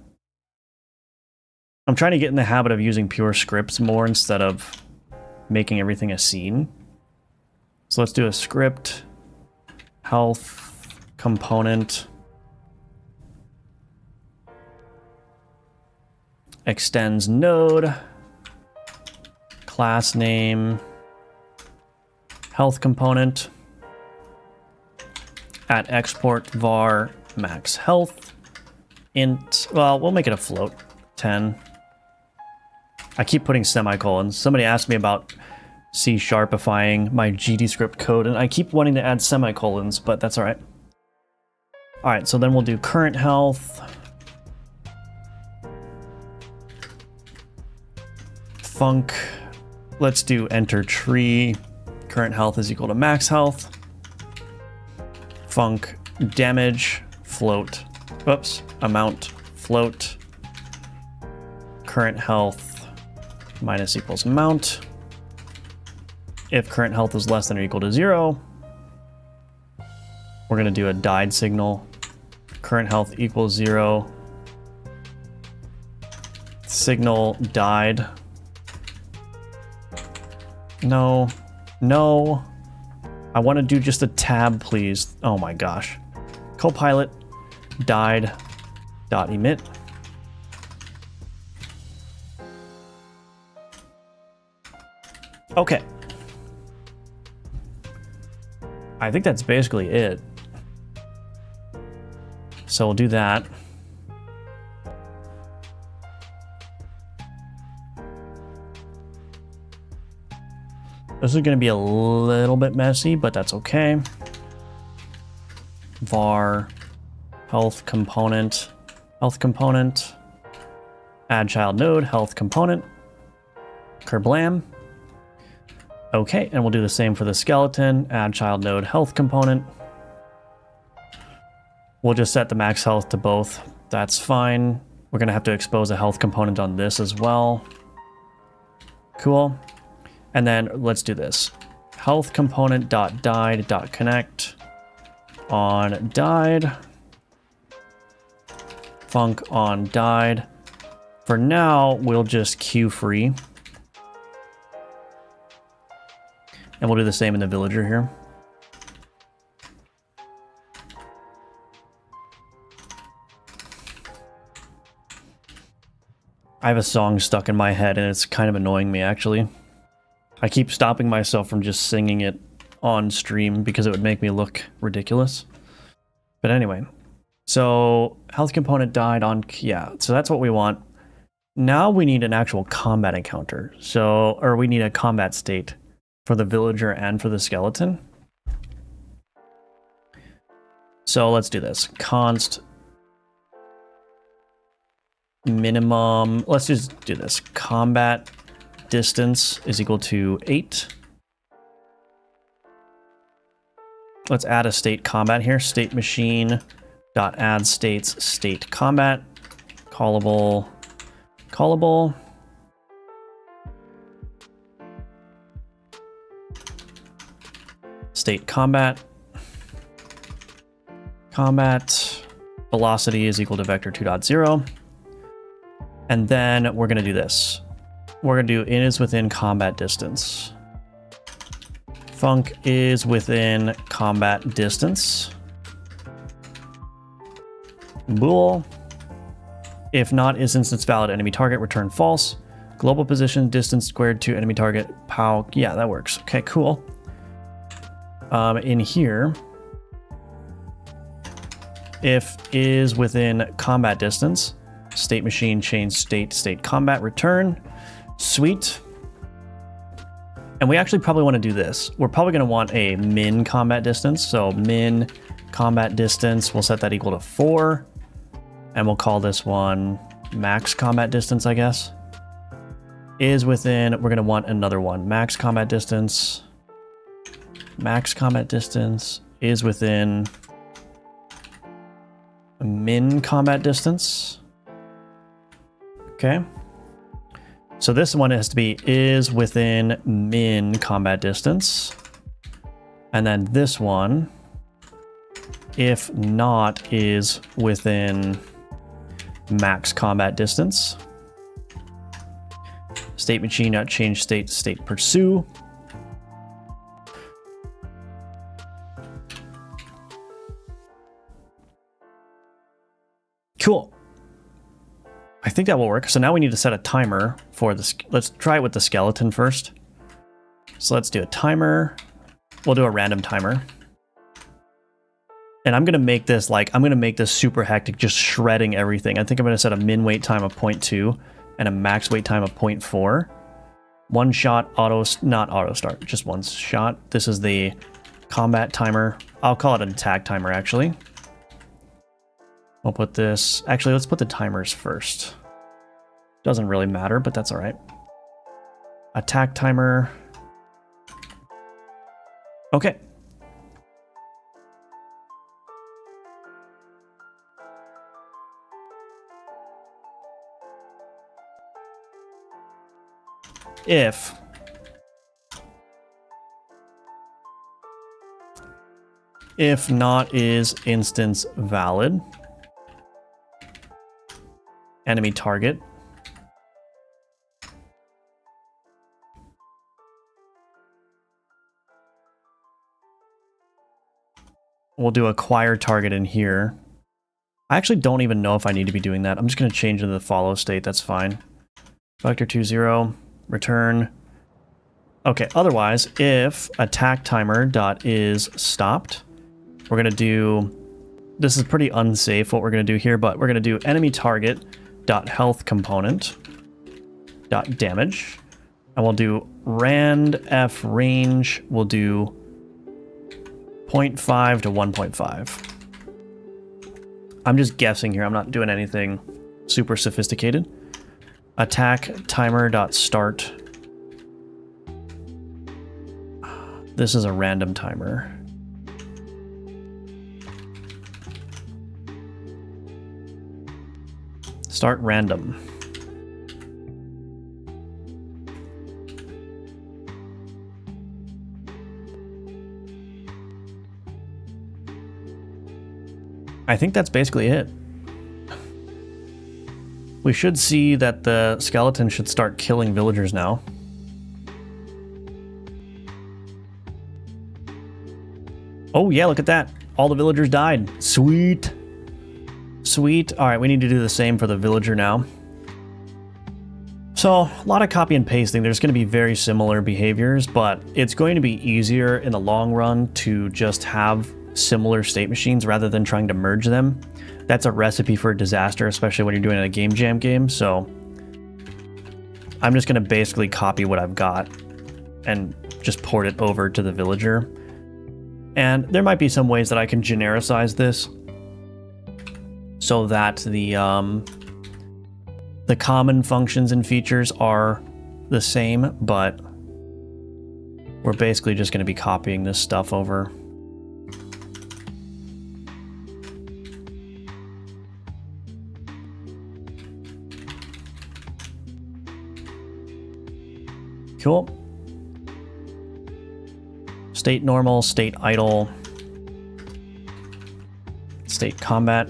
trying to get in the habit of using pure scripts more instead of making everything a scene. So let's do a script, health component, extends node, class name, health component, at export var max health, int, well, we'll make it a float, 10. I keep putting semicolons. Somebody asked me about C#ifying my GDScript code, and I keep wanting to add semicolons, but that's all right. All right, so then we'll do current health, func. Let's do enter tree. Current health is equal to max health. Func damage float. Whoops, amount float. Current health minus equals amount. If current health is less than or equal to 0, we're going to do a died signal. Current health equals 0. Signal died. No. No. I want to do just a tab, please. Oh my gosh. Copilot died dot emit. Okay. I think that's basically it. So we'll do that. This is going to be a little bit messy, but that's okay. Var health component, add child node, health component, kerblam. Okay, and we'll do the same for the skeleton, add child node, health component. We'll just set the max health to both. That's fine. We're going to have to expose a health component on this as well. Cool. And then let's do this. Health component dot died dot connect on died. Func on died. For now, we'll just queue free. And we'll do the same in the villager here. I have a song stuck in my head and it's kind of annoying me actually. I keep stopping myself from just singing it on stream because it would make me look ridiculous. But anyway, so health component died on, yeah, so that's what we want. Now we need an actual combat encounter. So, or we need a combat state for the villager and for the skeleton. So let's do this. Const minimum, let's just do this. Combat distance is equal to 8. Let's add a state combat here. State machine dot add states state combat. Callable. State combat. Combat velocity is equal to vector 2.0. And then we're going to do this. We're going to do is within combat distance. Func is within combat distance. Bool. If not, is instance valid enemy target, return false. Global position, distance squared to enemy target, pow. Yeah, that works. Okay, cool. In here, if is within combat distance, state machine change state combat return. Sweet. And we actually probably want to do this. We're probably going to want a min combat distance. So min combat distance, we'll set that equal to 4. And we'll call this one max combat distance, I guess. Is within, we're going to want another one. Max combat distance. Max combat distance is within min combat distance. Okay. So this one has to be is within min combat distance. And then this one, if not, is within max combat distance. State machine dot change state state pursue. Cool. I think that will work. So now we need to set a timer for this. Let's try it with the skeleton first. So let's do a timer. We'll do a random timer. And I'm going to make this super hectic, just shredding everything. I think I'm going to set a min wait time of 0.2 and a max wait time of 0.4. One shot not auto start, just one shot. This is the combat timer. I'll call it an attack timer actually. We'll put this, actually let's put the timers first. Doesn't really matter, but that's all right. Attack timer. Okay. If not is instance valid, enemy target. We'll do acquire target in here. I actually don't even know if I need to be doing that. I'm just going to change into the follow state. That's fine. Vector 2.0, return. Okay, otherwise, if attack timer dot is stopped, we're going to do, this is pretty unsafe what we're going to do here, but we're going to do enemy target dot health component dot damage, and we'll do rand f range, we'll do 0.5 to 1.5. I'm just guessing here, I'm not doing anything super sophisticated. Attack timer dot start. This is a random timer. Start random. I think that's basically it. We should see that the skeleton should start killing villagers now. Oh yeah, look at that. All the villagers died. Sweet. Sweet. All right, we need to do the same for the villager now. So a lot of copy and pasting. There's going to be very similar behaviors, but it's going to be easier in the long run to just have similar state machines rather than trying to merge them. That's a recipe for disaster, especially when you're doing a game jam game. So I'm just going to basically copy what I've got and just port it over to the villager. And there might be some ways that I can genericize this so that the common functions and features are the same, but we're basically just going to be copying this stuff over. Cool. State normal, state idle, state combat.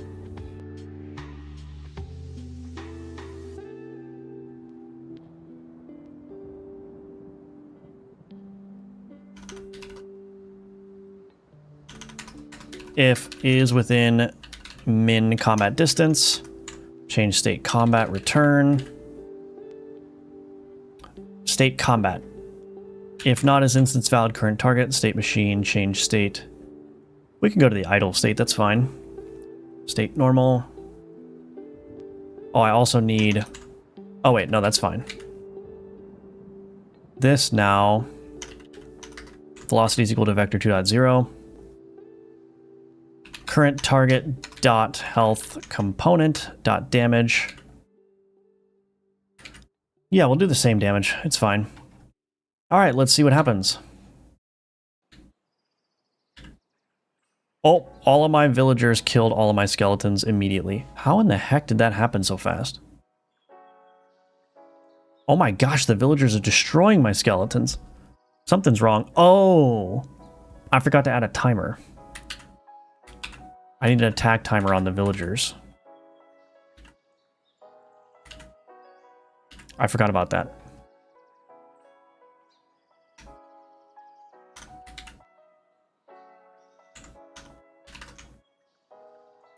If is within min combat distance, change state combat return. State combat. If not, is instance valid current target, state machine, change state. We can go to the idle state, that's fine. State normal. Oh, I also need... Oh wait, no, that's fine. This now, velocity is equal to vector 2.0. Current target dot health component dot damage. Yeah, we'll do the same damage. It's fine. All right, let's see what happens. Oh, all of my villagers killed all of my skeletons immediately. How in the heck did that happen so fast? Oh my gosh, the villagers are destroying my skeletons. Something's wrong. Oh, I forgot to add a timer. I need an attack timer on the villagers. I forgot about that.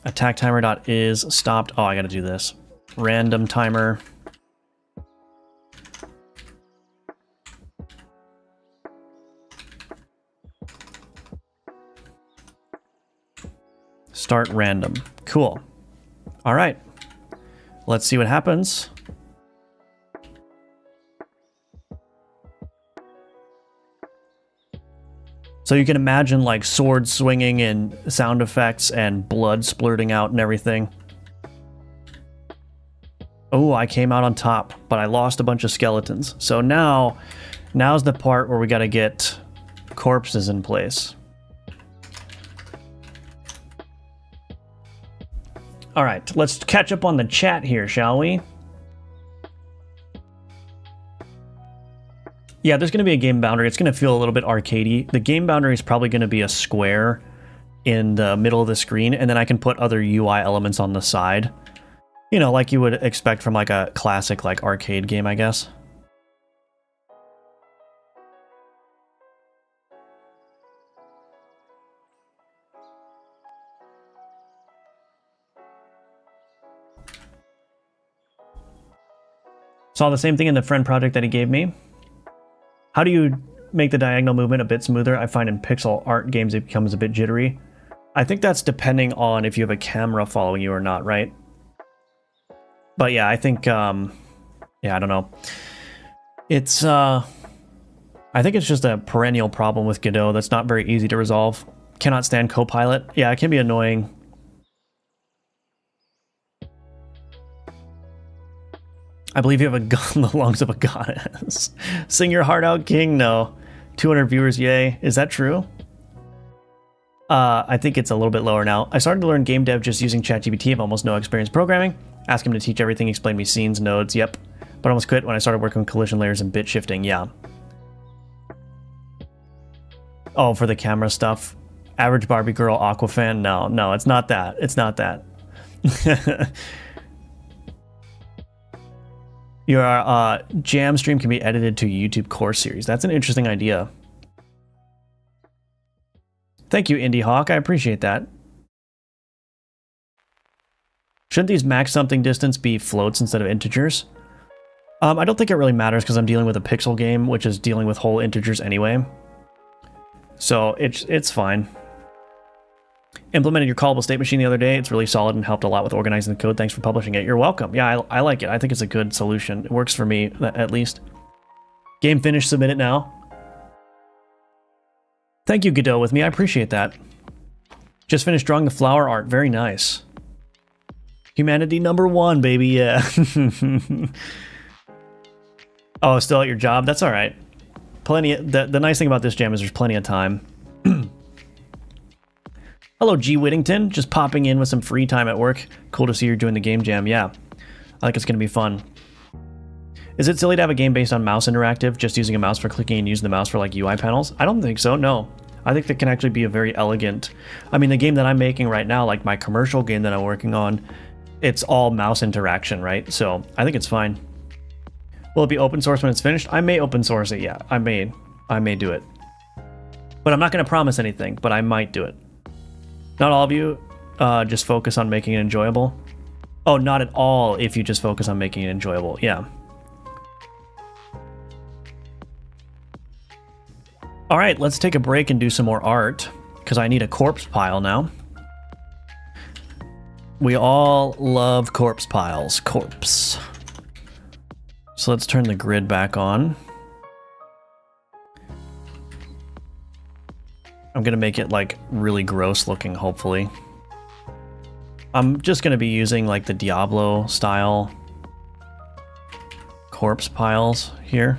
Attack timer dot is stopped. Oh, I gotta do this. Random timer. Start random. Cool. All right. Let's see what happens. So you can imagine like sword swinging and sound effects and blood splurting out and everything. Oh, I came out on top, but I lost a bunch of skeletons. So now's the part where we got to get corpses in place. All right, let's catch up on the chat here, shall we? Yeah, there's going to be a game boundary. It's going to feel a little bit arcadey. The game boundary is probably going to be a square in the middle of the screen, and then I can put other UI elements on the side. You know, like you would expect from like a classic like arcade game, I guess. Saw the same thing in the friend project that he gave me. How do you make the diagonal movement a bit smoother? I find in pixel art games it becomes a bit jittery. I think that's depending on if you have a camera following you or not, right? But yeah, I think, yeah, I don't know. It's, I think it's just a perennial problem with Godot that's not very easy to resolve. Cannot stand Copilot. Yeah, it can be annoying. I believe you have a gun the lungs of a goddess. Sing your heart out, king. No. 200 viewers, yay. Is that true? I think it's a little bit lower now. I started to learn game dev just using ChatGPT. I have almost no experience programming. Ask him to teach everything, explain me scenes, nodes, yep. But I almost quit when I started working with collision layers and bit shifting, yeah. Oh, for the camera stuff. Average Barbie girl Aquafan. No, no, it's not that. It's not that. Your jam stream can be edited to a YouTube course series. That's an interesting idea. Thank you, Indie Hawk. I appreciate that. Shouldn't these max something distance be floats instead of integers? I don't think it really matters because I'm dealing with a pixel game, which is dealing with whole integers anyway. So it's fine. Implemented your callable state machine the other day. It's really solid and helped a lot with organizing the code. Thanks for publishing it. You're welcome. Yeah, I like it. I think it's a good solution. It works for me, at least. Game finished. Submit it now. Thank you, Godot, with me. I appreciate that. Just finished drawing the flower art. Very nice. Humanity #1, baby. Yeah. Oh, still at your job? That's all right. Plenty. The nice thing about this jam is there's plenty of time. Hello, G. Whittington. Just popping in with some free time at work. Cool to see you're doing the game jam. Yeah, I think it's going to be fun. Is it silly to have a game based on mouse interactive, just using a mouse for clicking and using the mouse for like UI panels? I don't think so, no. I think that can actually be a very elegant... I mean, the game that I'm making right now, like my commercial game that I'm working on, it's all mouse interaction, right? So I think it's fine. Will it be open source when it's finished? I may open source it, yeah. I may do it. But I'm not going to promise anything, but I might do it. Not all of you just focus on making it enjoyable. Oh, not at all if you just focus on making it enjoyable. Yeah. All right, let's take a break and do some more art because I need a corpse pile now. We all love corpse piles. Corpse. So let's turn the grid back on. I'm gonna make it like really gross looking, hopefully. I'm just gonna be using like the Diablo style corpse piles here.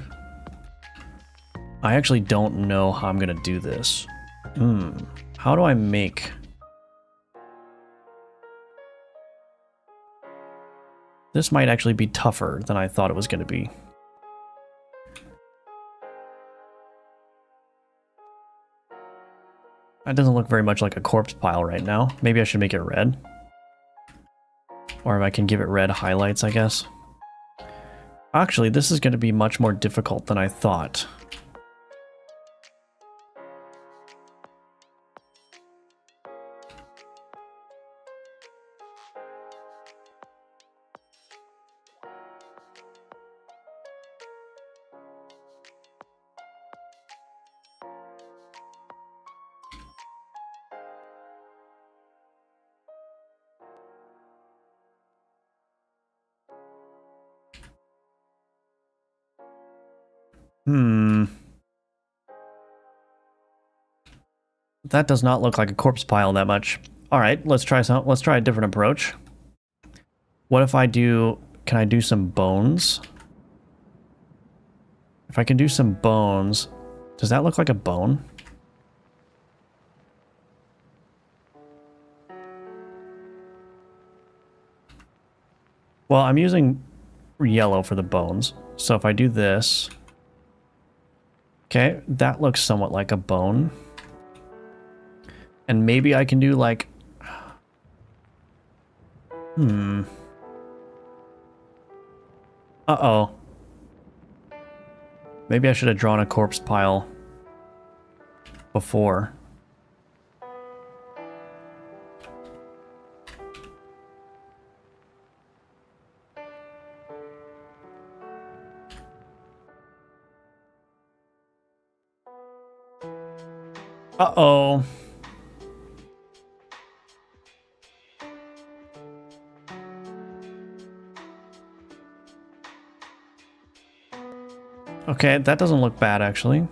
I actually don't know how I'm gonna do this. How do I make... This might actually be tougher than I thought it was gonna be. That doesn't look very much like a corpse pile right now. Maybe I should make it red. Or if I can give it red highlights, I guess. Actually, this is going to be much more difficult than I thought. That does not look like a corpse pile that much. All right, let's try a different approach. What if I do... Can I do some bones? If I can do some bones, does that look like a bone? Well, I'm using yellow for the bones. So if I do this... Okay, that looks somewhat like a bone. And maybe I can do like... Uh-oh. Maybe I should have drawn a corpse pile before. Uh-oh. Okay, that doesn't look bad, actually.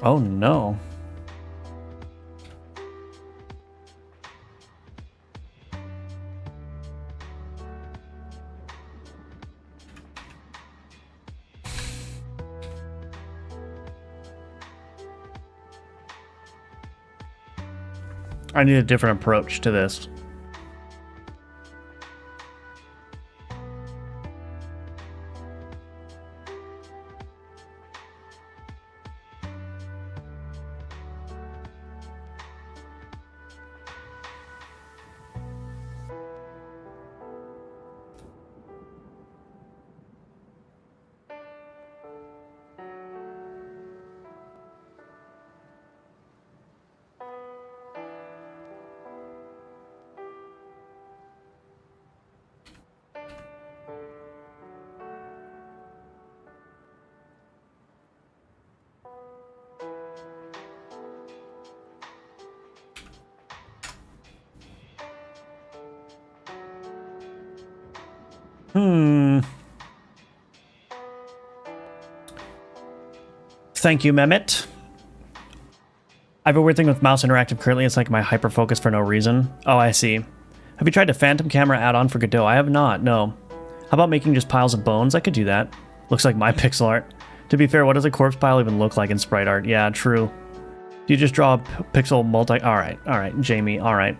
Oh, no. I need a different approach to this. Thank you, Mehmet. I have a weird thing with mouse interactive currently. It's like my hyper focus for no reason. Oh, I see. Have you tried the Phantom Camera add-on for Godot? I have not, no. How about making just piles of bones? I could do that. Looks like my pixel art. To be fair, what does a corpse pile even look like in sprite art? Yeah, true. Do you just draw a pixel multi... Alright, Jamie, alright.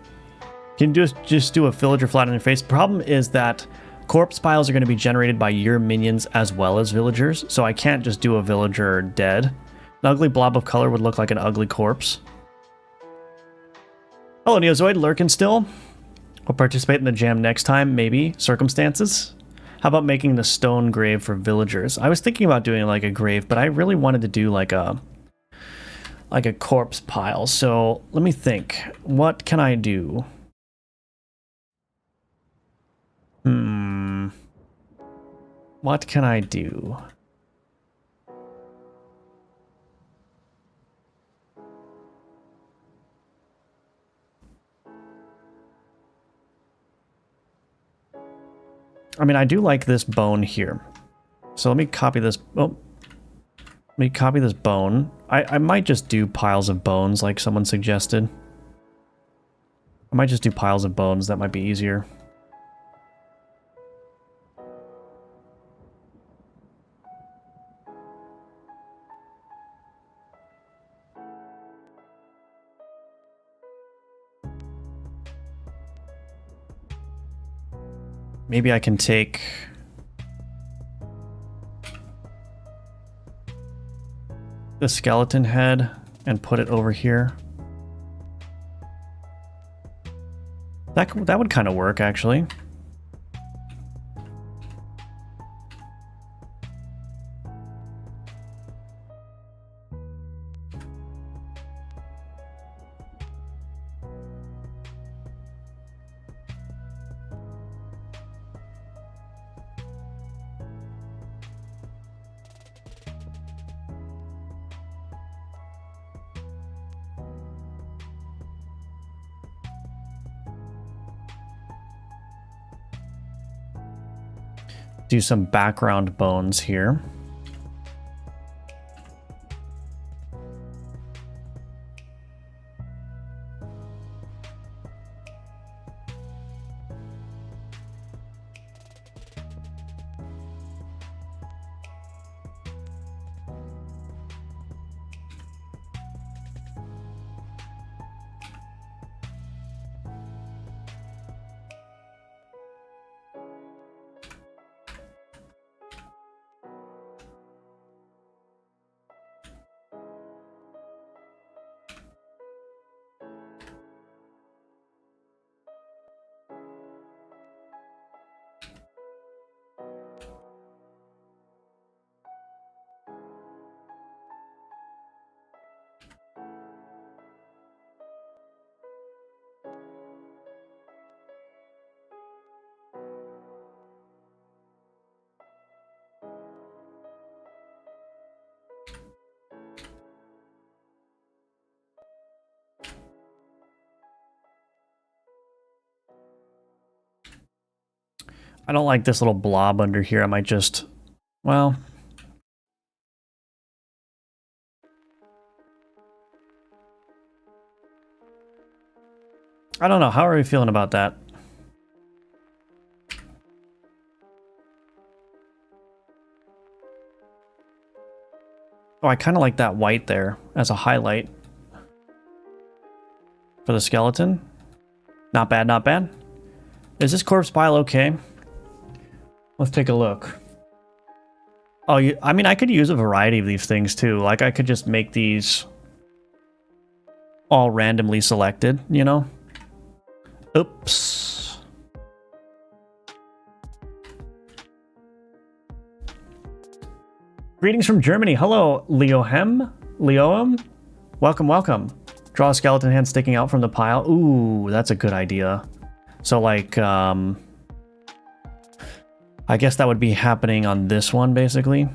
Can you just do a villager flat on your face? The problem is that corpse piles are going to be generated by your minions as well as villagers, so I can't just do a villager dead. An ugly blob of color would look like an ugly corpse. Hello, Neozoid, lurking still? We'll participate in the jam next time, maybe. Circumstances? How about making the stone grave for villagers? I was thinking about doing like a grave, but I really wanted to do like a corpse pile. So let me think. What can I do? What can I do? I mean, I do like this bone here. So let me copy this. Oh, let me copy this bone. I might just do piles of bones like someone suggested. I might just do piles of bones. That might be easier. Maybe I can take... the skeleton head and put it over here. That would kind of work, actually. Do some background bones here. I don't like this little blob under here. I might just, well... I don't know. How are we feeling about that? Oh, I kind of like that white there as a highlight. for the skeleton. Not bad, not bad. Is this corpse pile okay? Let's take a look. Oh, I mean, I could use a variety of these things too. Like, I could just make these all randomly selected, you know? Oops. Greetings from Germany. Hello, Leohem? Welcome, welcome. Draw a skeleton hand sticking out from the pile. Ooh, that's a good idea. So, like, I guess that would be happening on this one, basically.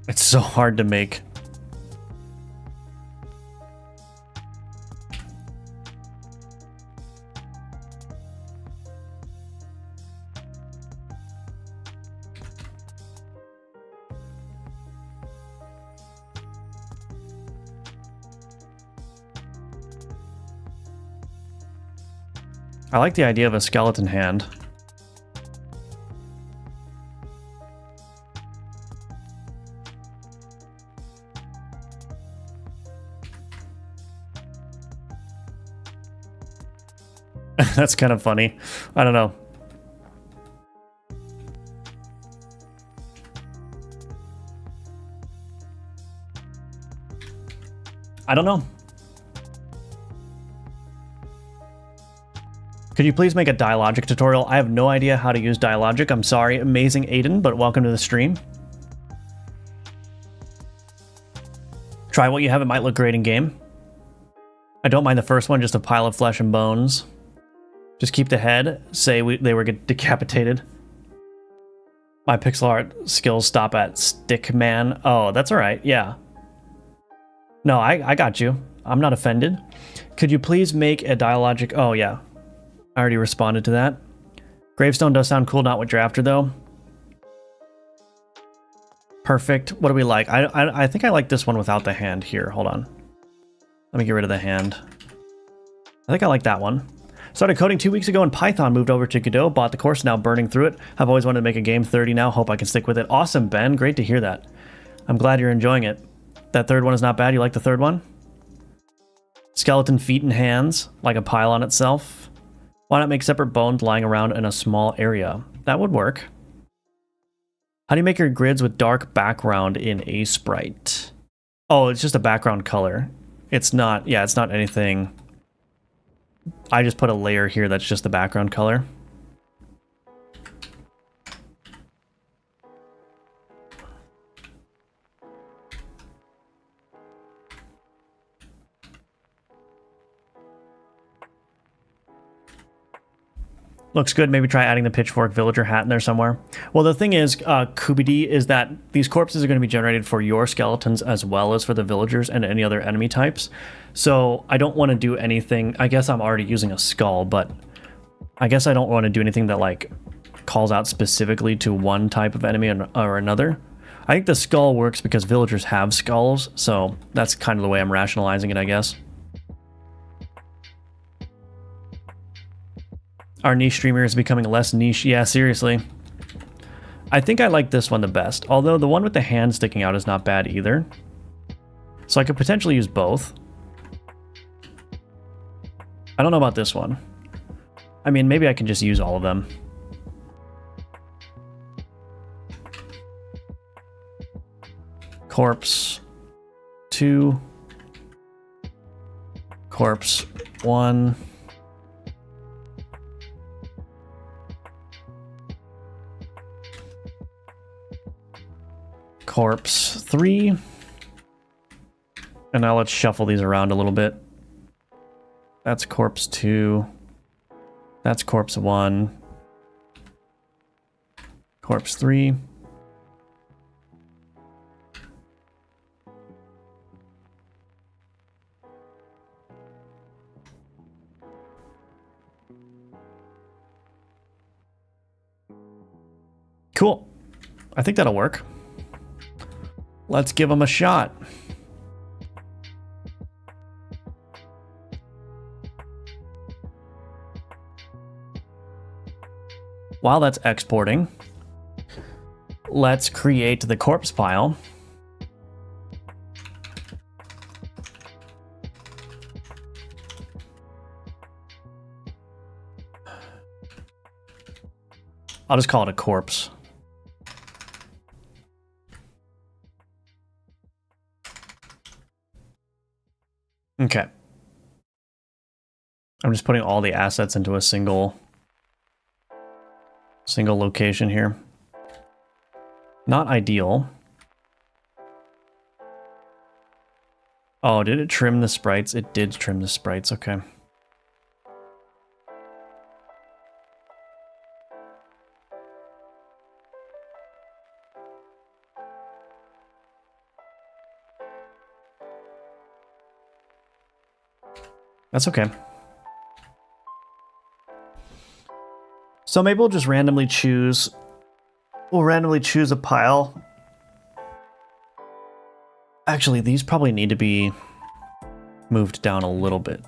It's so hard to make. I like the idea of a skeleton hand. That's kind of funny. I don't know. I don't know. Could you please make a Dialogic tutorial? I have no idea how to use Dialogic. I'm sorry, amazing Aiden, but welcome to the stream. Try what you have, it might look great in game. I don't mind the first one, just a pile of flesh and bones. Just keep the head, say they were decapitated. My pixel art skills stop at Stickman. Oh, that's alright, yeah. No, I got you. I'm not offended. Could you please make a Dialogic... Oh, yeah. I already responded to that. Gravestone does sound cool, not what you're after, though. Perfect. What do we like? I think I like this one without the hand here. Hold on. Let me get rid of the hand. I think I like that one. Started coding 2 weeks ago in Python, moved over to Godot, bought the course, now burning through it. I've always wanted to make a game, 30 now, hope I can stick with it. Awesome, Ben. Great to hear that. I'm glad you're enjoying it. That third one is not bad. You like the third one? Skeleton feet and hands, like a pile on itself. Why not make separate bones lying around in a small area? That would work. How do you make your grids with dark background in a Sprite? Oh, it's just a background color. It's not, yeah, it's not anything. I just put a layer here that's just the background color. Looks good. Maybe try adding the pitchfork villager hat in there somewhere. Well, the thing is, Kubidi, is that these corpses are going to be generated for your skeletons as well as for the villagers and any other enemy types. So I don't want to do anything. I guess I'm already using a skull, but I guess I don't want to do anything that like calls out specifically to one type of enemy or another. I think the skull works because villagers have skulls, so that's kind of the way I'm rationalizing it, I guess. Our niche streamer is becoming less niche. Yeah, seriously. I think I like this one the best, although the one with the hand sticking out is not bad either. So I could potentially use both. I don't know about this one. I mean, maybe I can just use all of them. Corpse 2. Corpse 1. Corpse 3. And now let's shuffle these around a little bit. That's corpse 2. That's corpse 1. Corpse 3. Cool. I think that'll work. Let's give them a shot. while that's exporting, let's create the corpse pile. I'll just call it a corpse. Okay. I'm just putting all the assets into a single location here. Not ideal. Oh, did it trim the sprites? It did trim the sprites, okay. That's okay. So maybe we'll just randomly choose. We'll randomly choose a pile. Actually, these probably need to be moved down a little bit.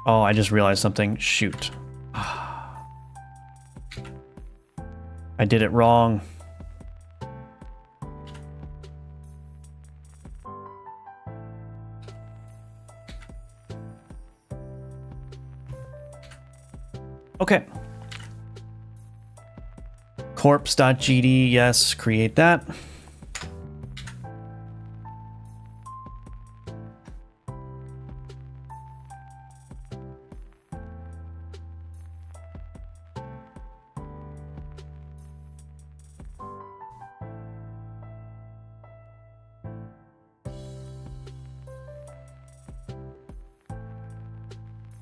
Oh, I just realized something. Shoot. I did it wrong. Okay. Corpse.gd, yes, create that.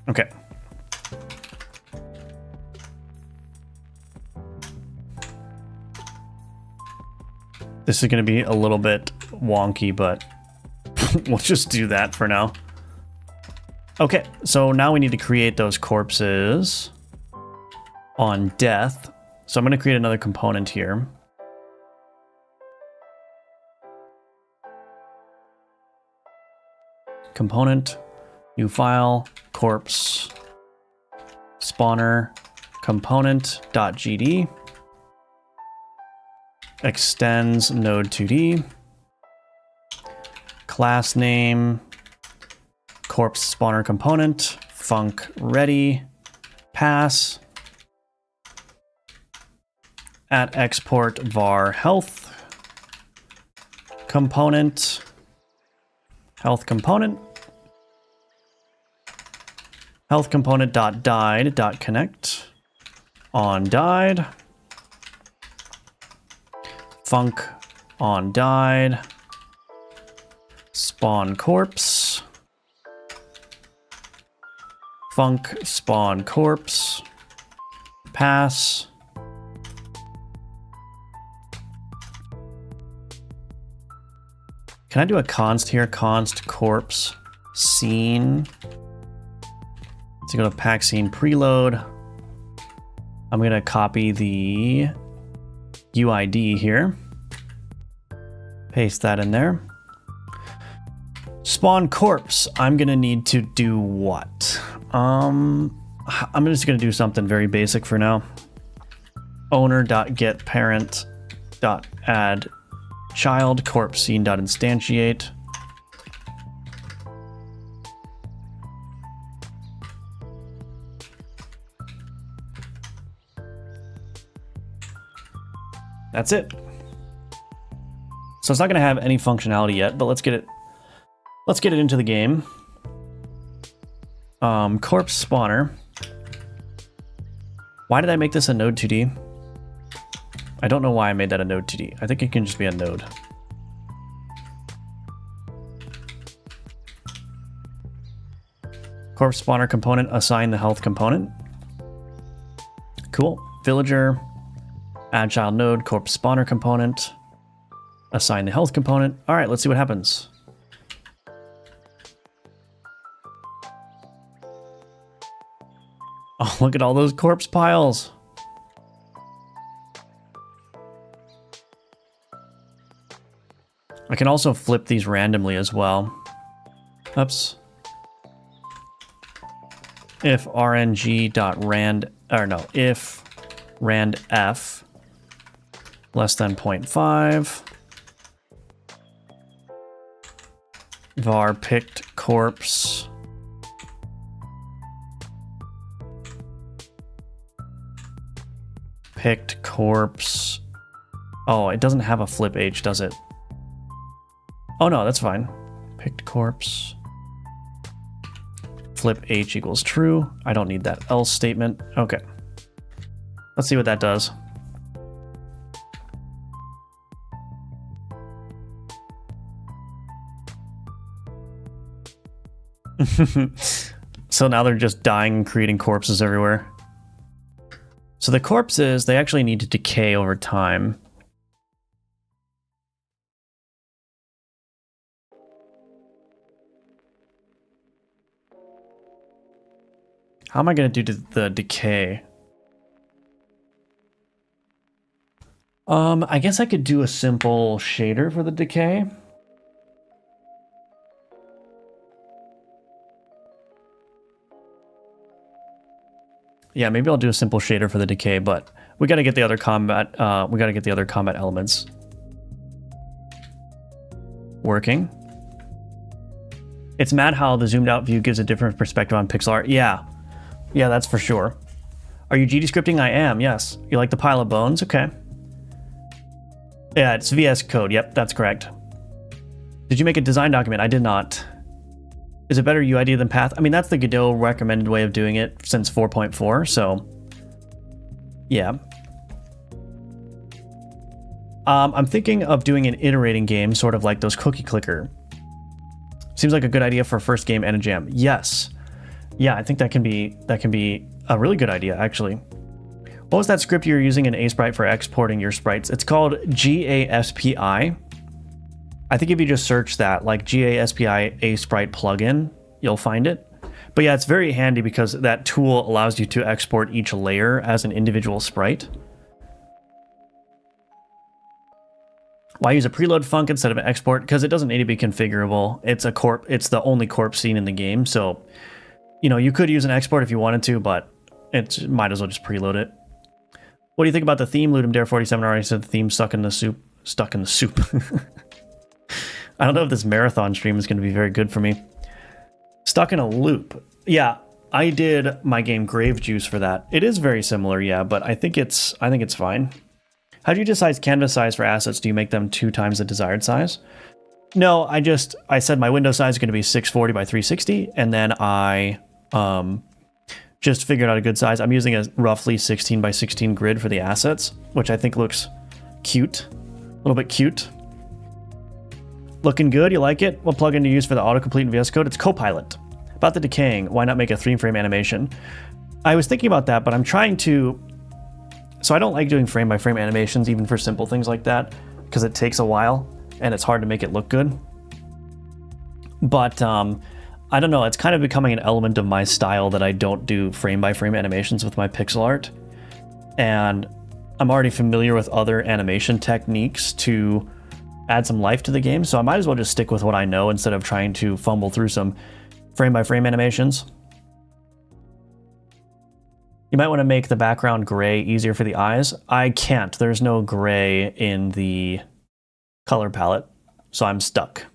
Okay. This is going to be a little bit wonky, but we'll just do that for now. Okay, so now we need to create those corpses on death. So I'm going to create another component here. Component, new file, corpse, spawner, component.gd, extends node2d, class name, corpse spawner component, func ready, pass, at export var health, component, health component, health component dot died dot connect on died, func on died, spawn corpse, func spawn corpse, pass, can I do a const here? Const corpse scene. So go to pack scene preload. I'm gonna copy the UID here. Paste that in there. Spawn corpse. I'm gonna need to do what? I'm just gonna do something very basic for now. Owner.getParent.add child corpse scene.instantiate. That's it. So it's not going to have any functionality yet, but let's get it into the game. Corpse spawner. Why did I make this a node 2D? I don't know why I made that a node 2D. I think it can just be a node. Corpse spawner component, assign the health component. Cool. Villager, add child node, corpse spawner component, assign the health component. All right, let's see what happens. Oh, look at all those corpse piles. I can also flip these randomly as well. Oops. If rng.rand, or no, if randf less than 0.5, var picked corpse picked corpse. Oh, it doesn't have a flip H, does it? Oh no, that's fine. Picked corpse. Flip H equals true. I don't need that else statement. Okay. Let's see what that does. So now they're just dying and creating corpses everywhere. So the corpses, they actually need to decay over time. How am I going to do the decay? I guess I could do a simple shader for the decay. Yeah, maybe I'll do a simple shader for the decay, but we got to get the other combat. We got to get the other combat elements working. It's mad how the zoomed out view gives a different perspective on pixel art. Yeah, that's for sure. Are you GD scripting? I am. Yes. You like the pile of bones? Okay. Yeah, it's VS Code. Yep, that's correct. Did you make a design document? I did not. Is it better UID than path? I mean, that's the Godot recommended way of doing it since 4.4, so yeah. I'm thinking of doing an iterating game, sort of like those cookie clicker. Seems like a good idea for a first game and a jam. Yes. Yeah, I think that can be a really good idea, actually. What was that script you were using in Sprite for exporting your sprites? It's called GASPI. I think if you just search that, like GASPI Sprite plugin, you'll find it. But yeah, it's very handy because that tool allows you to export each layer as an individual sprite. Why use a preload func instead of an export? Because it doesn't need to be configurable. It's a corp. It's the only corp scene in the game. So, you know, you could use an export if you wanted to, but it might as well just preload it. What do you think about the theme? Ludum Dare 47 already said the theme stuck in the soup. Stuck in the soup. I don't know if this marathon stream is going to be very good for me. Stuck in a loop. Yeah, I did my game Grave Juice for that. It is very similar, yeah, but I think it's fine. How do you decide canvas size for assets? Do you make them 2 times the desired size? No, I said my window size is going to be 640 by 360, and then I just figured out a good size. I'm using a roughly 16 by 16 grid for the assets, which I think looks cute. A little bit cute. Looking good, you like it? What plugin do you use for the autocomplete in VS Code? It's Copilot. About the decaying, why not make a 3-frame animation? I was thinking about that, but I'm trying to... So I don't like doing frame-by-frame animations, even for simple things like that, because it takes a while, and it's hard to make it look good. But, I don't know, it's kind of becoming an element of my style that I don't do frame-by-frame animations with my pixel art. And I'm already familiar with other animation techniques to add some life to the game, so I might as well just stick with what I know instead of trying to fumble through some frame-by-frame animations. You might want to make the background gray, easier for the eyes. I can't. There's no gray in the color palette, so I'm stuck.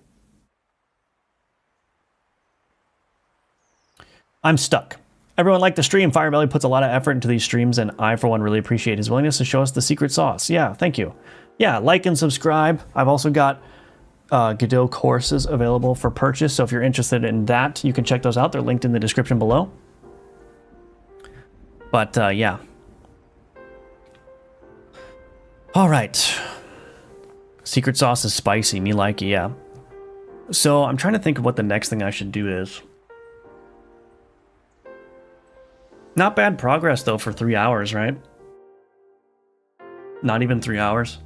I'm stuck. Everyone liked the stream. Firebelly puts a lot of effort into these streams, and I, for one, really appreciate his willingness to show us the secret sauce. Yeah, thank you. Yeah, like and subscribe. I've also got Godot courses available for purchase, so if you're interested in that, you can check those out. They're linked in the description below. But, yeah. All right. Secret sauce is spicy. Me like it, yeah. So I'm trying to think of what the next thing I should do is. Not bad progress, though, for 3 hours, right? Not even 3 hours.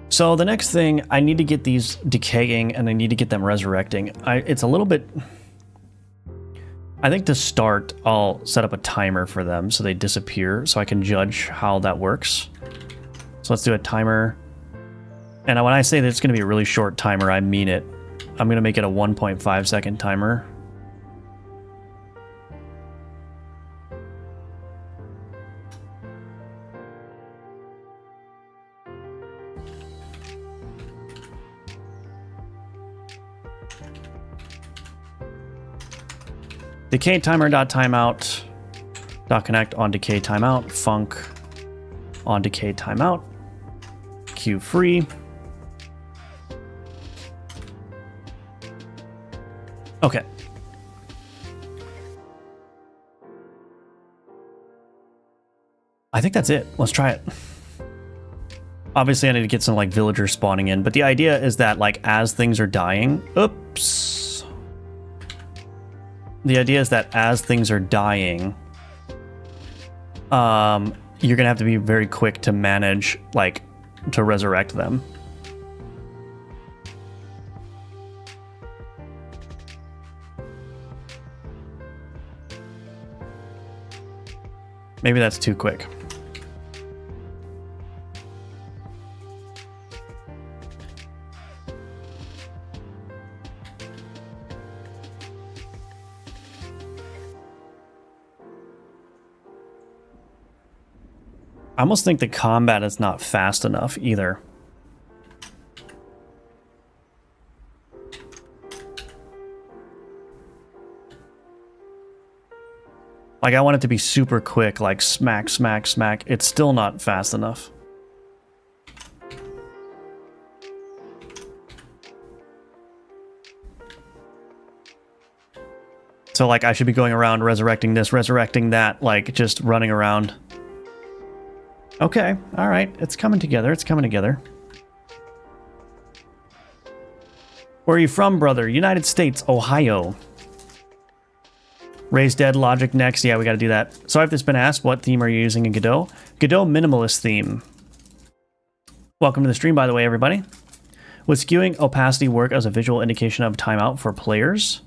So the next thing, I need to get these decaying, and I need to get them resurrecting. It's a little bit... I think to start, I'll set up a timer for them so they disappear, so I can judge how that works. So let's do a timer And when I say that it's going to be a really short timer, I mean it. I'm going to make it a 1.5 second timer. Decay timer.timeout .connect on decay timeout func on decay timeout queue free. Okay. I think that's it. Let's try it. Obviously, I need to get some like villagers spawning in, but the idea is that like as things are dying, oops. The idea is that as things are dying, you're gonna have to be very quick to manage, like, to resurrect them. Maybe that's too quick. I almost think the combat is not fast enough either. Like, I want it to be super quick, like smack, smack, smack. It's still not fast enough. So, like, I should be going around resurrecting this, resurrecting that, like, just running around. Okay, all right. It's coming together. It's coming together. Where are you from, brother? United States, Ohio. Raise dead logic next. Yeah, we got to do that. Sorry if this has been asked. What theme are you using in Godot? Godot minimalist theme. Welcome to the stream, by the way, everybody. Would skewing opacity work as a visual indication of timeout for players?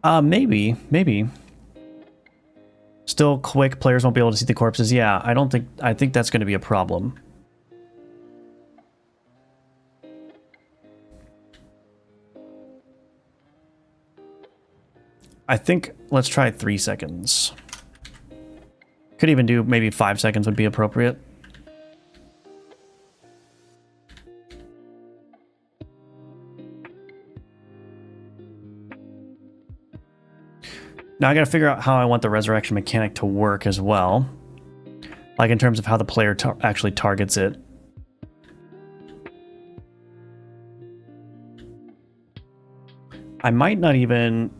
Maybe. Still quick, players won't be able to see the corpses. Yeah, I think that's going to be a problem. I think let's try 3 seconds. Could even do maybe 5 seconds would be appropriate. Now I gotta figure out how I want the resurrection mechanic to work as well. Like in terms of how the player actually targets it. I might not even...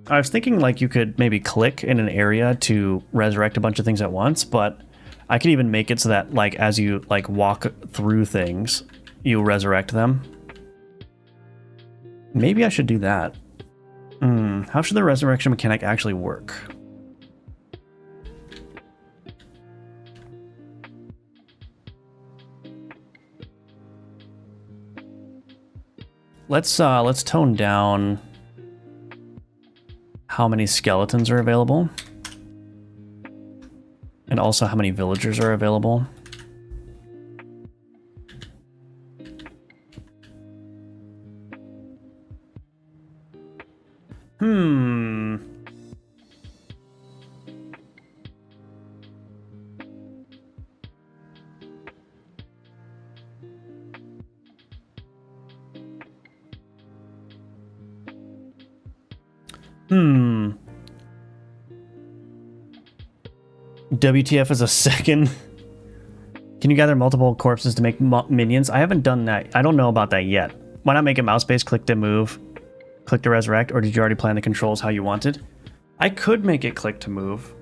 I was thinking like you could maybe click in an area to resurrect a bunch of things at once, but I could even make it so that like as you like walk through things, you resurrect them. Maybe I should do that. How should the resurrection mechanic actually work? Let's tone down how many skeletons are available and also how many villagers are available. WTF is a second. Can you gather multiple corpses to make minions? I haven't done that. I don't know about that yet. Why not make it mouse-based, click to move, click to resurrect, or did you already plan the controls how you wanted? I could make it click to move.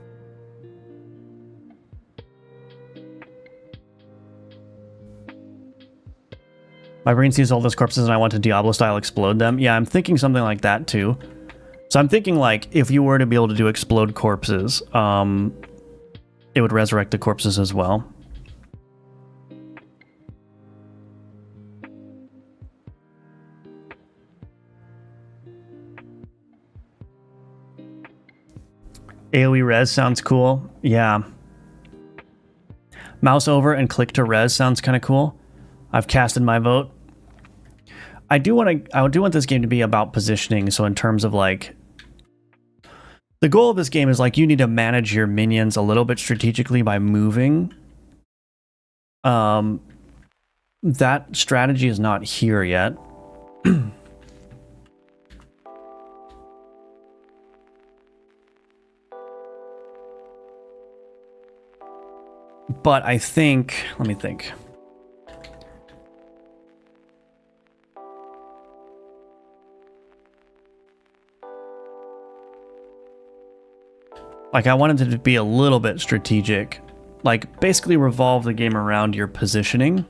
My brain sees all those corpses and I want to Diablo-style explode them. Yeah, I'm thinking something like that too. So I'm thinking like if you were to be able to do explode corpses, it would resurrect the corpses as well. AoE res sounds cool. Yeah. Mouse over and click to res sounds kind of cool. I've casted my vote. I do want this game to be about positioning. So in terms of like, the goal of this game is like you need to manage your minions a little bit strategically by moving. That strategy is not here yet. But I think, let me think. Like I wanted it to be a little bit strategic. Like basically revolve the game around your positioning.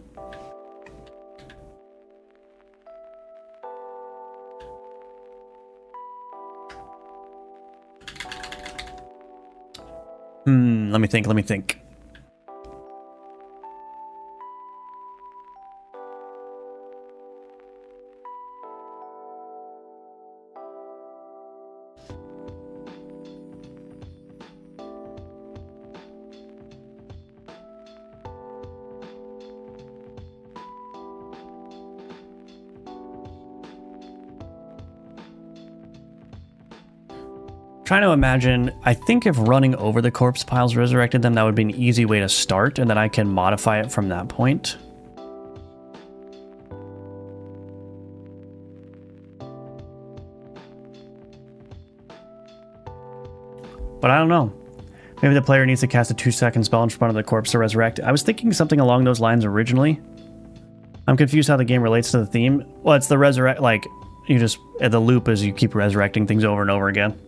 Let me think. Trying to imagine, I think if running over the corpse piles resurrected them, that would be an easy way to start, and then I can modify it from that point. But I don't know. Maybe the player needs to cast a 2-second spell in front of the corpse to resurrect. I was thinking something along those lines originally. I'm confused how the game relates to the theme. Well, it's the resurrect, like, you just, the loop is you keep resurrecting things over and over again.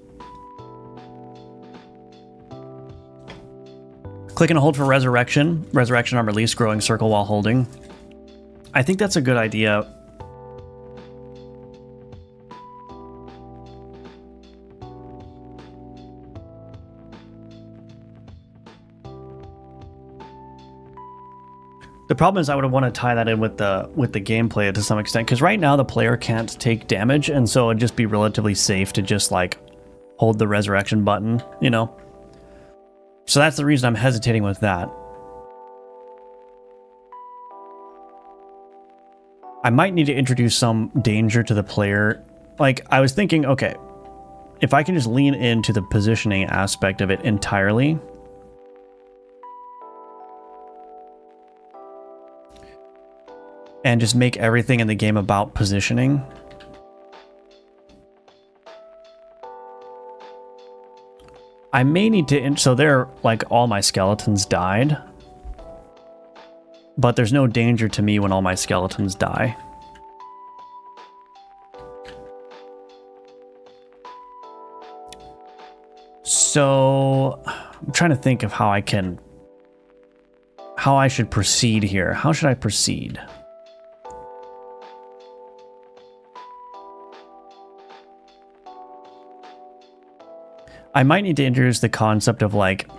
Click and hold for resurrection. Resurrection on release, growing circle while holding. I think that's a good idea. The problem is I would want to tie that in with the gameplay to some extent, because right now the player can't take damage, and so it'd just be relatively safe to just like hold the resurrection button, you know? So that's the reason I'm hesitating with that. I might need to introduce some danger to the player. Like, I was thinking, okay, if I can just lean into the positioning aspect of it entirely, and just make everything in the game about positioning. I may need to, so there, like, all my skeletons died. But there's no danger to me when all my skeletons die. So, I'm trying to think of how I should proceed here. How should I proceed? I might need to introduce the concept of like,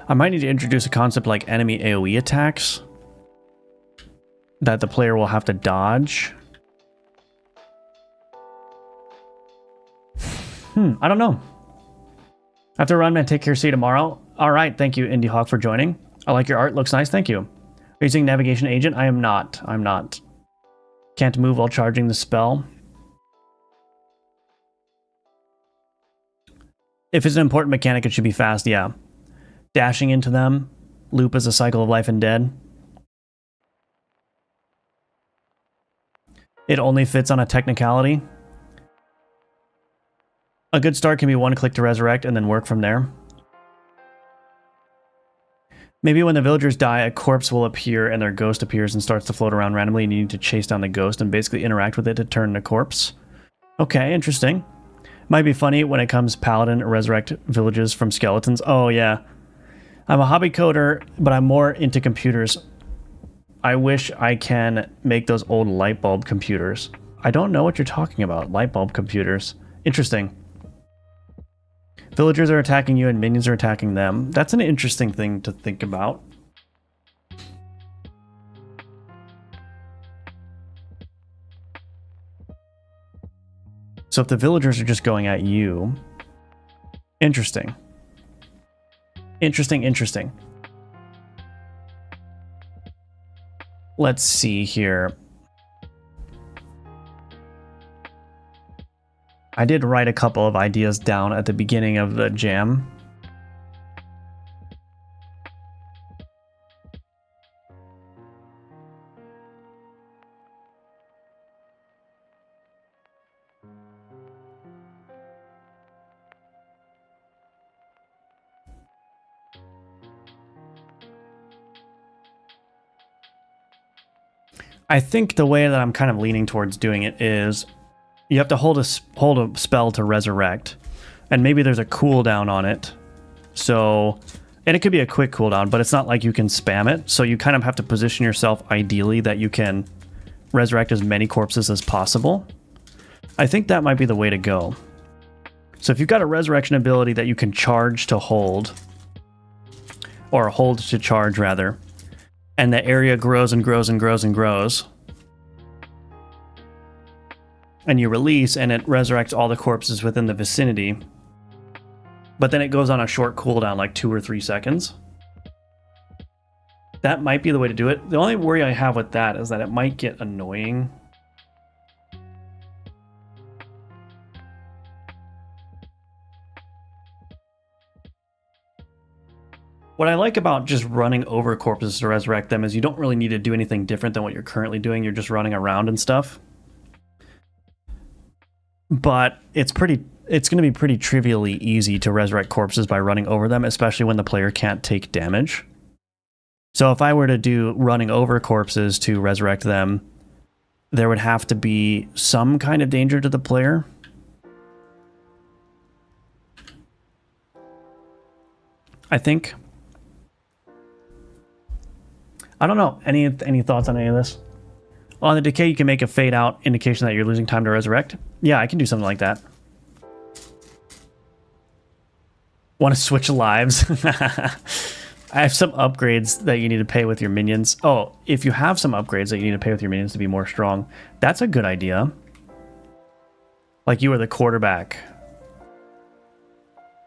I might need to introduce a concept like enemy AoE attacks that the player will have to dodge. I don't know. I have to run, man. Take care. See you tomorrow. All right. Thank you, Indie Hawk, for joining. I like your art. Looks nice. Thank you. Are you using Navigation Agent? I am not. I'm not. Can't move while charging the spell. If it's an important mechanic, it should be fast, yeah. Dashing into them. Loop is a cycle of life and dead. It only fits on a technicality. A good start can be one click to resurrect and then work from there. Maybe when the villagers die, a corpse will appear and their ghost appears and starts to float around randomly, and you need to chase down the ghost and basically interact with it to turn the corpse. Okay, interesting. Might be funny when it comes paladin or resurrect villages from skeletons. Oh yeah. I'm a hobby coder, but I'm more into computers. I wish I can make those old light bulb computers. I don't know what you're talking about. Light bulb computers. Interesting. Villagers are attacking you and minions are attacking them. That's an interesting thing to think about. So if the villagers are just going at you... Interesting. Interesting, interesting. Let's see here. I did write a couple of ideas down at the beginning of the jam. I think the way that I'm kind of leaning towards doing it is you have to hold a spell to resurrect, and maybe there's a cooldown on it. So, and it could be a quick cooldown, but it's not like you can spam it. So you kind of have to position yourself ideally that you can resurrect as many corpses as possible. I think that might be the way to go. So if you've got a resurrection ability that you can charge to hold, or hold to charge rather, and the area grows and grows and grows and grows, and you release and it resurrects all the corpses within the vicinity, but then it goes on a short cooldown, like 2 or 3 seconds. That might be the way to do it. The only worry I have with that is that it might get annoying. What I like about just running over corpses to resurrect them is you don't really need to do anything different than what you're currently doing. You're just running around and stuff. But it's going to be pretty trivially easy to resurrect corpses by running over them, especially when the player can't take damage. So if I were to do running over corpses to resurrect them, there would have to be some kind of danger to the player. I think. I don't know. Any thoughts on any of this? On the Decay, you can make a fade out indication that you're losing time to resurrect. Yeah, I can do something like that. Want to switch lives? I have some upgrades that you need to pay with your minions. Oh, if you have some upgrades that you need to pay with your minions to be more strong, that's a good idea. Like you were the quarterback.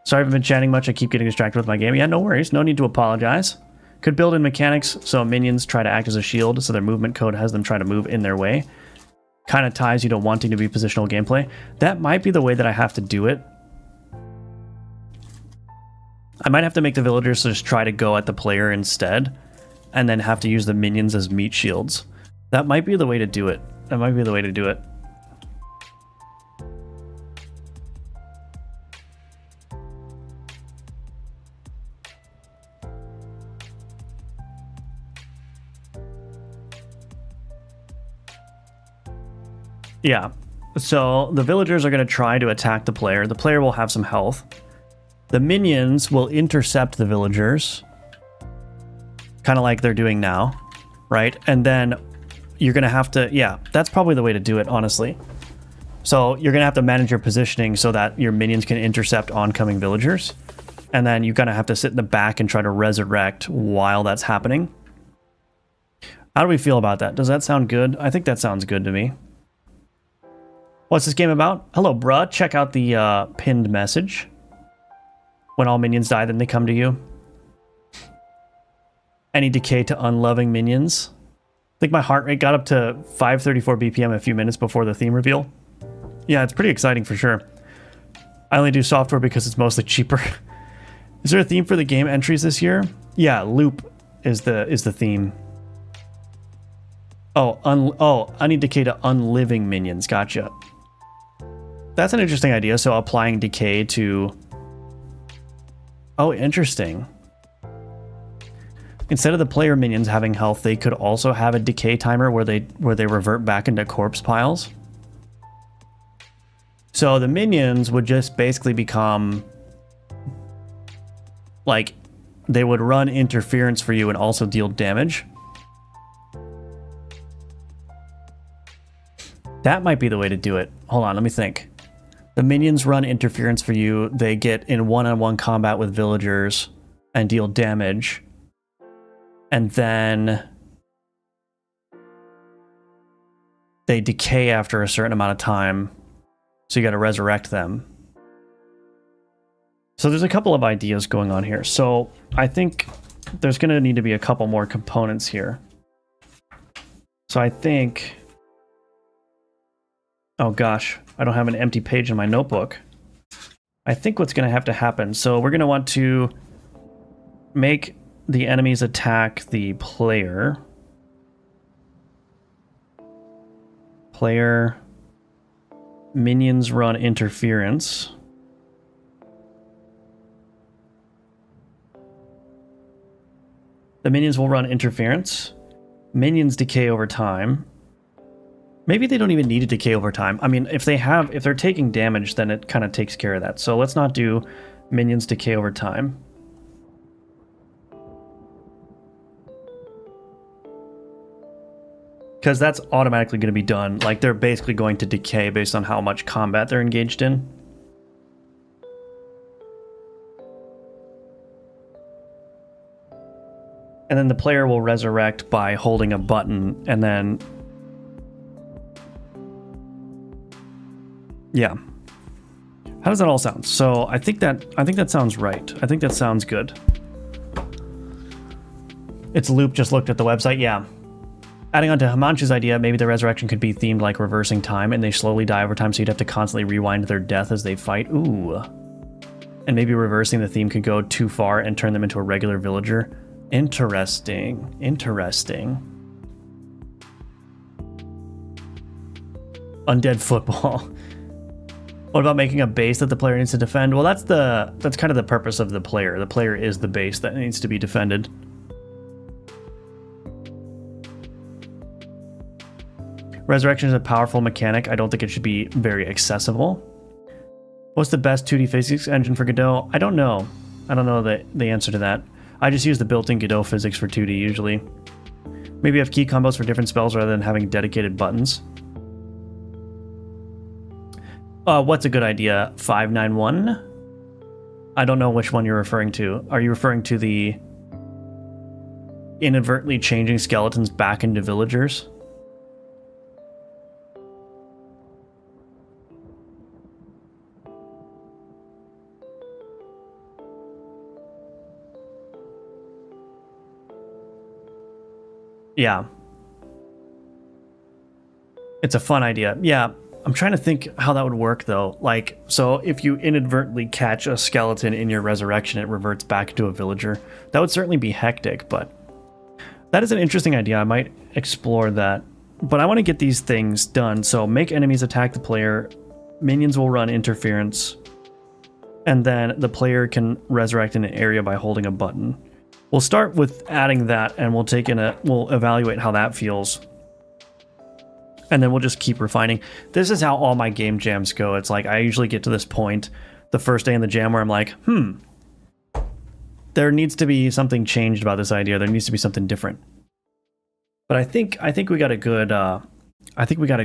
Sorry, I haven't been chatting much. I keep getting distracted with my game. Yeah, no worries. No need to apologize. Could build in mechanics so minions try to act as a shield, so their movement code has them try to move in their way. Kind of ties you to wanting to be positional gameplay. That might be the way that I have to do it. I might have to make the villagers just try to go at the player instead, and then have to use the minions as meat shields. That might be the way to do it. That might be the way to do it. Yeah, so the villagers are going to try to attack the player. The player will have some health. The minions will intercept the villagers, kind of like they're doing now, right? And then you're going to have to, yeah, that's probably the way to do it, honestly. So you're going to have to manage your positioning so that your minions can intercept oncoming villagers. And then you're going to have to sit in the back and try to resurrect while that's happening. How do we feel about that? Does that sound good? I think that sounds good to me. What's this game about? Hello, bruh. Check out the pinned message. When all minions die, then they come to you. Any decay to unloving minions? I think my heart rate got up to 534 BPM a few minutes before the theme reveal. Yeah, it's pretty exciting for sure. I only do software because it's mostly cheaper. Is there a theme for the game entries this year? Yeah, loop is the theme. Oh, I need decay to unliving minions. Gotcha. That's an interesting idea. So applying decay to... Oh, interesting. Instead of the player minions having health, they could also have a decay timer where they revert back into corpse piles. So the minions would just basically become... like, they would run interference for you and also deal damage. That might be the way to do it. Hold on, let me think. The minions run interference for you. They get in one-on-one combat with villagers and deal damage. And then they decay after a certain amount of time. So you got to resurrect them. So there's a couple of ideas going on here. So I think there's going to need to be a couple more components here. So I think, oh gosh, I don't have an empty page in my notebook. I think what's going to have to happen, so we're going to want to make the enemies attack the player. Player, minions run interference. The minions will run interference. Minions decay over time. Maybe they don't even need to decay over time. I mean, if they're taking damage, then it kind of takes care of that. So let's not do minions decay over time. Because that's automatically going to be done. Like, they're basically going to decay based on how much combat they're engaged in. And then the player will resurrect by holding a button, and then... yeah. How does that all sound? So I think that sounds right. I think that sounds good. It's Loop just looked at the website. Yeah. Adding on to Himanshu's idea, maybe the resurrection could be themed like reversing time, and they slowly die over time, so you'd have to constantly rewind their death as they fight. Ooh. And maybe reversing the theme could go too far and turn them into a regular villager. Interesting. Interesting. Undead football. What about making a base that the player needs to defend? Well, that's kind of the purpose of the player. The player is the base that needs to be defended. Resurrection is a powerful mechanic. I don't think it should be very accessible. What's the best 2D physics engine for Godot? I don't know. I don't know the answer to that. I just use the built-in Godot physics for 2D usually. Maybe have key combos for different spells rather than having dedicated buttons. What's a good idea? 591? I don't know which one you're referring to. Are you referring to the inadvertently changing skeletons back into villagers? Yeah. It's a fun idea. Yeah. I'm trying to think how that would work though. Like, so if you inadvertently catch a skeleton in your resurrection, it reverts back into a villager. That would certainly be hectic, but that is an interesting idea. I might explore that. But I want to get these things done. So make enemies attack the player. Minions will run interference. And then the player can resurrect in an area by holding a button. We'll start with adding that, and we'll evaluate how that feels. And then we'll just keep refining. This is how all my game jams go. It's like I usually get to this point the first day in the jam where I'm like, there needs to be something changed about this idea. There needs to be something different. But I think we got a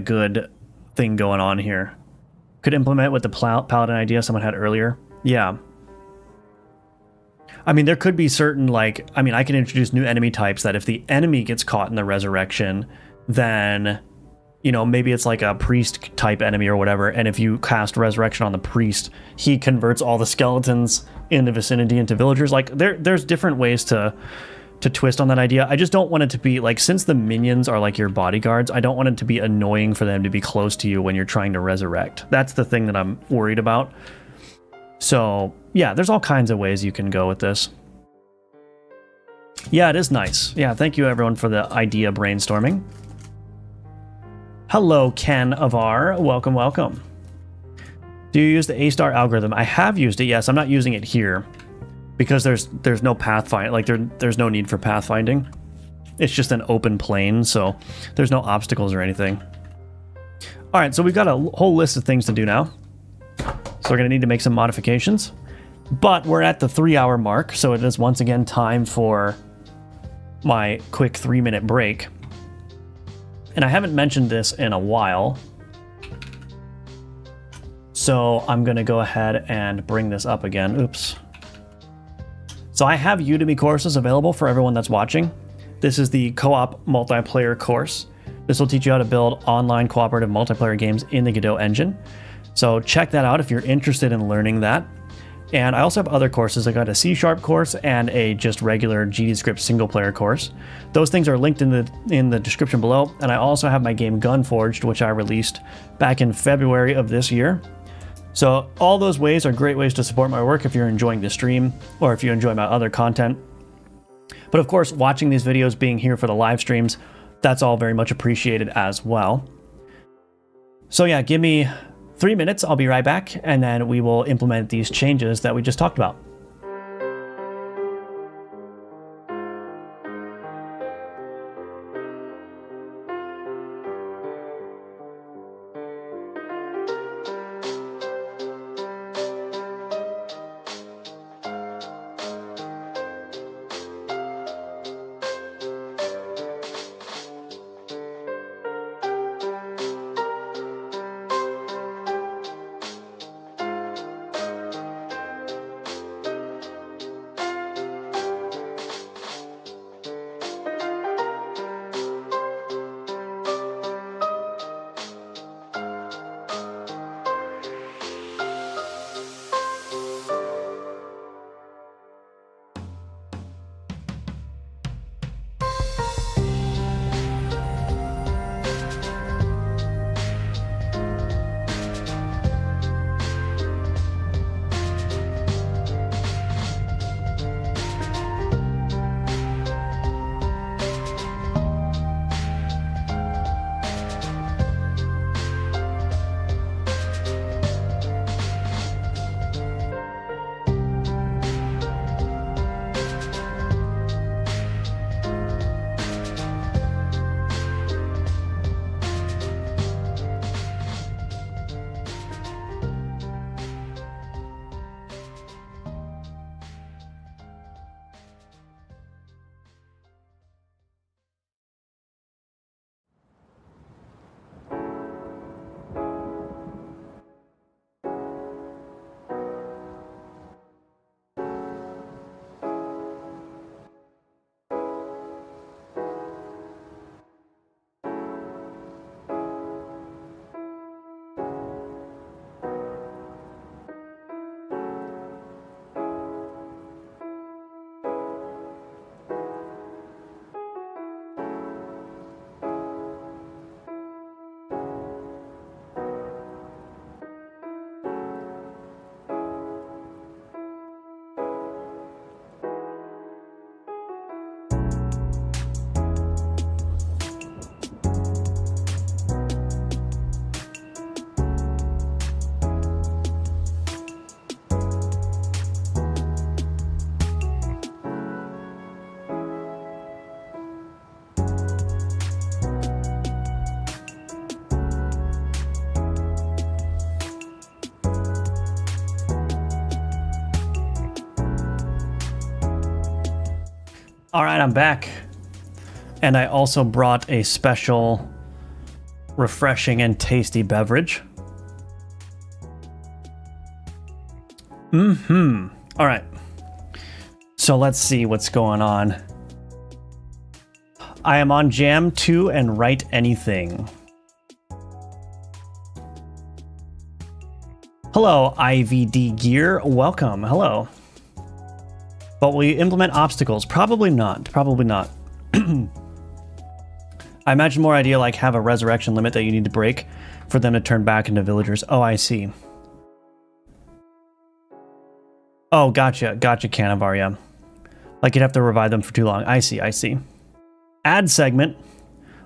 good thing going on here. Could implement with the paladin idea someone had earlier. Yeah. I mean, there could be certain, like, I mean, I can introduce new enemy types that if the enemy gets caught in the resurrection, then, you know, maybe it's like a priest type enemy or whatever. And if you cast resurrection on the priest, he converts all the skeletons in the vicinity into villagers. Like, there's different ways to twist on that idea. I just don't want it to be like, since the minions are like your bodyguards, I don't want it to be annoying for them to be close to you when you're trying to resurrect. That's the thing that I'm worried about. So yeah, there's all kinds of ways you can go with this. Yeah, it is nice. Yeah, thank you everyone for the idea brainstorming. Hello, Ken Avar. Welcome, welcome. Do you use the A-star algorithm? I have used it, yes. I'm not using it here because there's no pathfind, like there's no need for pathfinding. It's just an open plane, so there's no obstacles or anything. All right, so we've got a whole list of things to do now. So we're going to need to make some modifications. But we're at the 3-hour mark, so it is once again time for my quick 3-minute break. And I haven't mentioned this in a while, so I'm going to go ahead and bring this up again. Oops. So I have Udemy courses available for everyone that's watching. This is the co-op multiplayer course. This will teach you how to build online cooperative multiplayer games in the Godot engine. So check that out if you're interested in learning that. And I also have other courses. I got a C# course and a just regular GDScript single player course. Those things are linked in the description below. And I also have my game Gunforged, which I released back in February of this year. So all those ways are great ways to support my work if you're enjoying the stream or if you enjoy my other content. But of course, watching these videos, being here for the live streams, that's all very much appreciated as well. So yeah, give me 3 minutes, I'll be right back, and then we will implement these changes that we just talked about. All right, I'm back. And I also brought a special refreshing and tasty beverage. All right. So let's see what's going on. I am on Jam 2 and Write Anything. Hello, IVD Gear. Welcome. Hello. But will you implement obstacles? Probably not. Probably not. I imagine more idea like have a resurrection limit that you need to break for them to turn back into villagers. Oh, I see. Oh, gotcha. Gotcha, Canavar, yeah. Like you'd have to revive them for too long. I see, I see. Ad segment.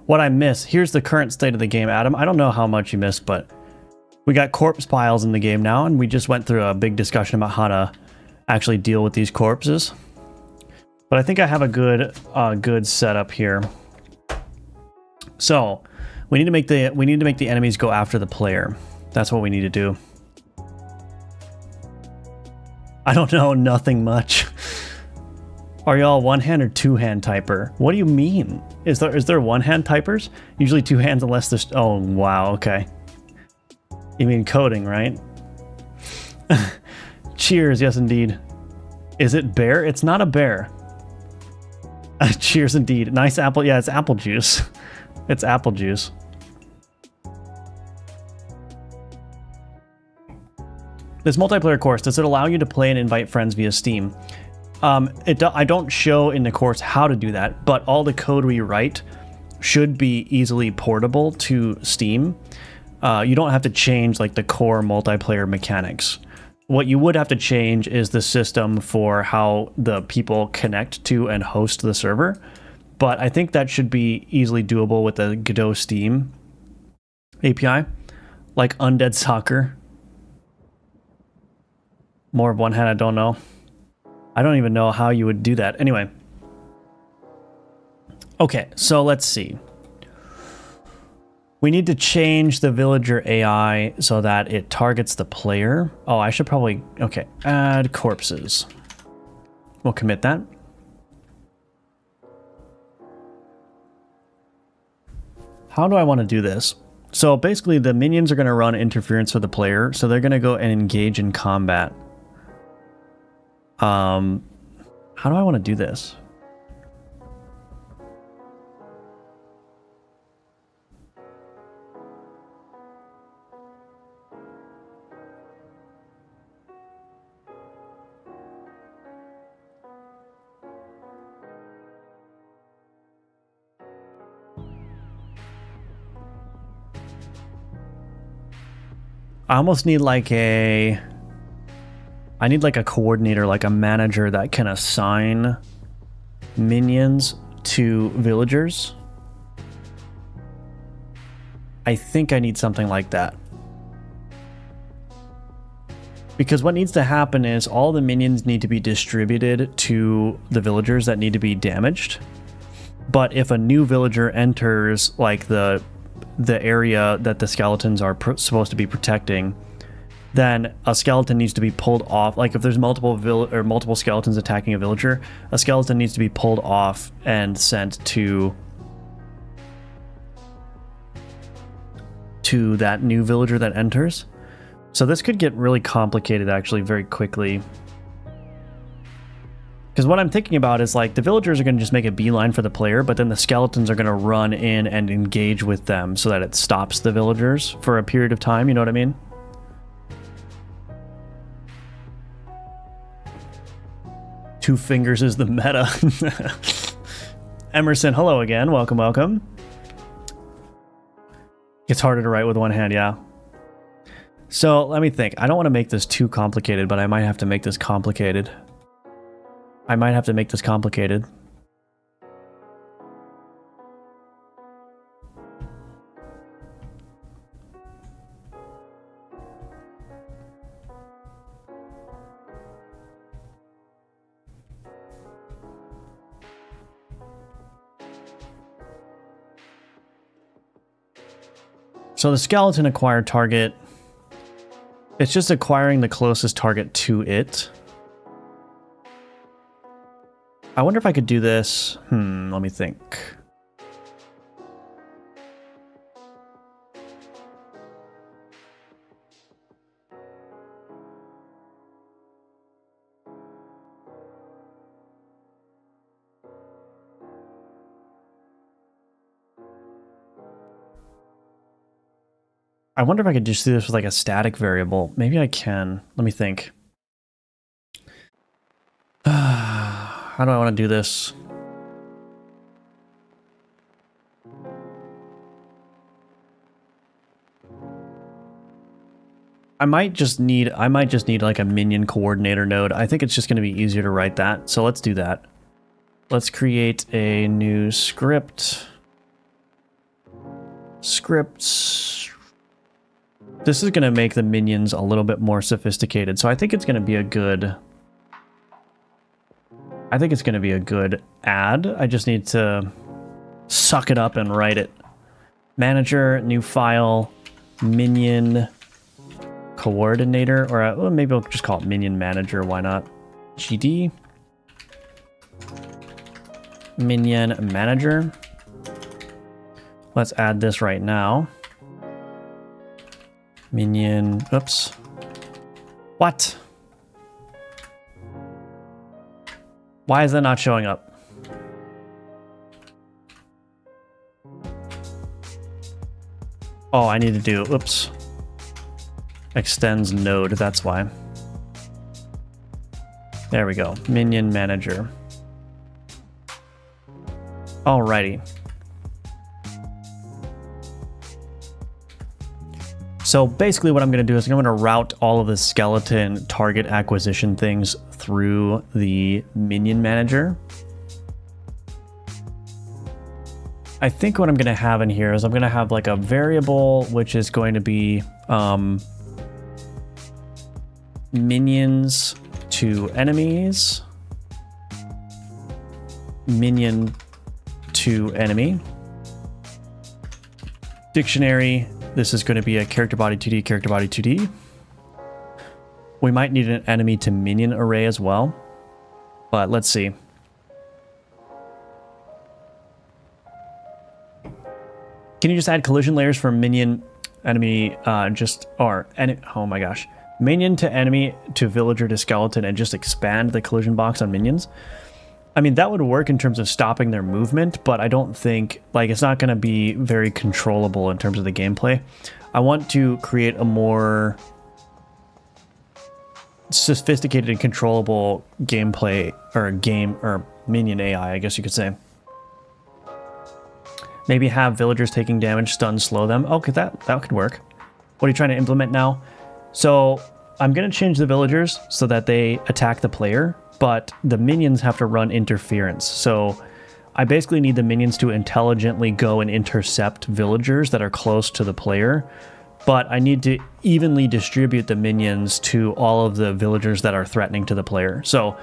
What I miss. Here's the current state of the game, Adam. I don't know how much you missed, but we got corpse piles in the game now, and we just went through a big discussion about how to actually deal with these corpses. But I think I have a good setup here. So we need to make the enemies go after the player. That's what we need to do. I don't know, nothing much. Are y'all one-hand or two-hand typer? What do you mean? Is there one-hand typers? Usually two hands unless there's... Oh, wow, okay. You mean coding, right? Cheers, yes indeed. Is it bear? It's not a bear. Cheers indeed. Nice apple. Yeah, it's apple juice. It's apple juice. This multiplayer course, does it allow you to play and invite friends via Steam? I don't show in the course how to do that, but all the code we write should be easily portable to Steam. You don't have to change like the core multiplayer mechanics. What you would have to change is the system for how the people connect to and host the server. But I think that should be easily doable with the Godot Steam API, like Undead Soccer. More of one hand, I don't know. I don't even know how you would do that. Anyway. Okay, so let's see. We need to change the villager AI so that it targets the player. Oh, I should probably... Okay, add corpses. We'll commit that. How do I want to do this? So basically the minions are going to run interference for the player, so they're going to go and engage in combat. How do I want to do this? I almost need like a... I need like a coordinator, like a manager that can assign minions to villagers. I think I need something like that. Because what needs to happen is all the minions need to be distributed to the villagers that need to be damaged. But if a new villager enters like the area that the skeletons are supposed to be protecting, then a skeleton needs to be pulled off. Like if there's multiple skeletons attacking a villager, a skeleton needs to be pulled off and sent to that new villager that enters. So this could get really complicated actually very quickly. Because what I'm thinking about is like the villagers are going to just make a beeline for the player, but then the skeletons are going to run in and engage with them so that it stops the villagers for a period of time. You know what I mean? Two fingers is the meta. Emerson, hello again. Welcome, welcome. It's harder to write with one hand, yeah. So let me think. I don't want to make this too complicated, but I might have to make this complicated. So the skeleton acquired target, it's just acquiring the closest target to it. I wonder if I could do this. Let me think. I wonder if I could just do this with like a static variable. Maybe I can. Let me think. How do I want to do this? I might just need like a minion coordinator node. I think it's just going to be easier to write that. So let's do that. Let's create a new script. Scripts. This is going to make the minions a little bit more sophisticated. So I think it's going to be a good... add. I just need to suck it up and write it. Manager, new file, minion coordinator, or well, maybe I'll just call it minion manager. Why not? GD. Minion manager. Let's add this right now. Minion, oops. What? Why is that not showing up? Oh, I need to do, oops. extends node, that's why. There we go, Minion Manager. Alrighty. So basically what I'm going to do is I'm going to route all of the skeleton target acquisition things through the Minion Manager. I think what I'm going to have in here is I'm going to have like a variable which is going to be minions to enemies, minion to enemy, dictionary. This is going to be a character body 2D, character body 2D. We might need an enemy to minion array as well, but let's see. Can you just add collision layers for minion enemy oh my gosh. Minion to enemy to villager to skeleton and just expand the collision box on minions? I mean, that would work in terms of stopping their movement, but I don't think, like, it's not going to be very controllable in terms of the gameplay. I want to create a more sophisticated and controllable gameplay, or minion AI, I guess you could say. Maybe have villagers taking damage, stun, slow them. Okay, that could work. What are you trying to implement now? So I'm going to change the villagers so that they attack the player, but the minions have to run interference. So I basically need the minions to intelligently go and intercept villagers that are close to the player, but I need to evenly distribute the minions to all of the villagers that are threatening to the player. So,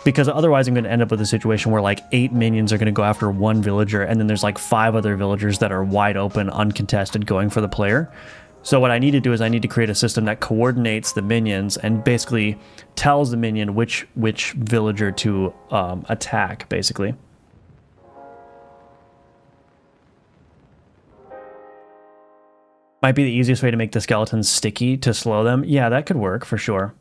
because otherwise I'm going to end up with a situation where like 8 minions are going to go after one villager, and then there's like 5 other villagers that are wide open, uncontested, going for the player. So what I need to do is I need to create a system that coordinates the minions and basically tells the minion which villager to attack, basically. Might be the easiest way to make the skeletons sticky to slow them. Yeah, that could work for sure.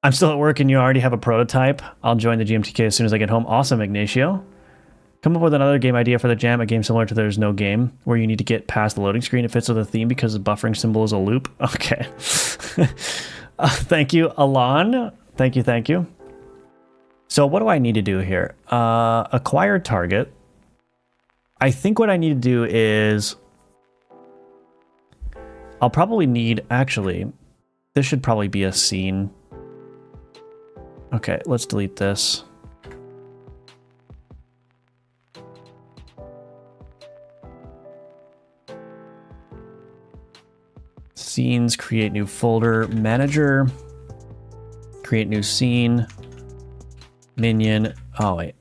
I'm still at work and you already have a prototype. I'll join the GMTK as soon as I get home. Awesome, Ignacio. Come up with another game idea for the jam, a game similar to There's No Game, where you need to get past the loading screen. It fits with the theme because the buffering symbol is a loop. Okay. Thank you, Alon. Thank you. So what do I need to do here? Acquire target. I think what I need to do is... I'll probably need... Actually, this should probably be a scene. Okay, let's delete this. Scenes, create new folder, manager, create new scene, minion. Oh, wait.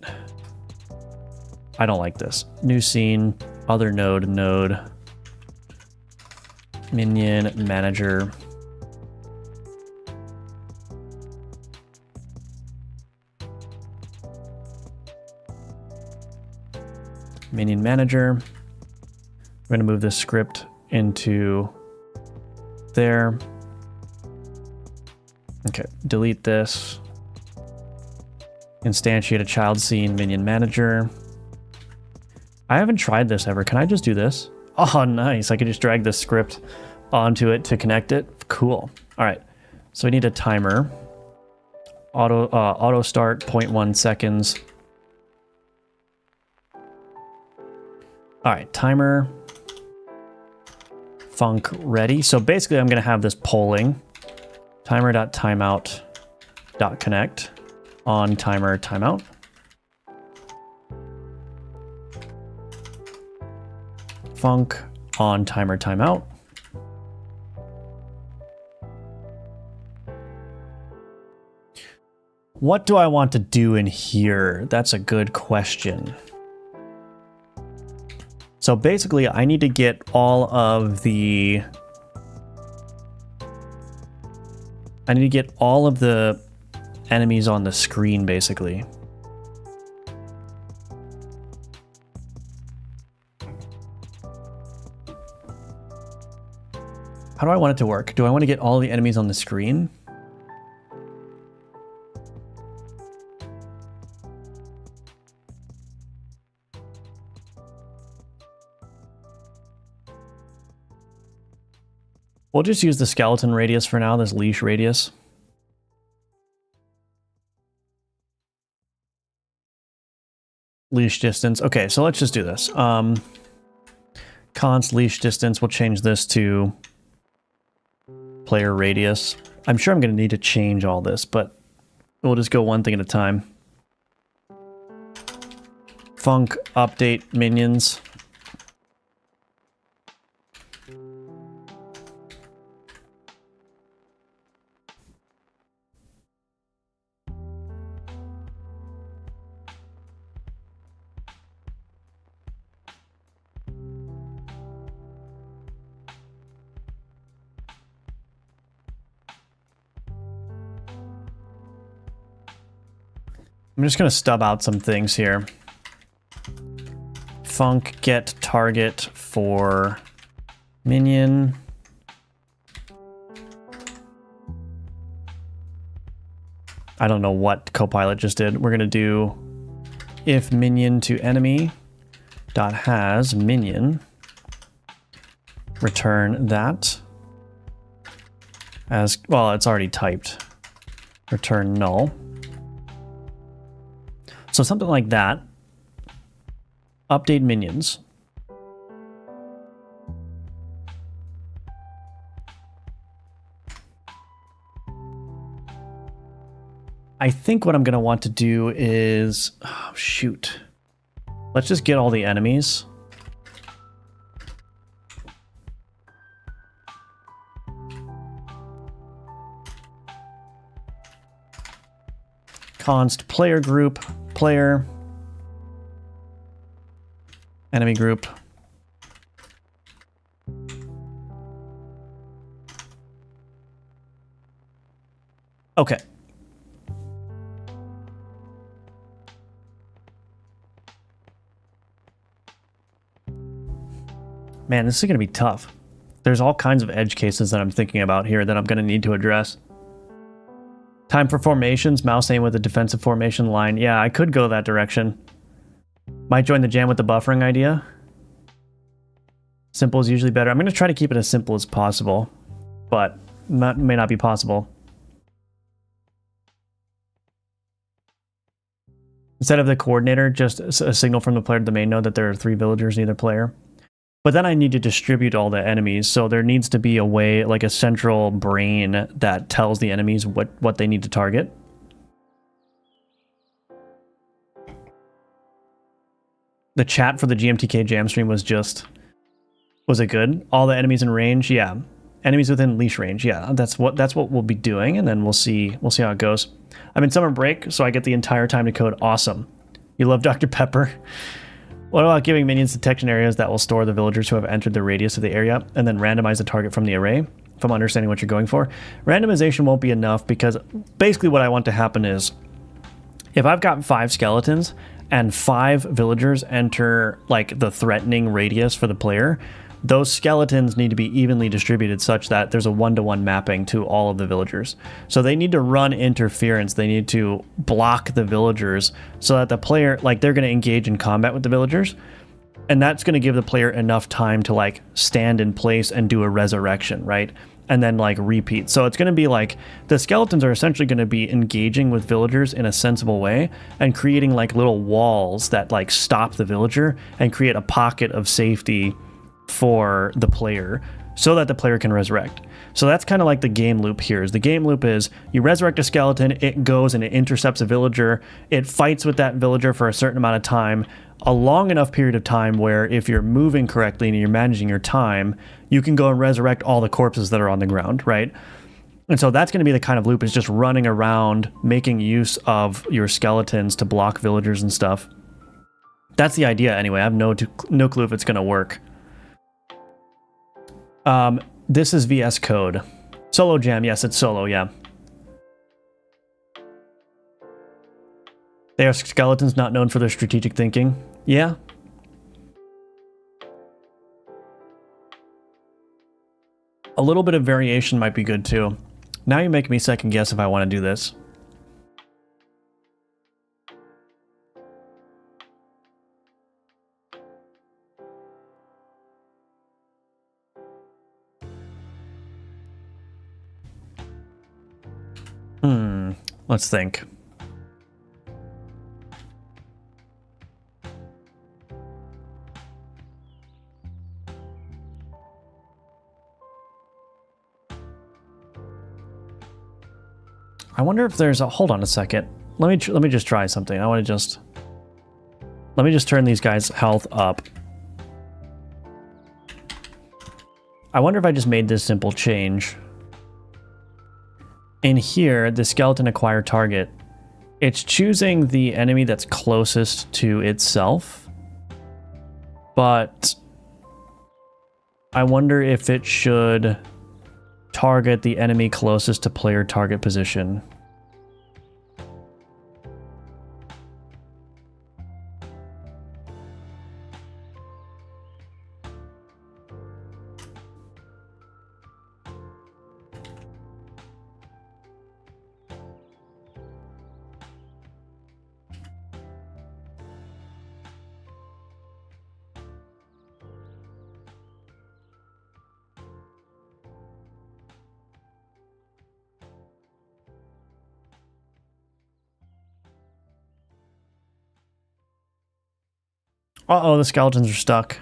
I don't like this. New scene, other node, minion, manager. Minion manager. We're going to move this script into there. Okay, delete this. Instantiate a child scene, minion manager. I haven't tried this ever. Can I just do this? Oh, nice. I could just drag this script onto it to connect it. Cool. All right. So we need a timer. Auto start 0.1 seconds. All right, timer. Func ready. So basically I'm going to have this polling. Timer.timeout.connect on timer timeout. Func on timer timeout. What do I want to do in here? That's a good question. So basically, I need to get all of the... I need to get all of the enemies on the screen, basically. How do I want it to work? Do I want to get all the enemies on the screen? We'll just use the skeleton radius for now, this leash radius. Leash distance. Okay, so let's just do this. Const leash distance, we'll change this to player radius. I'm sure I'm going to need to change all this, but we'll just go one thing at a time. Func update minions. I'm just going to stub out some things here. Func get target for minion. I don't know what Copilot just did. We're going to do if minion to enemy dot has minion, return that as, well, it's already typed. Return null. So something like that. Update minions. I think what I'm going to want to do is, oh, shoot. Let's just get all the enemies. Const player group, player, enemy group. Okay. Man, this is going to be tough. There's all kinds of edge cases that I'm thinking about here that I'm going to need to address. Time for formations, mouse aim with a defensive formation line. Yeah, I could go that direction. Might join the jam with the buffering idea. Simple is usually better. I'm going to try to keep it as simple as possible, but may not be possible. Instead of the coordinator, just a signal from the player to the main node that there are 3 villagers in either player. But then I need to distribute all the enemies, so there needs to be a way, like a central brain that tells the enemies what they need to target. The chat for the GMTK jam stream was just... Was it good? All the enemies in range? Yeah. Enemies within leash range. Yeah, that's what we'll be doing, and then we'll see how it goes. I'm in summer break, so I get the entire time to code. Awesome. You love Dr. Pepper? What about giving minions detection areas that will store the villagers who have entered the radius of the area and then randomize the target from the array? If I'm understanding what you're going for. Randomization won't be enough because basically what I want to happen is if I've got 5 skeletons and 5 villagers enter like the threatening radius for the player, those skeletons need to be evenly distributed such that there's a 1-to-1 mapping to all of the villagers. So they need to run interference. They need to block the villagers so that the player, like they're going to engage in combat with the villagers. And that's going to give the player enough time to like stand in place and do a resurrection, right? And then like repeat. So it's going to be like the skeletons are essentially going to be engaging with villagers in a sensible way and creating like little walls that like stop the villager and create a pocket of safety for the player so that the player can resurrect. So that's kind of like the game loop here. Is the game loop is you resurrect a skeleton, it goes and it intercepts a villager, it fights with that villager for a certain amount of time, a long enough period of time where if you're moving correctly and you're managing your time, you can go and resurrect all the corpses that are on the ground, right? And so that's going to be the kind of loop, is just running around, making use of your skeletons to block villagers and stuff. That's the idea anyway. I have no clue if it's going to work. This is VS Code. Solo jam, yes, it's solo, yeah. They are skeletons not known for their strategic thinking. Yeah. A little bit of variation might be good too. Now you make me second guess if I want to do this. Let's think. I wonder if there's a, hold on a second. Let me just try something. Let me just turn these guys' health up. I wonder if I just made this simple change. In here, the skeleton acquire target, it's choosing the enemy that's closest to itself. But I wonder if it should target the enemy closest to player target position. Uh-oh, the skeletons are stuck.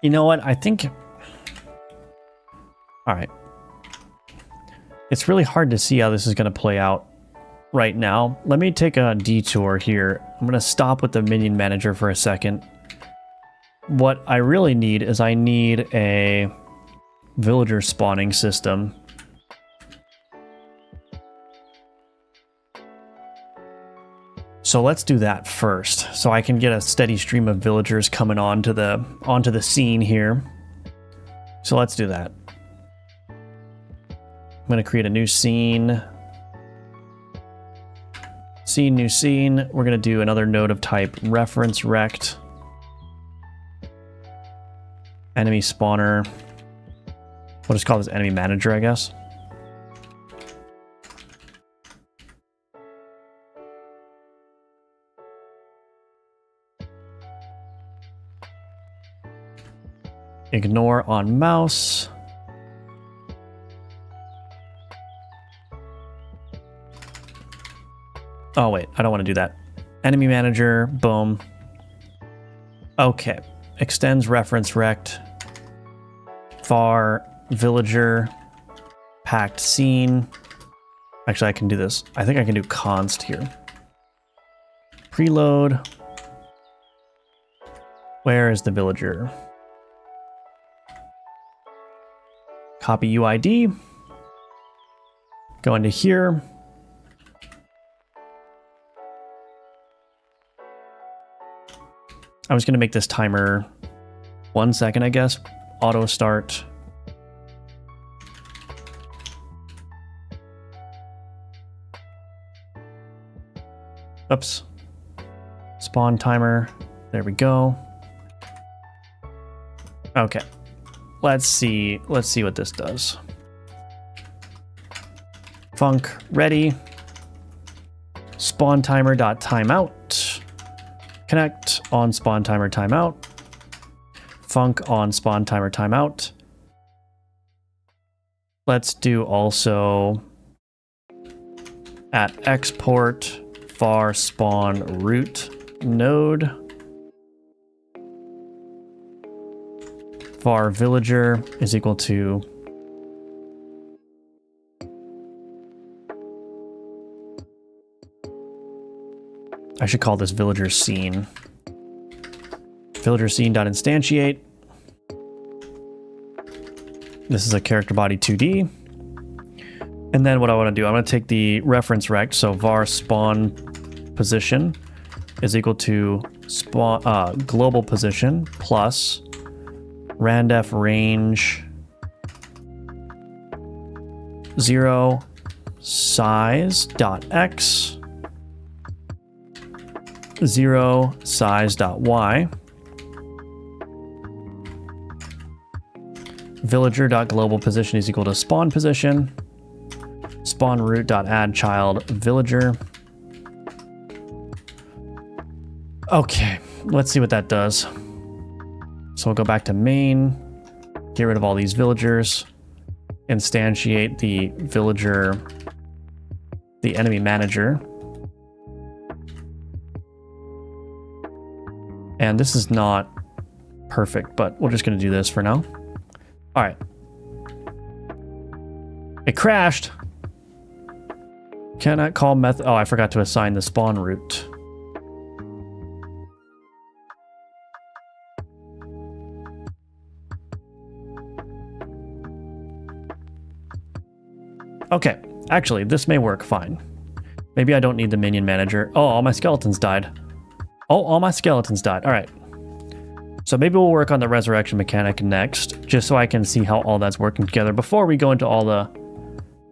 You know what? I think... All right. It's really hard to see how this is going to play out right now. Let me take a detour here. I'm going to stop with the Minion Manager for a second. What I really need is I need a villager spawning system. So let's do that first, so I can get a steady stream of villagers coming onto the scene here. So let's do that. I'm going to create a new scene. Scene, new scene. We're going to do another node of type reference rect. Enemy spawner. We'll just call this enemy manager, I guess. Ignore on mouse. Oh, wait, I don't want to do that. Enemy manager, boom. Okay, extends reference rect. Var villager, packed scene. Actually, I can do this. I think I can do const here. Preload. Where is the villager? Copy UID. Go into here. I was going to make this timer 1 second, I guess. Auto start. Oops. Spawn timer. There we go. Okay. Let's see what this does. Func ready. Spawn timer dot timeout. Connect on spawn timer timeout. Func on spawn timer timeout. Let's do also at export var spawn root node. Var villager is equal to I should call this villager scene. Villager scene.instantiate. This is a character body 2D. And then what I want to do, I'm going to take the reference rect, so var spawn position is equal to spawn global position plus randef range 0 size dot x 0 size dot y villager dot global position is equal to spawn position Spawn root.add child villager. Okay, let's see what that does. So we'll go back to main, get rid of all these villagers, instantiate the villager, the enemy manager. And this is not perfect, but we're just going to do this for now. All right. It crashed. Cannot call method. Oh, I forgot to assign the spawn root. Okay, actually, this may work fine. Maybe I don't need the minion manager. Oh, all my skeletons died. Oh, all my skeletons died. All right. So maybe we'll work on the resurrection mechanic next, just so I can see how all that's working together before we go into all the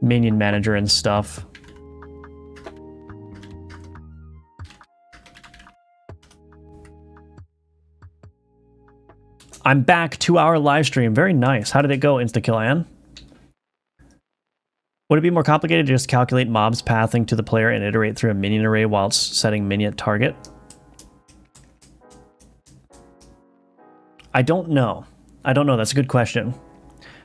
minion manager and stuff. I'm back, 2-hour live stream. Very nice. How did it go, Insta-Kill-An? Would it be more complicated to just calculate mobs pathing to the player and iterate through a minion array whilst setting minion target? I don't know. That's a good question.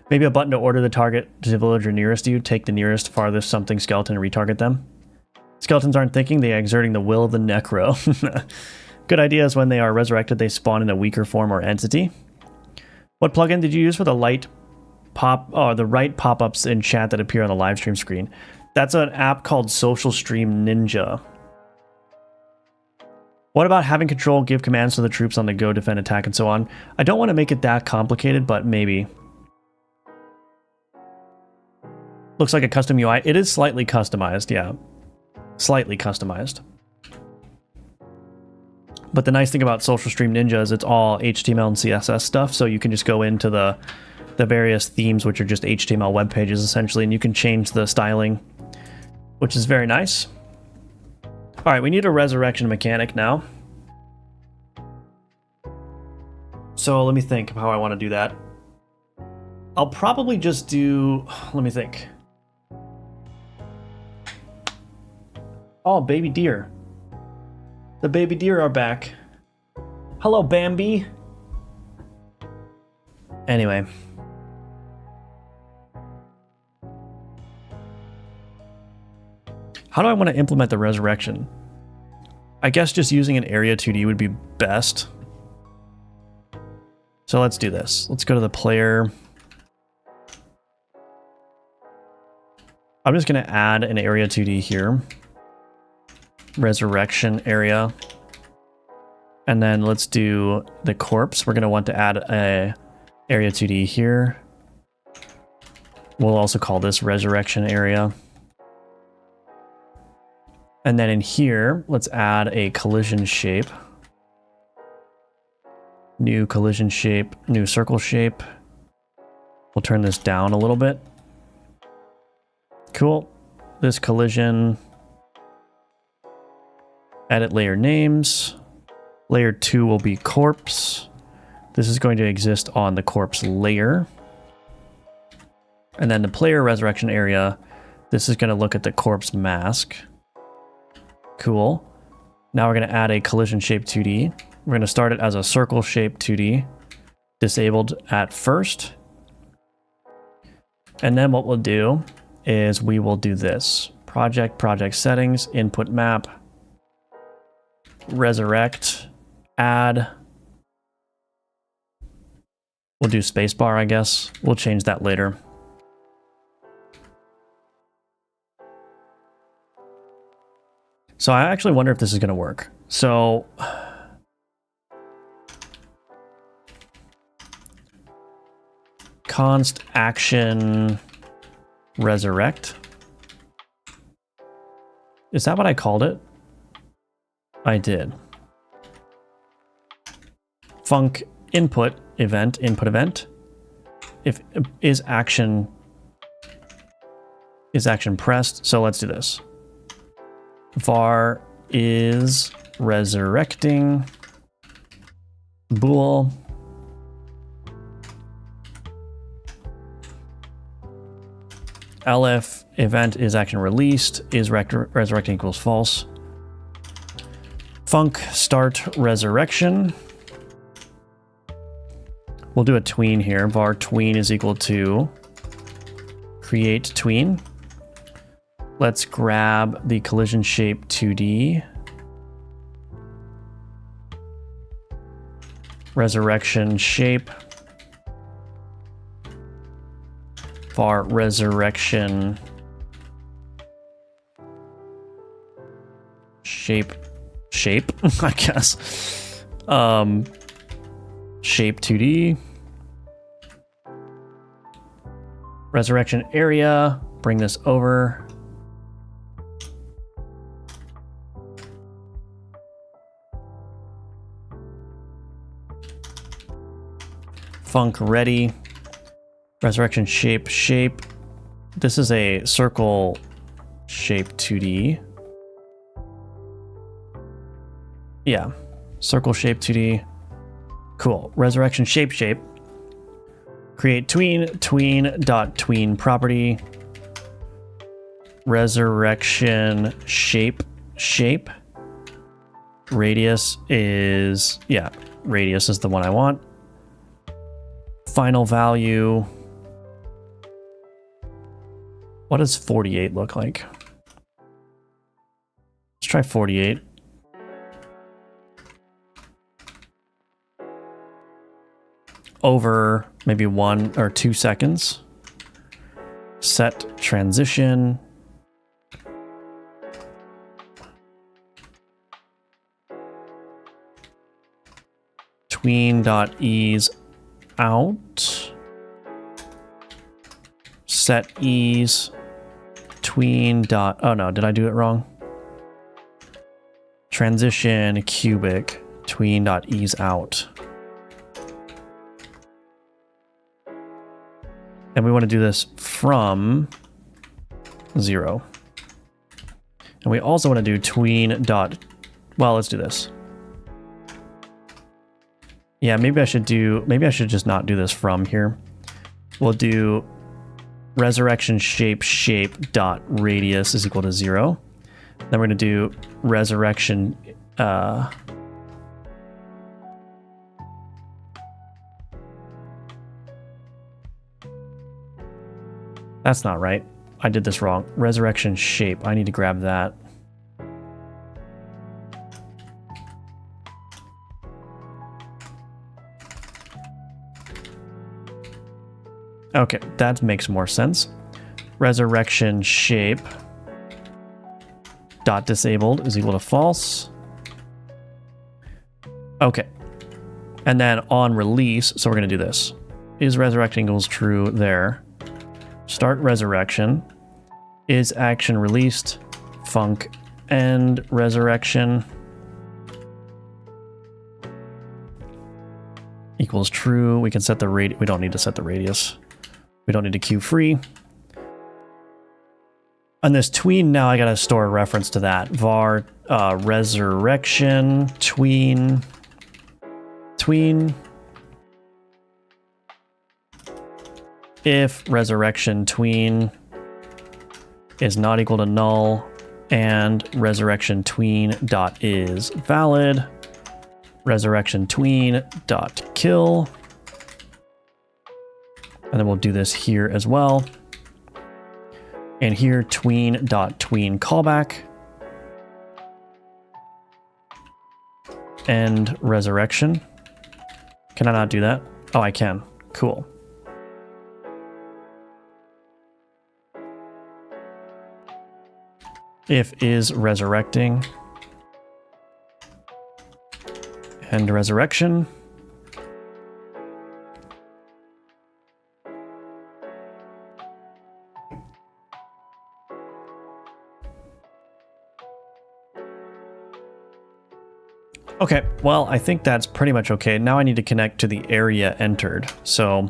Maybe a button to order the target to the villager nearest you. Take the nearest, farthest something skeleton and retarget them. Skeletons aren't thinking, they are exerting the will of the necro. Good idea is when they are resurrected, they spawn in a weaker form or entity. What plugin did you use for the right pop-ups in chat that appear on the live stream screen? That's an app called Social Stream Ninja. What about having control, give commands to the troops on the go, defend, attack, and so on? I don't want to make it that complicated, but maybe. Looks like a custom UI. It is slightly customized, yeah. Slightly customized. But the nice thing about Social Stream Ninja is it's all HTML and CSS stuff, so you can just go into the various themes, which are just HTML web pages essentially, and you can change the styling, which is very nice. All right, we need a resurrection mechanic now. So let me think of how I want to do that. I'll probably just do, let me think. Oh, baby deer. The baby deer are back. Hello, Bambi. Anyway. How do I want to implement the resurrection? I guess just using an area 2D would be best. So let's do this. Let's go to the player. I'm just going to add an area 2D here. Resurrection area. And then let's do the corpse. We're going to want to add a area 2D here. We'll also call this resurrection area. And then in here, let's add a collision shape. New collision shape, new circle shape. We'll turn this down a little bit. Cool. This collision. Edit layer names. Layer 2 will be corpse. This is going to exist on the corpse layer. And then the player resurrection area, this is going to look at the corpse mask. Cool. Now we're going to add a collision shape 2D. We're going to start it as a circle shape 2D. Disabled at first. And then what we'll do is we will do this. Project settings, input map, resurrect, add. We'll do spacebar, I guess. We'll change that later. So I actually wonder if this is going to work. So const action resurrect. Is that what I called it? I did. Func input event, if is action pressed. So let's do this. Var is resurrecting bool elif event is action released is resurrecting equals false. Func start resurrection. We'll do a tween here. Var tween is equal to create tween. Let's grab the collision shape 2D. Resurrection shape. Var resurrection shape, I guess. Shape 2D. Resurrection area, bring this over. Func ready. Resurrection shape. This is a circle shape 2D. Yeah, circle shape 2D. Cool. Resurrection shape. Create tween dot tween property. Resurrection shape. Radius is, yeah, radius is the one I want. Final value. What does 48 look like? Let's try 48. Over maybe 1 or 2 seconds. Set transition. Tween.ease out. Set ease. Tween dot, oh no, did I do it wrong? Transition cubic tween dot ease out. And we want to do this from 0. And we also want to do tween dot, well, let's do this. Yeah, maybe I should just not do this from here. We'll do resurrection shape dot radius is equal to 0. Then we're going to do resurrection that's not right. I did this wrong. Resurrection shape. I need to grab that. Okay, that makes more sense. Resurrection shape dot disabled is equal to false. Okay. And then on release, so we're going to do this. Is resurrecting equals true there. Start resurrection. Is action released. Func end resurrection. Equals true. We can set the radius. We don't need to set the radius. We don't need to queue free. On this tween, now I got to store a reference to that. Var resurrection tween. If resurrection tween is not equal to null and resurrection tween dot is valid, resurrection tween dot kill. And then we'll do this here as well. And here tween dot tween callback. End resurrection. Can I not do that? Oh, I can. Cool. If is resurrecting. End resurrection. Okay, well, I think that's pretty much okay. Now I need to connect to the area entered. So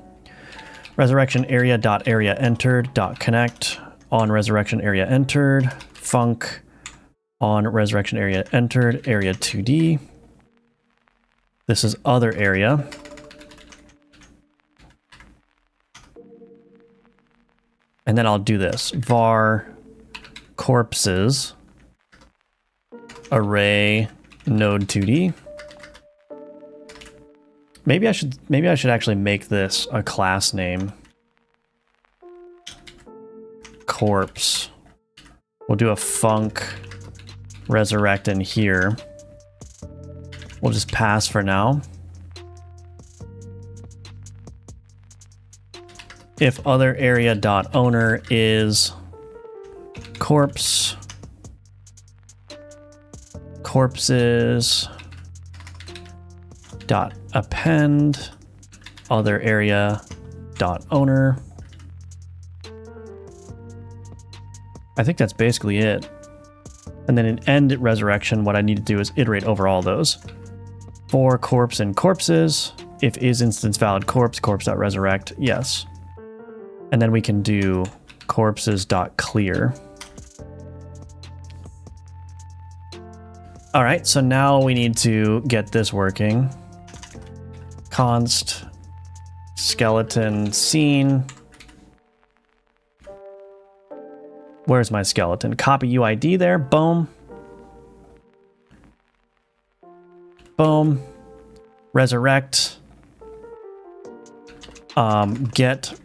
resurrection area dot area entered dot connect on resurrection area entered, func on resurrection area entered, area 2D. This is other area. And then I'll do this. Var corpses array node 2D. Maybe I should actually make this a class name. Corpse. We'll do a func resurrect in here. We'll just pass for now. If other area dot owner is corpse, corpses dot append other area dot owner. I think that's basically it. And then in end resurrection, what I need to do is iterate over all those. For corpse and corpses, if is instance valid corpse, corpse.resurrect, yes. And then we can do corpses.clear. All right, so now we need to get this working. Const skeleton scene. Where's my skeleton? Copy UID there. Boom. Boom. Resurrect. Get.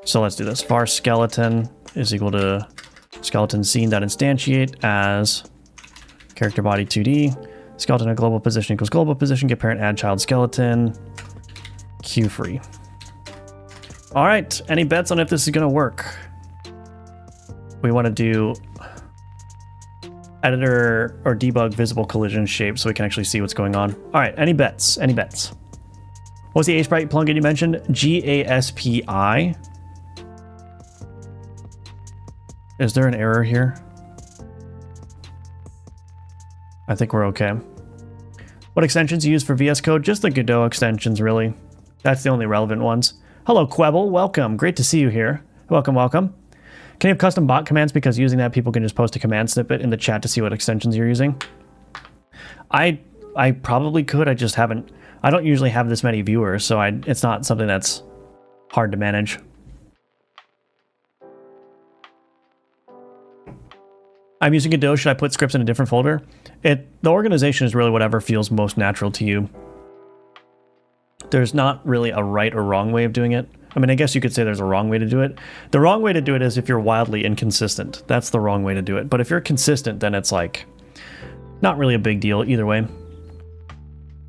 So let's do this. Var skeleton is equal to skeleton scene.instantiate as character body 2D. Skeleton at global position equals global position. Get parent add child skeleton. Queue free. All right. Any bets on if this is going to work? We want to do editor or debug visible collision shape so we can actually see what's going on. All right. Any bets? Any bets? What's the Sprite plugin you mentioned? GASPI. Is there an error here? I think we're okay. What extensions you use for VS Code? Just the Godot extensions, really. That's the only relevant ones. Hello, Quebble. Welcome. Great to see you here. Welcome, welcome. Can you have custom bot commands? Because using that, people can just post a command snippet in the chat to see what extensions you're using. I probably could. I just haven't. I don't usually have this many viewers, so it's not something that's hard to manage. I'm using Godot. Should I put scripts in a different folder? The organization is really whatever feels most natural to you. There's not really a right or wrong way of doing it. I mean, I guess you could say there's a wrong way to do it. The wrong way to do it is if you're wildly inconsistent. That's the wrong way to do it. But if you're consistent, then it's like not really a big deal either way.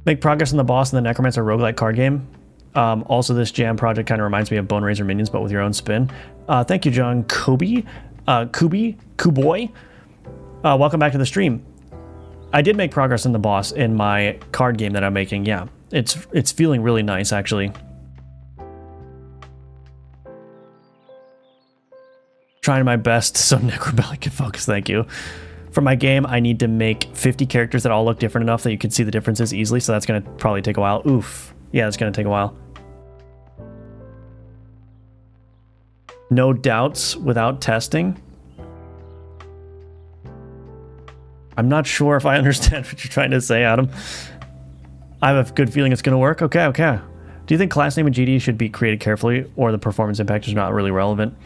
Make progress on the boss in the Necromancer roguelike card game. Also, this jam project kind of reminds me of Bone Razor Minions, but with your own spin. Thank you, John Kuboy. Welcome back to the stream. I did make progress on the boss in my card game that I'm making. Yeah, it's feeling really nice, actually. Trying my best so Necrobelly can focus. Thank you. For my game, I need to make 50 characters that all look different enough that you can see the differences easily, so that's going to probably take a while. Oof. Yeah, that's going to take a while. No doubts without testing. I'm not sure if I understand what you're trying to say, Adam. I have a good feeling it's going to work. Okay, okay. Do you think class name and GD should be created carefully, or the performance impact is not really relevant?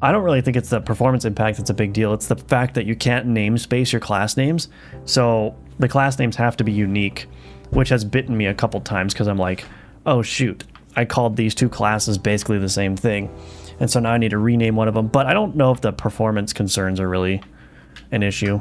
I don't really think it's the performance impact that's a big deal. It's the fact that you can't namespace your class names. So the class names have to be unique, which has bitten me a couple times because I'm like, oh shoot, I called these two classes basically the same thing. And so now I need to rename one of them. But I don't know if the performance concerns are really an issue.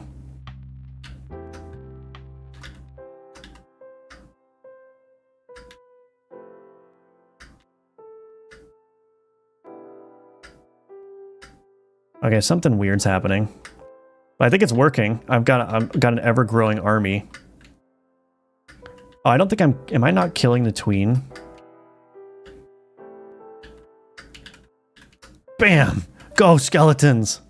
Okay, something weird's happening. But I think it's working. I've got an ever-growing army. Oh, I don't think am I not killing the tween? Bam! Go, skeletons!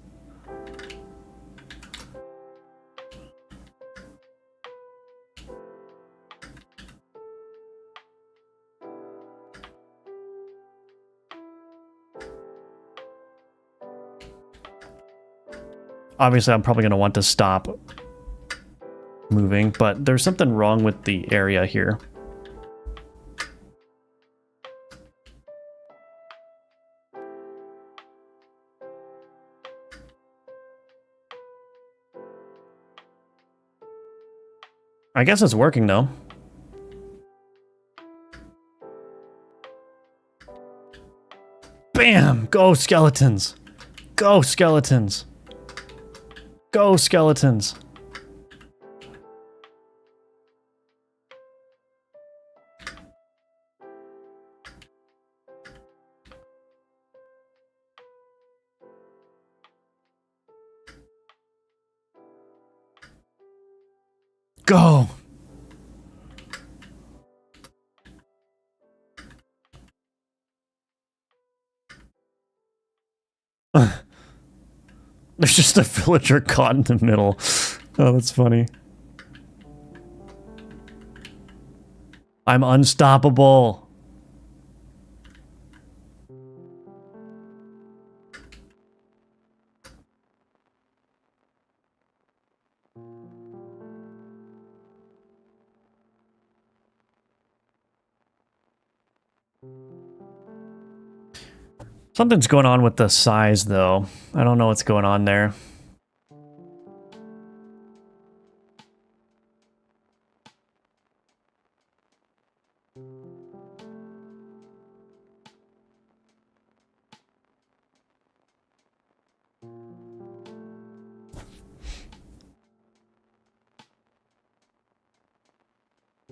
Obviously, I'm probably going to want to stop moving, but there's something wrong with the area here. I guess it's working though. Bam! Go skeletons! Go skeletons! Go skeletons! Go! There's just a villager caught in the middle. Oh, that's funny. I'm unstoppable. Something's going on with the size, though. I don't know what's going on there.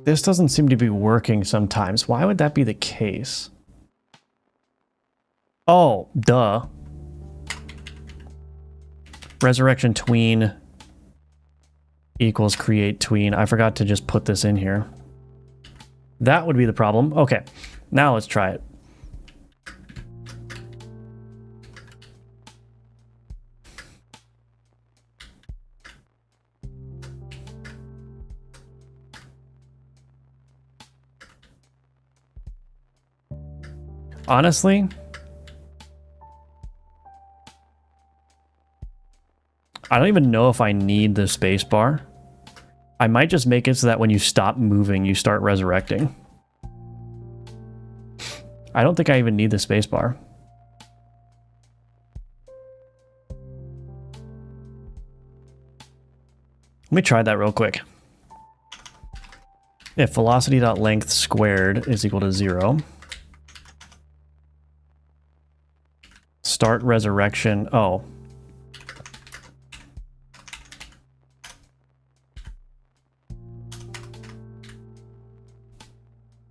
This doesn't seem to be working sometimes. Why would that be the case? Oh, duh. Resurrection tween equals create tween. I forgot to just put this in here. That would be the problem. Okay, now let's try it. Honestly, I don't even know if I need the space bar. I might just make it so that when you stop moving, you start resurrecting. I don't think I even need the space bar. Let me try that real quick. If velocity.length squared is equal to 0, start resurrection. Oh.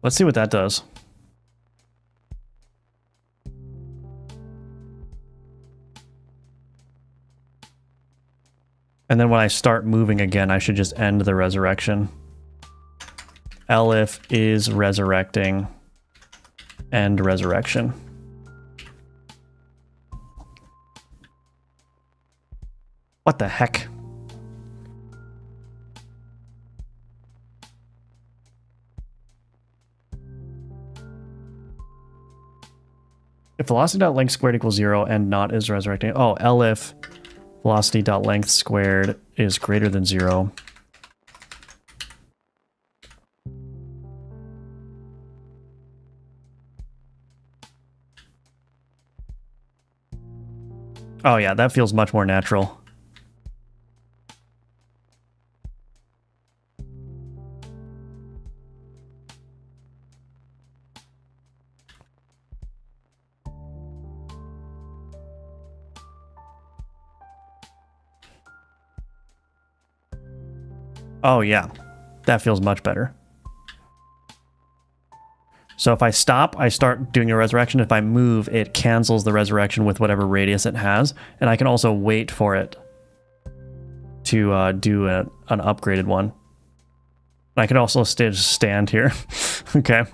Let's see what that does. And then when I start moving again, I should just end the resurrection. Elif is resurrecting. End resurrection. What the heck? If velocity.length squared equals 0 and not is resurrecting. Oh, elif velocity.length squared is greater than 0. Oh yeah, that feels much more natural. Oh yeah, that feels much better. So if I stop, I start doing a resurrection. If I move, it cancels the resurrection with whatever radius it has. And I can also wait for it to do an upgraded one. I can also just stand here. Okay.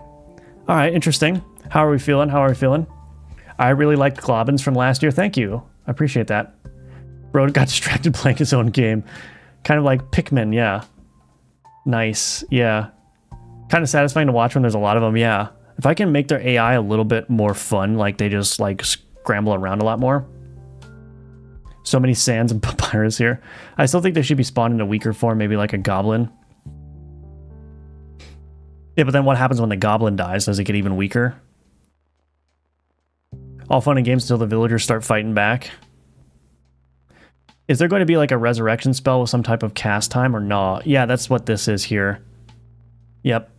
All right, interesting. How are we feeling? How are we feeling? I really liked Globins from last year. Thank you. I appreciate that. Bro got distracted playing his own game. Kind of like Pikmin, yeah. Nice, yeah. Kind of satisfying to watch when there's a lot of them, yeah. If I can make their AI a little bit more fun, like they just like scramble around a lot more. So many sands and papyrus here. I still think they should be spawned in a weaker form, maybe like a goblin. Yeah, but then what happens when the goblin dies? Does it get even weaker? All fun and games until the villagers start fighting back. Is there going to be like a resurrection spell with some type of cast time or not? Yeah, that's what this is here. Yep.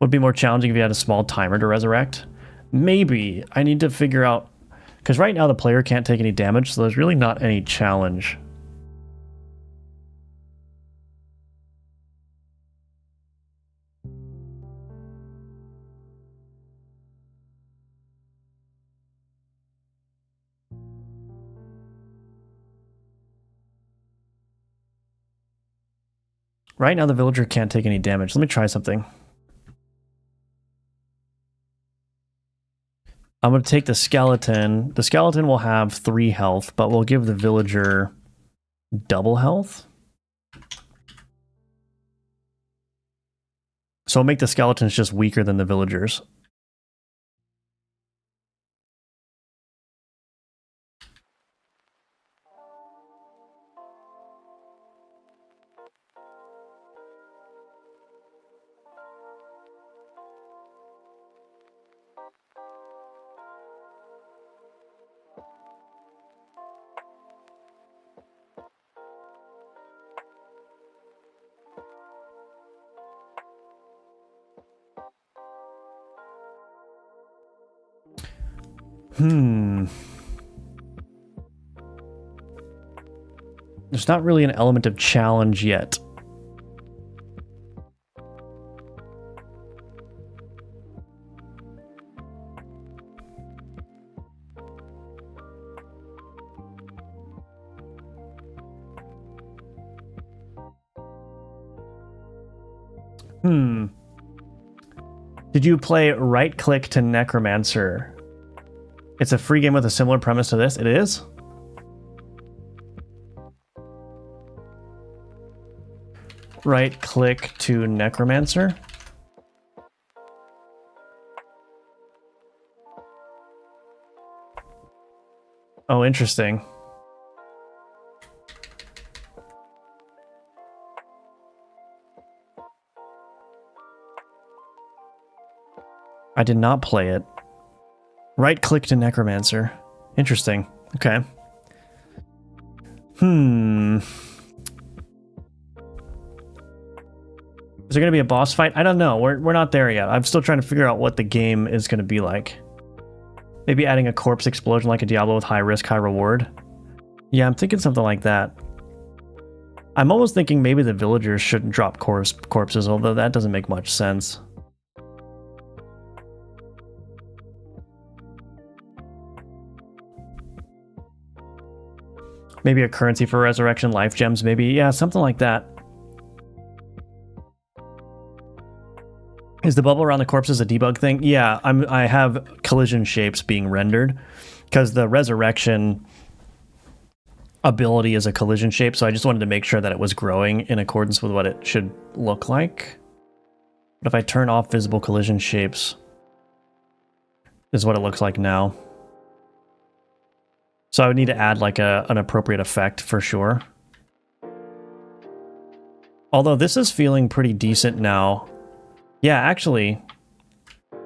Would be more challenging if you had a small timer to resurrect. Maybe. I need to figure out... Because right now the player can't take any damage, so there's really not any challenge. Right now the villager can't take any damage. Let me try something. I'm going to take the skeleton. The skeleton will have 3 health, but we'll give the villager double health. So I'll make the skeletons just weaker than the villagers. There's not really an element of challenge yet. Did you play Right Click to Necromancer? It's a free game with a similar premise to this. It is? Right click to Necromancer. Oh, interesting. I did not play it. Right click to Necromancer. Interesting. Okay. Is there going to be a boss fight? I don't know. We're not there yet. I'm still trying to figure out what the game is going to be like. Maybe adding a corpse explosion like a Diablo with high risk, high reward. Yeah, I'm thinking something like that. I'm almost thinking maybe the villagers shouldn't drop corpses, although that doesn't make much sense. Maybe a currency for resurrection, life gems, maybe. Yeah, something like that. Is the bubble around the corpses a debug thing? Yeah, I have collision shapes being rendered because the resurrection ability is a collision shape, so I just wanted to make sure that it was growing in accordance with what it should look like. But if I turn off visible collision shapes, this is what it looks like now. So I would need to add like an appropriate effect for sure. Although this is feeling pretty decent now. Yeah, actually.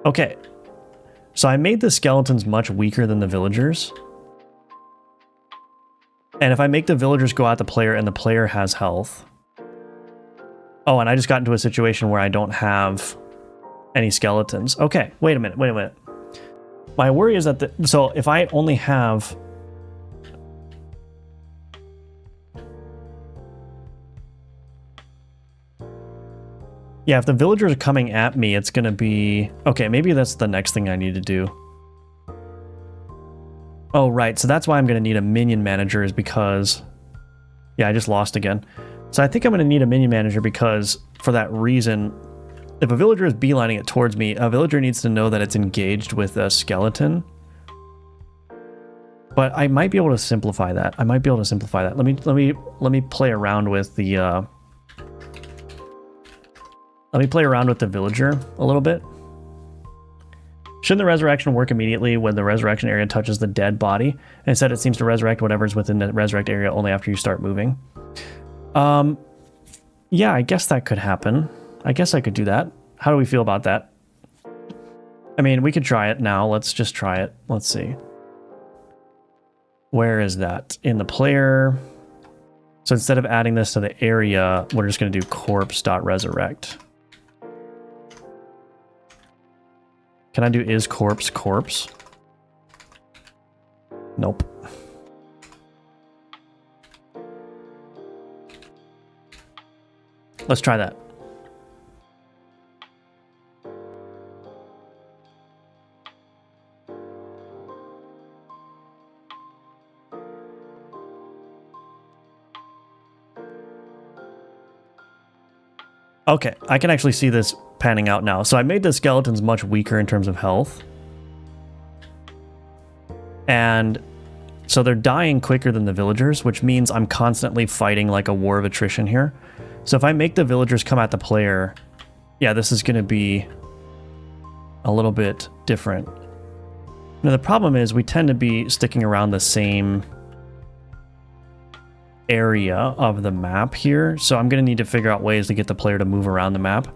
Okay. So I made the skeletons much weaker than the villagers. And if I make the villagers go at the player and the player has health. Oh, and I just got into a situation where I don't have any skeletons. Okay, wait a minute. My worry is that so if I only have... Yeah, if the villagers are coming at me, it's going to be... Okay, maybe that's the next thing I need to do. Oh, right. So that's why I'm going to need a minion manager is because... Yeah, I just lost again. So I think I'm going to need a minion manager because, for that reason, if a villager is beelining it towards me, a villager needs to know that it's engaged with a skeleton. But I might be able to simplify that. Let me play around with the... Let me play around with the villager a little bit. Shouldn't the resurrection work immediately when the resurrection area touches the dead body? And instead it seems to resurrect whatever's within the resurrect area only after you start moving. Yeah, I guess that could happen. I guess I could do that. How do we feel about that? I mean, we could try it now. Let's just try it. Let's see. Where is that? In the player. So instead of adding this to the area, we're just going to do corpse.resurrect. Can I do is corpse corpse? Nope. Let's try that. Okay, I can actually see this panning out now. So I made the skeletons much weaker in terms of health. And so they're dying quicker than the villagers, which means I'm constantly fighting like a war of attrition here. So if I make the villagers come at the player, yeah, this is going to be a little bit different. Now the problem is we tend to be sticking around the same area of the map here, so I'm going to need to figure out ways to get the player to move around the map,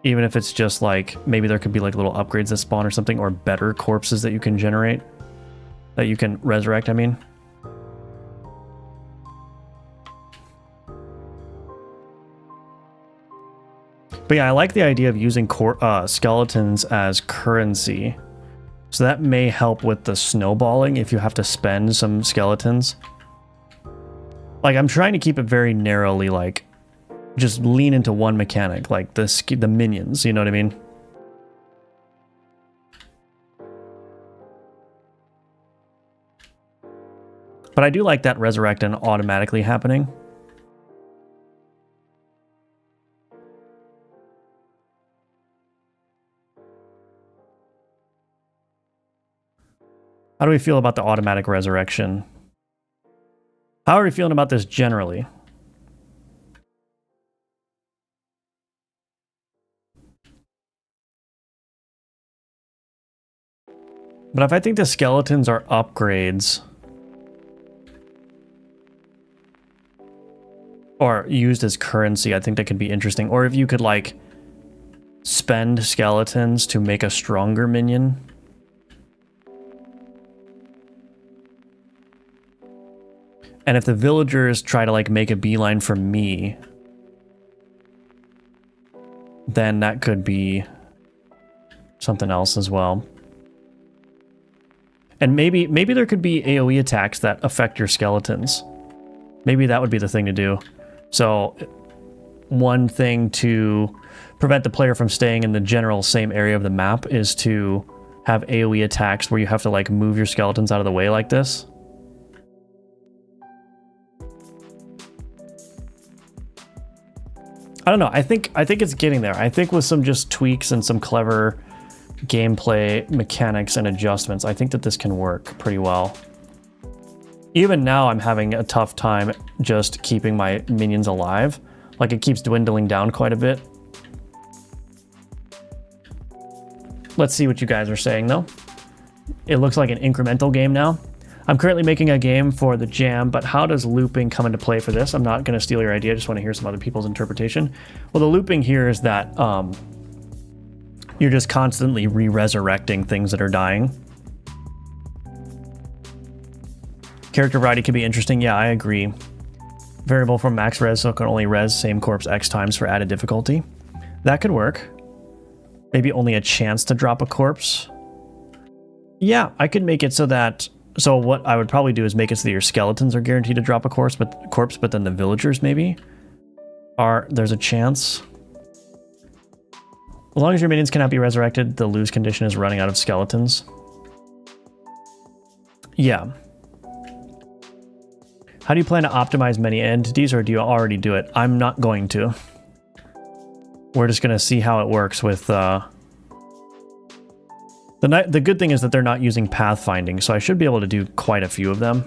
even if it's just like maybe there could be like little upgrades that spawn or something, or better corpses that you can generate, that you can resurrect, I mean. But yeah, I like the idea of using skeletons as currency, so that may help with the snowballing if you have to spend some skeletons. Like, I'm trying to keep it very narrowly, like, just lean into one mechanic, like the minions, you know what I mean? But I do like that resurrect and automatically happening. How do we feel about the automatic resurrection? How are we feeling about this generally? But if I think the skeletons are upgrades, or used as currency, I think that could be interesting. Or if you could, like, spend skeletons to make a stronger minion. And if the villagers try to, like, make a beeline for me, then that could be something else as well. And maybe there could be AoE attacks that affect your skeletons. Maybe that would be the thing to do. So one thing to prevent the player from staying in the general same area of the map is to have AoE attacks where you have to, like, move your skeletons out of the way like this. I don't know. I think it's getting there. I think with some just tweaks and some clever gameplay mechanics and adjustments, I think that this can work pretty well. Even now, I'm having a tough time just keeping my minions alive. Like, it keeps dwindling down quite a bit. Let's see what you guys are saying, though. It looks like an incremental game now. I'm currently making a game for the jam, but how does looping come into play for this? I'm not going to steal your idea. I just want to hear some other people's interpretation. Well, the looping here is that you're just constantly re-resurrecting things that are dying. Character variety could be interesting. Yeah, I agree. Variable from max res, so it can only res same corpse X times for added difficulty. That could work. Maybe only a chance to drop a corpse. Yeah, I could make it so that... So what I would probably do is make it so that your skeletons are guaranteed to drop a corpse, but then the villagers maybe there's a chance. As long as your minions cannot be resurrected, the lose condition is running out of skeletons. Yeah. How do you plan to optimize many entities, or do you already do it? I'm not going to. We're just going to see how it works with... The good thing is that they're not using pathfinding, so I should be able to do quite a few of them.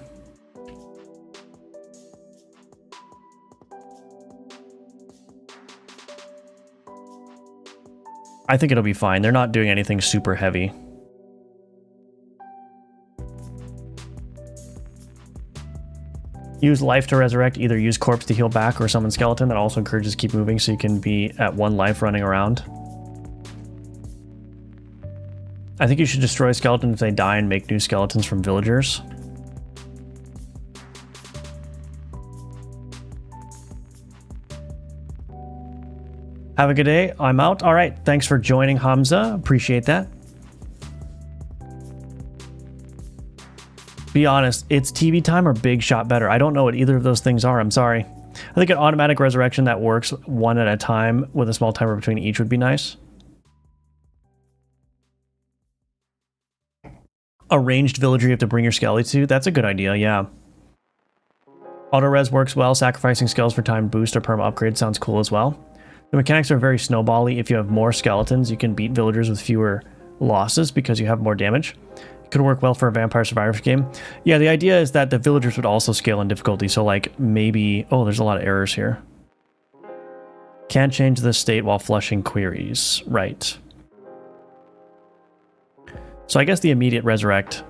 I think it'll be fine. They're not doing anything super heavy. Use life to resurrect. Either use corpse to heal back or summon skeleton. That also encourages keep moving so you can be at 1 life running around. I think you should destroy skeletons if they die and make new skeletons from villagers. Have a good day. I'm out. All right. Thanks for joining, Hamza. Appreciate that. Be honest, it's TV time or big shot better. I don't know what either of those things are. I'm sorry. I think an automatic resurrection that works one at a time with a small timer between each would be nice. A ranged villager you have to bring your skelly to. That's a good idea, yeah. Auto-res works well. Sacrificing skulls for time boost or perma upgrade sounds cool as well. The mechanics are very snowbally. If you have more skeletons, you can beat villagers with fewer losses because you have more damage. It could work well for a Vampire Survivors game. Yeah, the idea is that the villagers would also scale in difficulty. So like maybe... Oh, there's a lot of errors here. Can't change the state while flushing queries. Right. So I guess the immediate resurrect...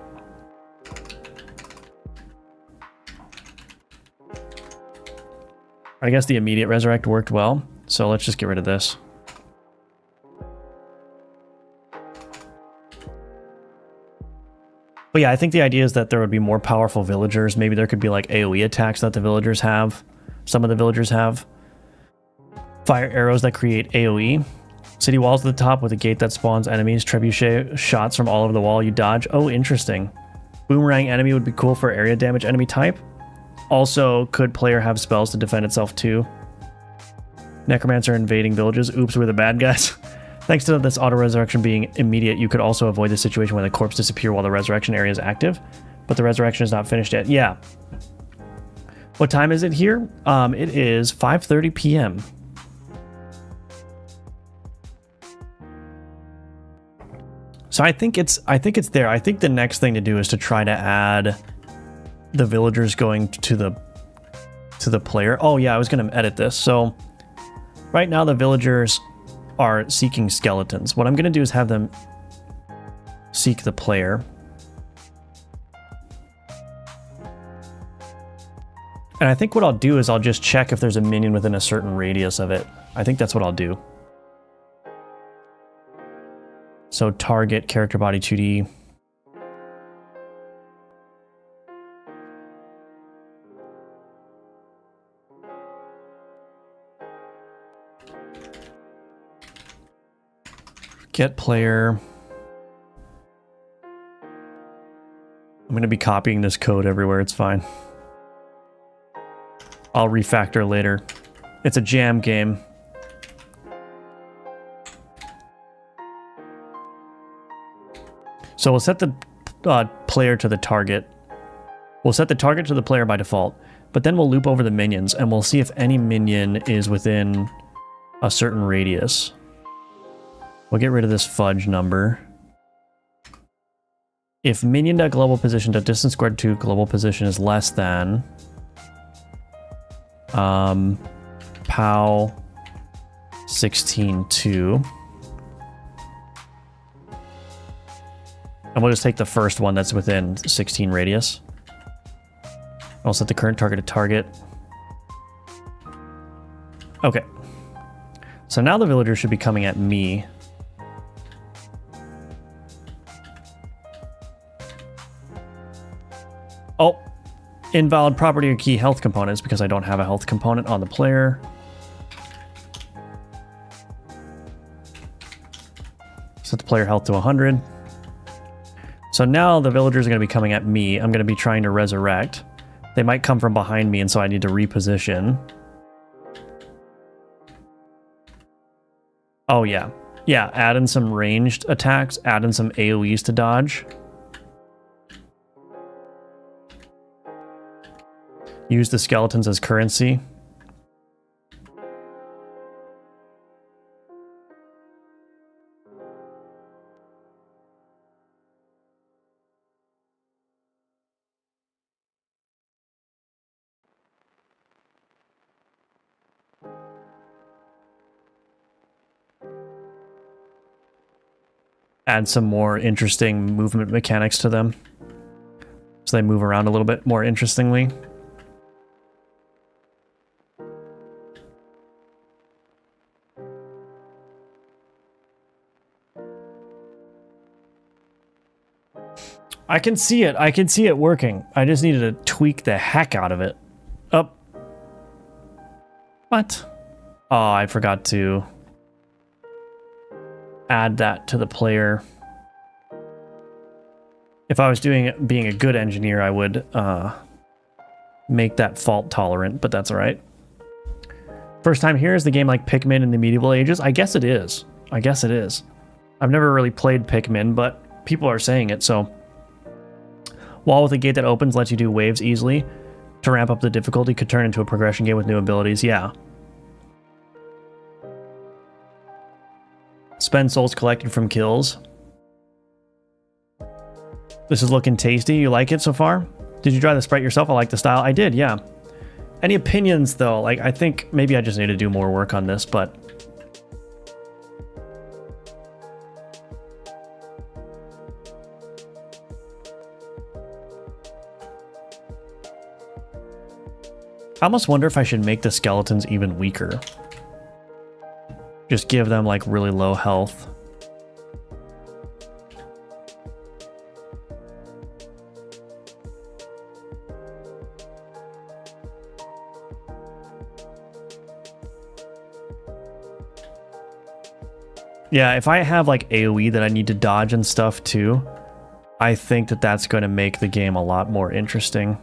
I guess the immediate resurrect worked well. So let's just get rid of this. But yeah, I think the idea is that there would be more powerful villagers. Maybe there could be like AoE attacks that the villagers have. Some of the villagers have. Fire arrows that create AoE. City walls at the top with a gate that spawns enemies. Trebuchet shots from all over the wall you dodge. Oh, interesting. Boomerang enemy would be cool for area damage enemy type. Also, could player have spells to defend itself too? Necromancer invading villages. Oops, we're the bad guys. Thanks to this auto-resurrection being immediate, you could also avoid the situation where the corpse disappear while the resurrection area is active. But the resurrection is not finished yet. Yeah. What time is it here? It is 5:30 p.m. So I think it's there. I think the next thing to do is to try to add the villagers going to the player. Oh yeah, I was going to edit this. So right now the villagers are seeking skeletons. What I'm going to do is have them seek the player. And I think what I'll do is I'll just check if there's a minion within a certain radius of it. I think that's what I'll do. So target, character body 2D. Get player. I'm going to be copying this code everywhere. It's fine. I'll refactor later. It's a jam game. So we'll set the player to the target. We'll set the target to the player by default, but then we'll loop over the minions and we'll see if any minion is within a certain radius. We'll get rid of this fudge number. If minion.global position to distance squared to global position is less than POW 16.2. And we'll just take the first one that's within 16 radius. I'll set the current target to target. Okay. So now the villager should be coming at me. Oh, invalid property or key health components because I don't have a health component on the player. Set the player health to 100. So now the villagers are going to be coming at me. I'm going to be trying to resurrect. They might come from behind me, and so I need to reposition. Oh, yeah. Yeah, add in some ranged attacks. Add in some AoEs to dodge. Use the skeletons as currency. Add some more interesting movement mechanics to them, so they move around a little bit more interestingly. I can see it. I can see it working. I just needed to tweak the heck out of it. Oh. What? Oh, I forgot to... add that to the player. If I was being a good engineer, I would make that fault tolerant, but that's all right. First time here, is the game like Pikmin in the medieval ages? I guess it is. I guess it is. I've never really played Pikmin, but people are saying it, so. Wall with a gate that opens lets you do waves easily. To ramp up the difficulty, could turn into a progression game with new abilities. Yeah. Spend souls collected from kills. This is looking tasty. You like it so far? Did you try the sprite yourself? I like the style. I did, yeah. Any opinions, though? Like, I think maybe I just need to do more work on this, but... I almost wonder if I should make the skeletons even weaker. Just give them, like, really low health. Yeah, if I have like AoE that I need to dodge and stuff too, I think that that's going to make the game a lot more interesting.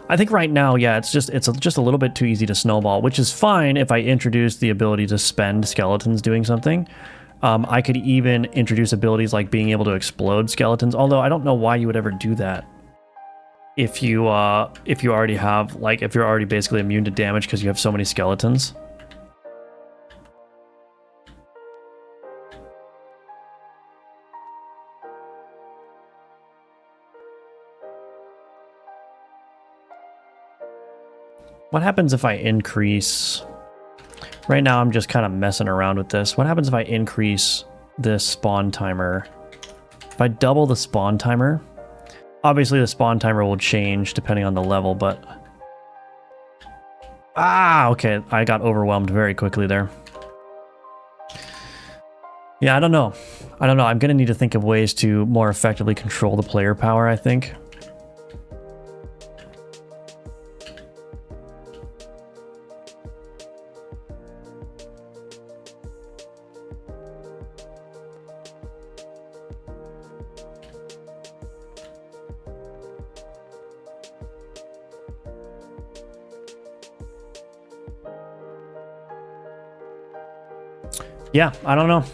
I think right now, yeah, it's just a little bit too easy to snowball, which is fine if I introduce the ability to spend skeletons doing something. I could even introduce abilities like being able to explode skeletons, although I don't know why you would ever do that. If you already have, like, if you're already basically immune to damage because you have so many skeletons. What happens if I increase... Right now I'm just kind of messing around with this. What happens if I increase this spawn timer? If I double the spawn timer... Obviously the spawn timer will change depending on the level, but... Ah, okay, I got overwhelmed very quickly there. Yeah, I don't know. I'm gonna need to think of ways to more effectively control the player power, I think. Yeah, I don't know.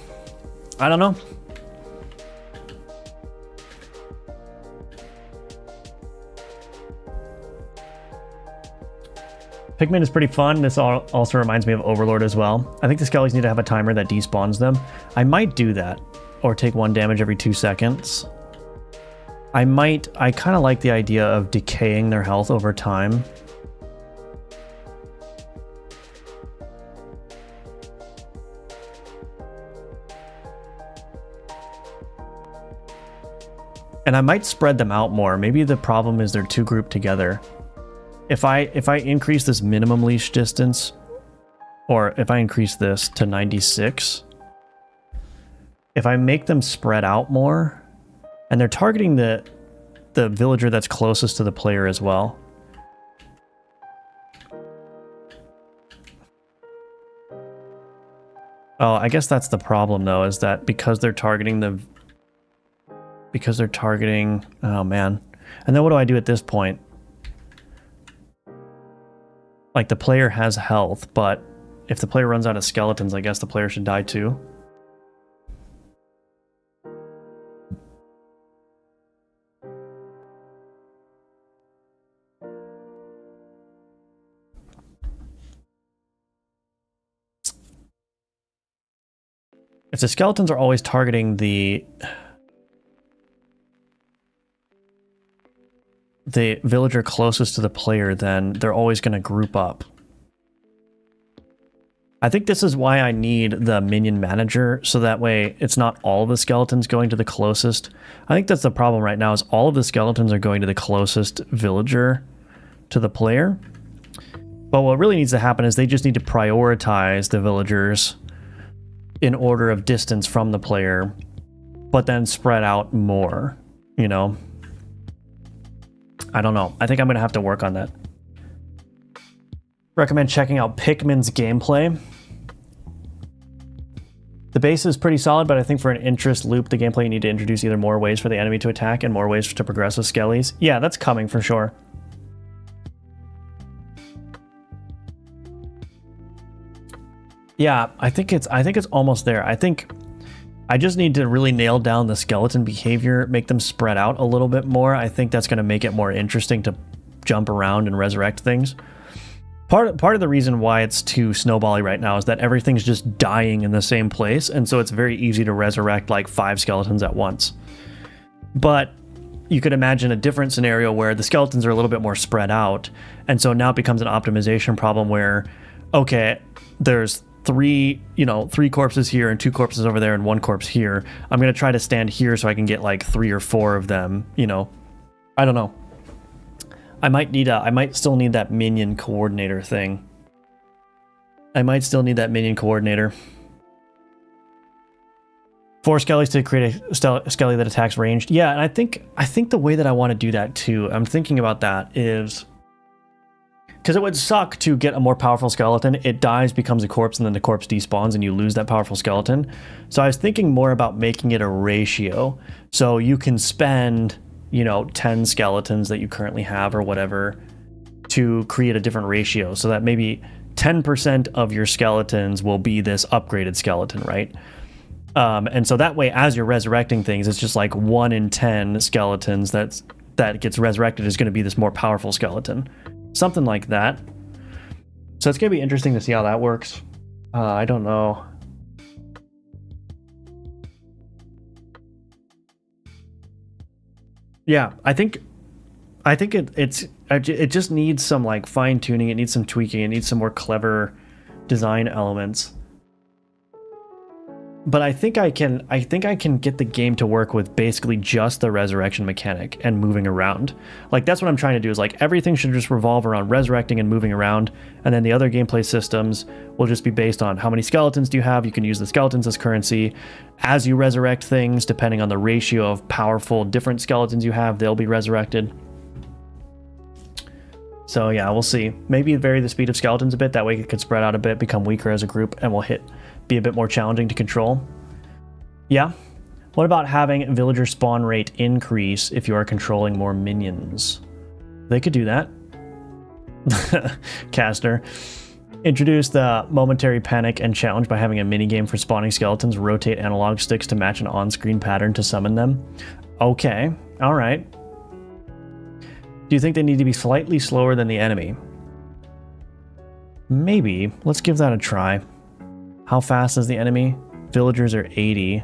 Pikmin is pretty fun. This also reminds me of Overlord as well. I think the skellies need to have a timer that despawns them. I might do that, or take 1 damage every 2 seconds. I kind of like the idea of decaying their health over time. And I might spread them out more. Maybe the problem is they're too grouped together. If I increase this minimum leash distance, or if I increase this to 96, if I make them spread out more, and they're targeting the villager that's closest to the player as well. Oh, I guess that's the problem though, is that because they're targeting oh man. And then what do I do at this point? Like, the player has health, but if the player runs out of skeletons, I guess the player should die too. If the skeletons are always targeting the villager closest to the player, then they're always going to group up. I think this is why I need the minion manager, so that way it's not all the skeletons going to the closest. I think that's the problem right now, is all of the skeletons are going to the closest villager to the player. But what really needs to happen is they just need to prioritize the villagers in order of distance from the player, but then spread out more, you know? I don't know. I think I'm going to have to work on that. Recommend checking out Pikmin's gameplay. The base is pretty solid, but I think for an interest loop, the gameplay, you need to introduce either more ways for the enemy to attack and more ways to progress with skellies. Yeah, that's coming for sure. Yeah, I think it's almost there. I think I just need to really nail down the skeleton behavior, make them spread out a little bit more. I think that's going to make it more interesting to jump around and resurrect things. Part of the reason why it's too snowbally right now is that everything's just dying in the same place, and so it's very easy to resurrect like 5 skeletons at once. But you could imagine a different scenario where the skeletons are a little bit more spread out, and so now it becomes an optimization problem where, okay, there's 3 corpses here and 2 corpses over there and 1 corpse here. I'm going to try to stand here so I can get like 3 or 4 of them, I don't know. I might still need that minion coordinator thing. I might still need that minion coordinator. 4 skellies to create a skelly that attacks ranged. Yeah, and I think the way that I want to do that too, I'm thinking about that is, because it would suck to get a more powerful skeleton. It dies, becomes a corpse, and then the corpse despawns and you lose that powerful skeleton. So I was thinking more about making it a ratio. So you can spend 10 skeletons that you currently have or whatever to create a different ratio, so that maybe 10% of your skeletons will be this upgraded skeleton, right? And so that way, as you're resurrecting things, it's just like 1 in 10 skeletons that gets resurrected is going to be this more powerful skeleton. Something like that. So it's going to be interesting to see how that works. I don't know. Yeah, I think it just needs some like fine tuning. It needs some tweaking. It needs some more clever design elements. But I think I can get the game to work with basically just the resurrection mechanic and moving around. Like, that's what I'm trying to do, is like everything should just revolve around resurrecting and moving around, and then the other gameplay systems will just be based on how many skeletons do you have. You can use the skeletons as currency. As you resurrect things, depending on the ratio of powerful different skeletons you have, they'll be resurrected. So yeah, we'll see. Maybe vary the speed of skeletons a bit, that way it could spread out a bit, become weaker as a group, and will be a bit more challenging to control. Yeah. What about having villager spawn rate increase if you are controlling more minions? They could do that. Caster. Introduce the momentary panic and challenge by having a minigame for spawning skeletons. Rotate analog sticks to match an on-screen pattern to summon them. Okay. Alright. Do you think they need to be slightly slower than the enemy? Maybe. Let's give that a try. How fast is the enemy? Villagers are 80.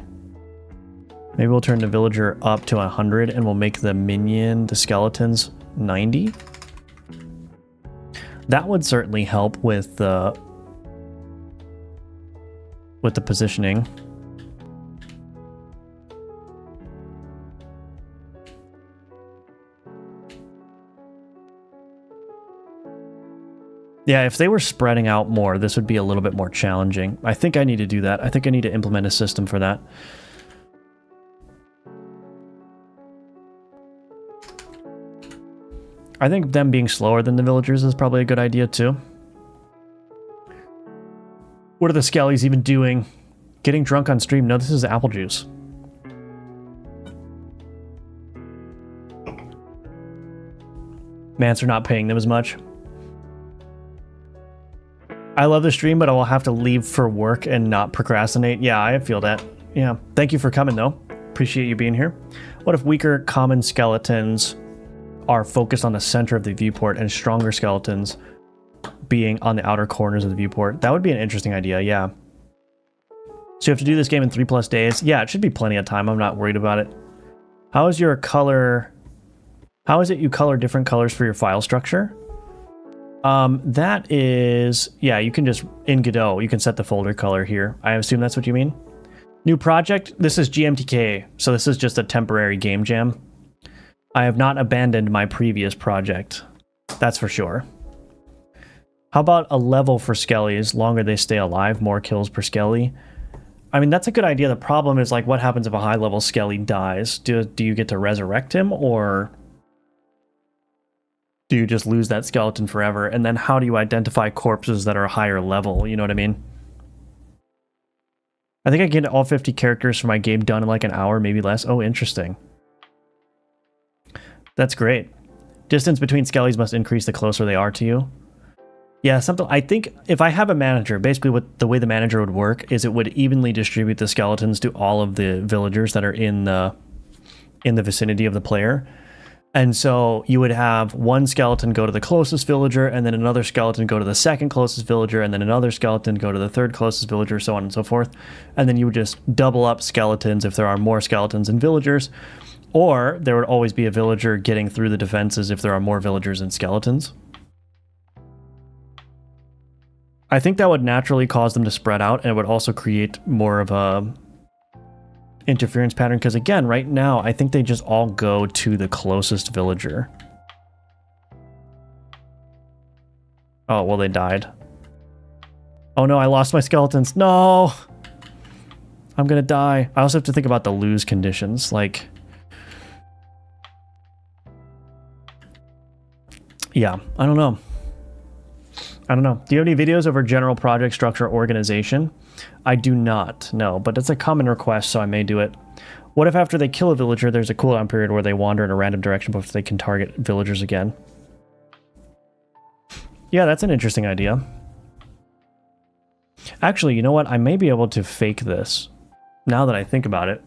Maybe we'll turn the villager up to 100 and we'll make the skeletons 90. That would certainly help with the positioning. Yeah, if they were spreading out more, this would be a little bit more challenging. I think I need to do that. I think I need to implement a system for that. I think them being slower than the villagers is probably a good idea too. What are the skellies even doing? Getting drunk on stream? No, this is apple juice. Mance are not paying them as much. I love the stream, but I will have to leave for work and not procrastinate. Yeah, I feel that. Yeah. Thank you for coming, though. Appreciate you being here. What if weaker common skeletons are focused on the center of the viewport and stronger skeletons being on the outer corners of the viewport? That would be an interesting idea, yeah. So you have to do this game in 3+ days. Yeah, it should be plenty of time. I'm not worried about it. How is your color... How is it you color different colors for your file structure? That is... Yeah, you can just... In Godot, you can set the folder color here. I assume that's what you mean. New project. This is GMTK, so this is just a temporary game jam. I have not abandoned my previous project. That's for sure. How about a level for skellies? Longer they stay alive, more kills per skelly. I mean, that's a good idea. The problem is, like, what happens if a high-level skelly dies? Do you get to resurrect him, or do you just lose that skeleton forever? And then how do you identify corpses that are higher level? You know what I mean? I think I get all 50 characters for my game done in like an hour, maybe less. Oh, interesting. That's great. Distance between skellies must increase the closer they are to you. Yeah, something. I think if I have a manager, basically what the way the manager would work is it would evenly distribute the skeletons to all of the villagers that are in the vicinity of the player. And so you would have one skeleton go to the closest villager, and then another skeleton go to the second closest villager, and then another skeleton go to the third closest villager, so on and so forth. And then you would just double up skeletons if there are more skeletons than villagers, or there would always be a villager getting through the defenses if there are more villagers than skeletons. I think that would naturally cause them to spread out, and it would also create more of a interference pattern, because again, right now, I think they just all go to the closest villager. Oh, well, they died. Oh no, I lost my skeletons. No! I'm gonna die. I also have to think about the lose conditions, like... Yeah, I don't know. Do you have any videos over general project structure organization? I do not, no, but it's a common request, so I may do it. What if after they kill a villager, there's a cooldown period where they wander in a random direction before they can target villagers again? Yeah, that's an interesting idea. Actually, you know what? I may be able to fake this. Now that I think about it,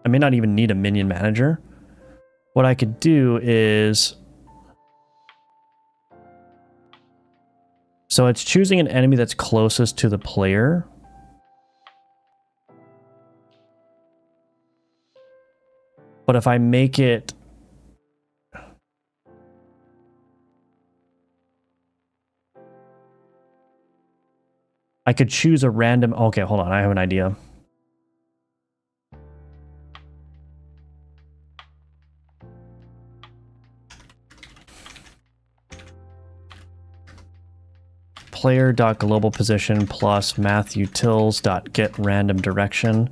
I may not even need a minion manager. What I could do is... So it's choosing an enemy that's closest to the player. But if I make it... I could choose a random... Okay, hold on. I have an idea. Player.global position plus mathutils.get random direction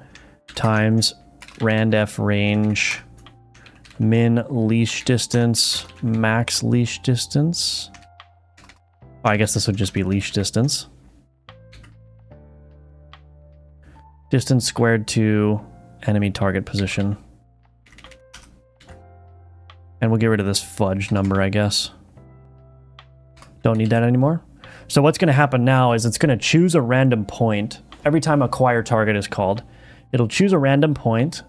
times randef range min leash distance max leash distance. Oh, I guess this would just be leash distance. Distance squared to enemy target position. And we'll get rid of this fudge number, I guess. Don't need that anymore. So what's going to happen now is it's going to choose a random point. Every time acquire target is called, it'll choose a random point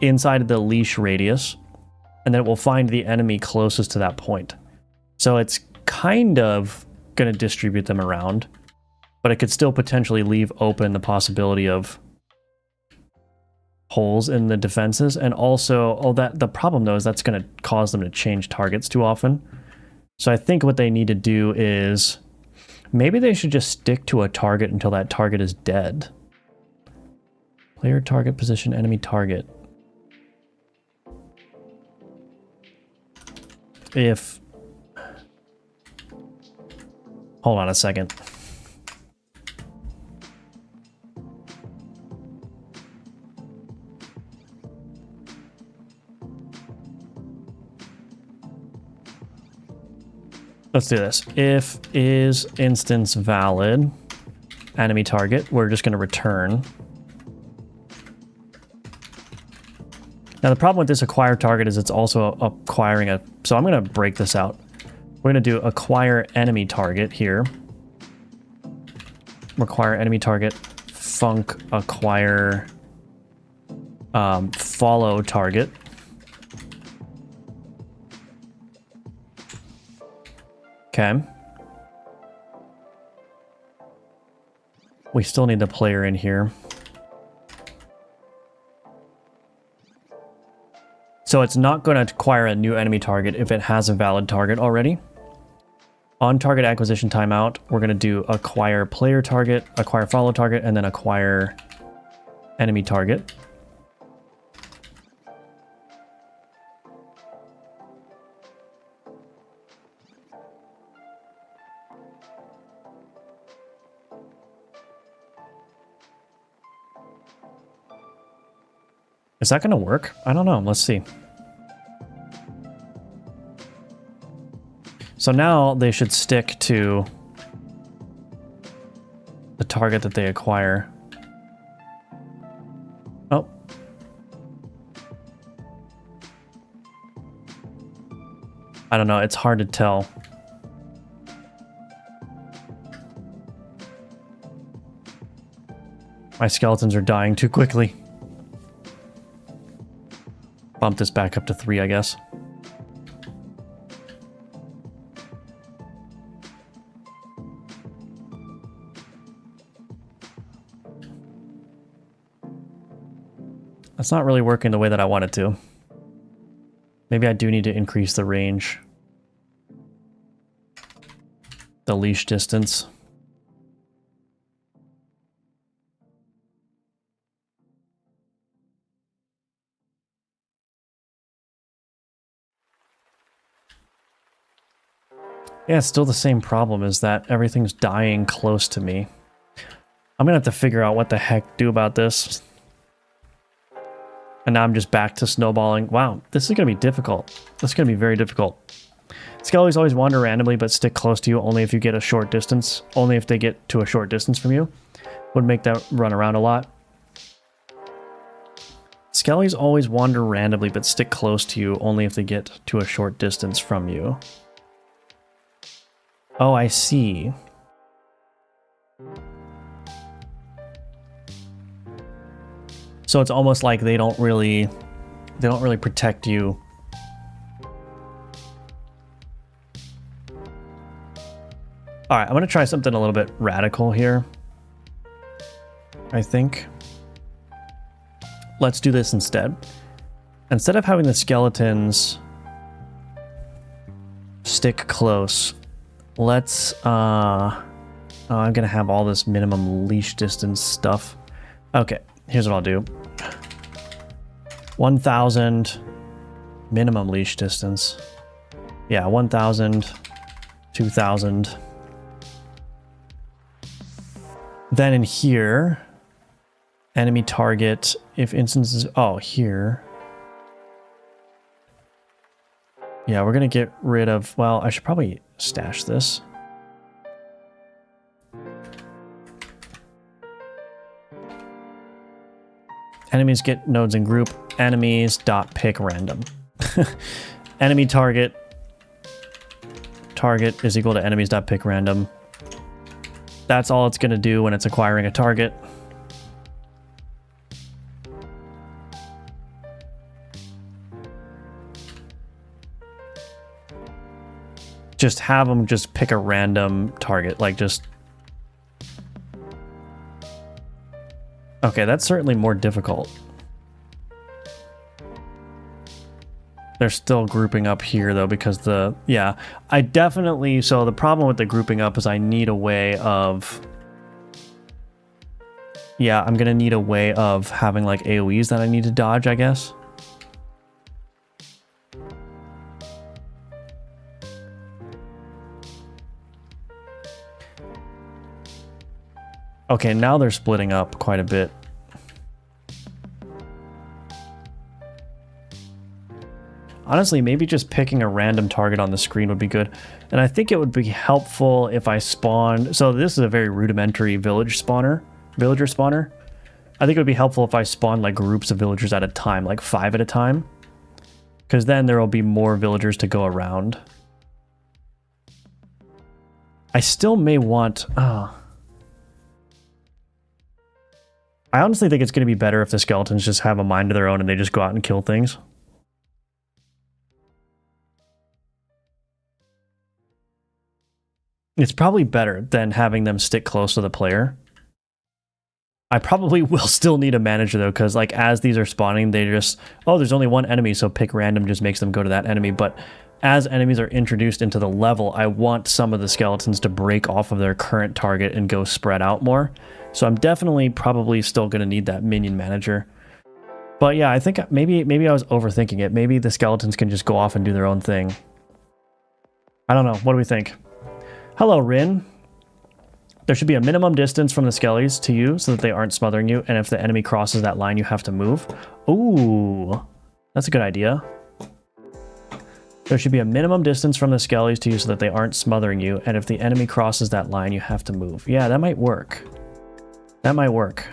inside of the leash radius, and then it will find the enemy closest to that point. So it's kind of going to distribute them around, but it could still potentially leave open the possibility of holes in the defenses. And also, the problem though is that's going to cause them to change targets too often. So I think what they need to do is... Maybe they should just stick to a target until that target is dead. Player target position, enemy target. If... Hold on a second. Let's do this. If is instance valid, enemy target, we're just going to return. Now the problem with this acquire target is it's also acquiring a... So I'm going to break this out. We're going to do acquire enemy target here. Require enemy target, func acquire follow target. Okay. We still need the player in here. So it's not going to acquire a new enemy target if it has a valid target already. On target acquisition timeout, we're going to do acquire player target, acquire follow target, and then acquire enemy target. Is that going to work? I don't know. Let's see. So now they should stick to the target that they acquire. Oh. I don't know, it's hard to tell. My skeletons are dying too quickly. Bump this back up to 3, I guess. That's not really working the way that I want it to. Maybe I do need to increase the range. The leash distance. Yeah, it's still the same problem, is that everything's dying close to me. I'm gonna have to figure out what the heck to do about this. And now I'm just back to snowballing. Wow, this is gonna be difficult. This is gonna be very difficult. Skellies always wander randomly but stick close to you only if you get a short distance. Only if they get to a short distance from you. Would make that run around a lot. Skellies always wander randomly but stick close to you only if they get to a short distance from you. Oh, I see. So it's almost like they don't really protect you. All right, I'm gonna try something a little bit radical here. I think. Let's do this instead. Instead of having the skeletons stick close, let's I'm gonna have all this minimum leash distance stuff. Okay, here's what I'll do. 1,000 minimum leash distance. Yeah, 1,000, 2,000. Then in here, enemy target, if instances, oh, here. Yeah, we're gonna get rid of, well, I should probably stash this. Enemies get nodes in group. Enemies dot pick random. Enemy target is equal to enemies dot pick random. That's all it's gonna do when it's acquiring a target. Just have them just pick a random target, like just... Okay, that's certainly more difficult. They're still grouping up here though, because the... Yeah, I definitely... So the problem with the grouping up is I need a way of... Yeah, I'm gonna need a way of having like AoEs that I need to dodge, I guess. Okay, now they're splitting up quite a bit. Honestly, maybe just picking a random target on the screen would be good. And I think it would be helpful if I spawned... So this is a very rudimentary villager spawner. I think it would be helpful if I spawned like groups of villagers at a time, like 5 at a time. Because then there will be more villagers to go around. I still may want... I honestly think it's going to be better if the skeletons just have a mind of their own and they just go out and kill things. It's probably better than having them stick close to the player. I probably will still need a manager though, because like as these are spawning, they just, oh, there's only one enemy, so pick random just makes them go to that enemy. But as enemies are introduced into the level, I want some of the skeletons to break off of their current target and go spread out more. So I'm definitely probably still going to need that minion manager. But yeah, I think maybe I was overthinking it. Maybe the skeletons can just go off and do their own thing. I don't know. What do we think? Hello, Rin. There should be a minimum distance from the skellies to you so that they aren't smothering you. And if the enemy crosses that line, you have to move. Ooh, that's a good idea. There should be a minimum distance from the skellies to you so that they aren't smothering you, and if the enemy crosses that line, you have to move. Yeah, that might work. That might work.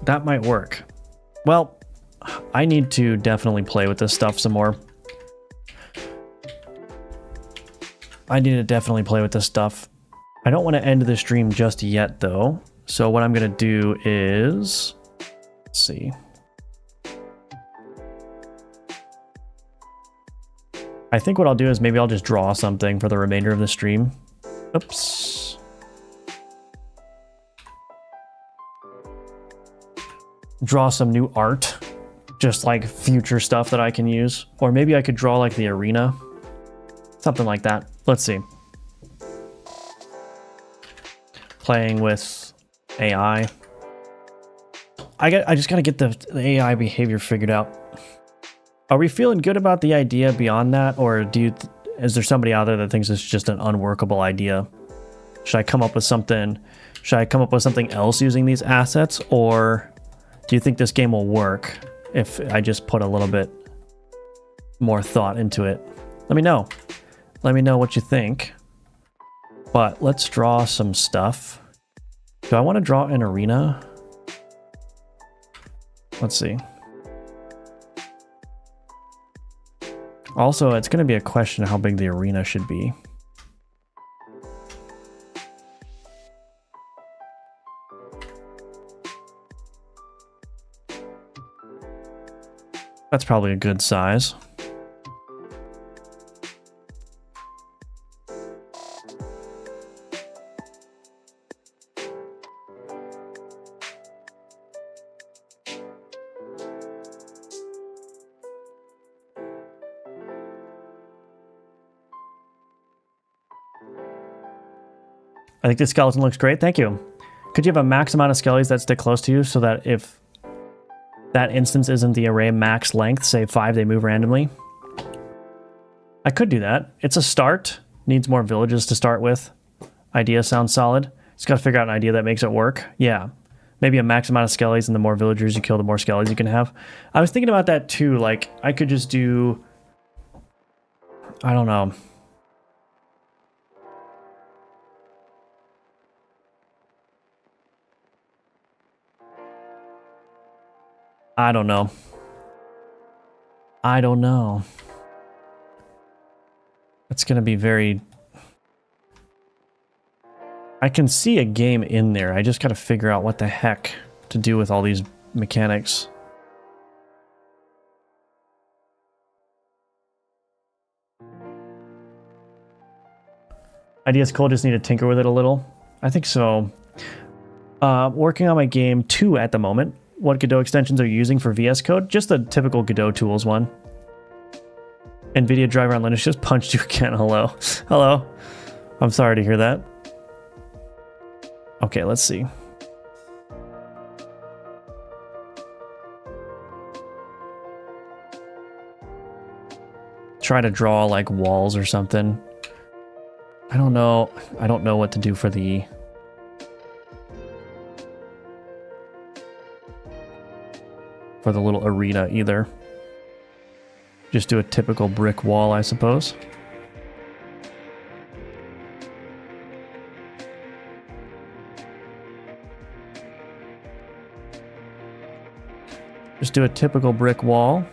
That might work. Well, I need to definitely play with this stuff some more. I need to definitely play with this stuff. I don't want to end the stream just yet, though. So what I'm going to do is... Let's see. I think what I'll do is maybe I'll just draw something for the remainder of the stream. Oops. Draw some new art. Just like future stuff that I can use. Or maybe I could draw like the arena. Something like that. Let's see. Playing with AI. I just gotta get the AI behavior figured out. Are we feeling good about the idea beyond that, or is there somebody out there that thinks it's just an unworkable idea? Should I come up with something? Should I come up with something else using these assets, or do you think this game will work if I just put a little bit more thought into it? Let me know. Let me know what you think. But let's draw some stuff. Do I want to draw an arena? Let's see. Also, it's going to be a question of how big the arena should be. That's probably a good size. I think this skeleton looks great. Thank you. Could you have a max amount of skellies that stick close to you so that if that instance isn't the array max length, say 5, they move randomly? I could do that. It's a start. Needs more villages to start with. Idea sounds solid. Just got to figure out an idea that makes it work. Yeah. Maybe a max amount of skellies, and the more villagers you kill, the more skellies you can have. I was thinking about that too. Like, I could just do... I don't know. I don't know. I don't know. It's going to be very... I can see a game in there. I just got to figure out what the heck to do with all these mechanics. Idea's cool, just need to tinker with it a little. I think so. Working on my game 2 at the moment. What Godot extensions are you using for VS Code? Just the typical Godot tools one. NVIDIA driver on Linux just punched you again. Hello. Hello. I'm sorry to hear that. Okay, let's see. Try to draw like walls or something. I don't know. I don't know what to do for the... for the little arena either. Just do a typical brick wall, I suppose. Just do a typical brick wall.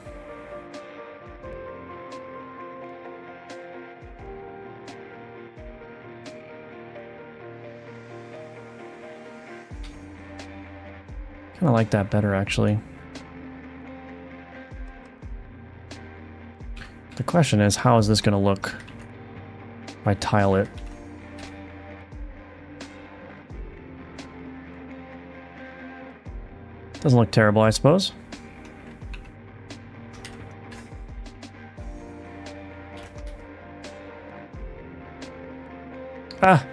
Kind of like that better, actually. The question is, how is this going to look if I tile it? Doesn't look terrible, I suppose. Ah!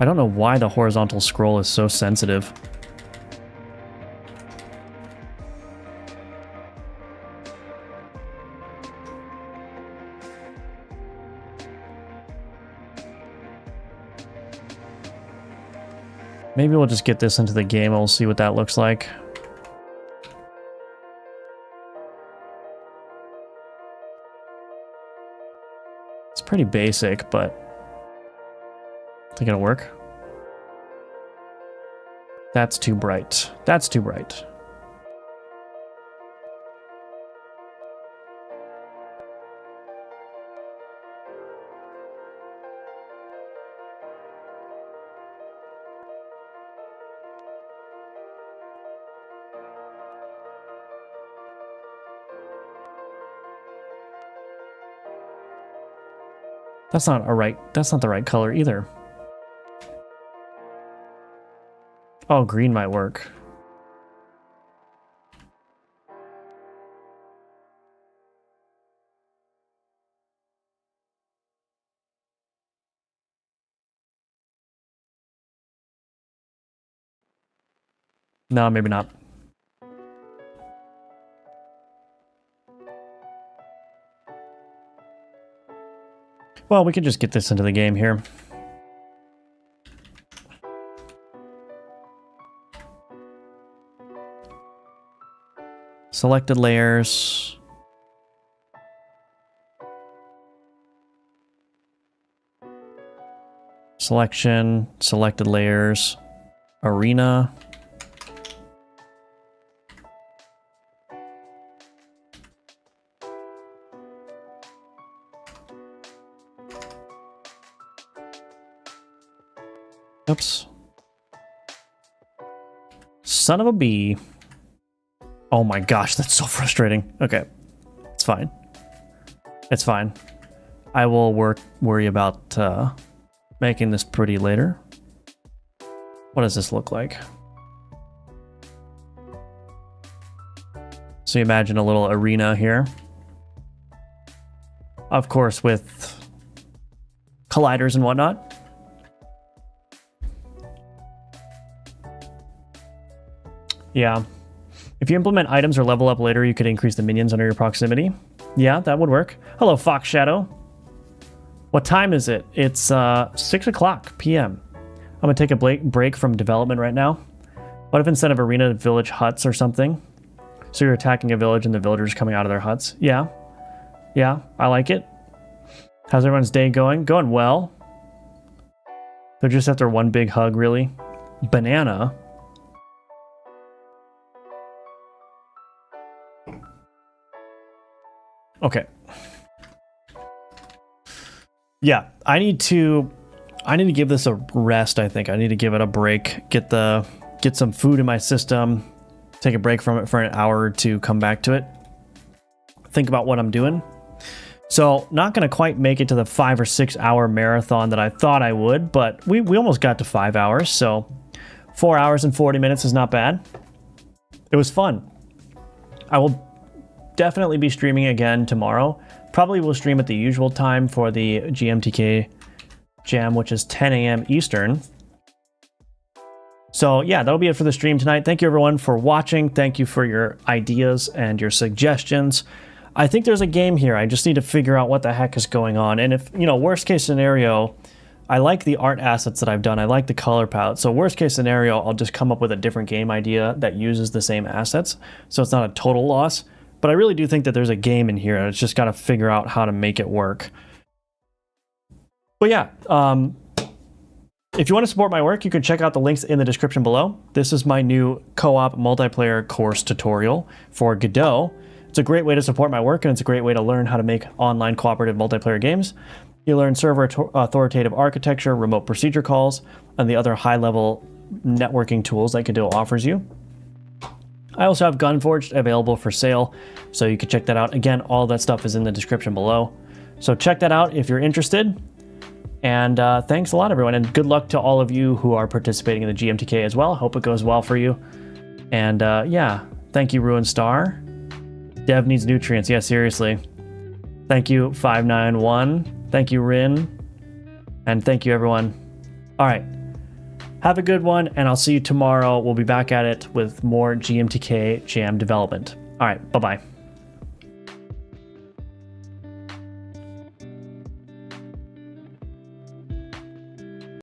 I don't know why the horizontal scroll is so sensitive. Maybe we'll just get this into the game and we'll see what that looks like. It's pretty basic, but I think it'll work. That's too bright. That's too bright. That's not the right color either. Oh, green might work. No, maybe not. Well, we could just get this into the game here. Selected layers. Selection, selected layers, arena. Oops. Son of a bee. Oh my gosh, that's so frustrating. Okay. It's fine. It's fine. I will worry about making this pretty later. What does this look like? So you imagine a little arena here. Of course, with colliders and whatnot. Yeah. If you implement items or level up later, you could increase the minions under your proximity. Yeah, that would work. Hello, Fox Shadow. What time is it? It's 6 o'clock p.m. I'm going to take a break from development right now. What if instead of arena, village huts or something? So you're attacking a village and the villagers coming out of their huts. Yeah. Yeah, I like it. How's everyone's day going? Going well. They're just after one big hug, really. Banana. Okay. Yeah, I need to give this a rest, I think. I need to give it a break, get some food in my system, take a break from it for an hour or two, come back to it, think about what I'm doing. So, not going to quite make it to the 5 or 6 hour marathon that I thought I would, but we almost got to 5 hours, so 4 hours and 40 minutes is not bad. It was fun. I will definitely be streaming again tomorrow. Probably will stream at the usual time for the GMTK jam, which is 10 a.m. Eastern. So yeah, that'll be it for the stream tonight. Thank you everyone for watching. Thank you for your ideas and your suggestions. I think there's a game here. I just need to figure out what the heck is going on. And if, worst case scenario, I like the art assets that I've done. I like the color palette. So worst case scenario, I'll just come up with a different game idea that uses the same assets. So it's not a total loss. But I really do think that there's a game in here, and it's just got to figure out how to make it work. But yeah, if you want to support my work, you can check out the links in the description below. This is my new co-op multiplayer course tutorial for Godot. It's a great way to support my work, and it's a great way to learn how to make online cooperative multiplayer games. You learn server authoritative architecture, remote procedure calls, and the other high-level networking tools that Godot offers you. I also have Gunforged available for sale, so you can check that out. Again, all that stuff is in the description below. So check that out if you're interested. And thanks a lot, everyone. And good luck to all of you who are participating in the GMTK as well. Hope it goes well for you. And yeah, thank you, Ruined Star. Dev needs nutrients. Yeah, seriously. Thank you, 591. Thank you, Rin. And thank you, everyone. All right. Have a good one, and I'll see you tomorrow. We'll be back at it with more GMTK jam development. All right, bye-bye.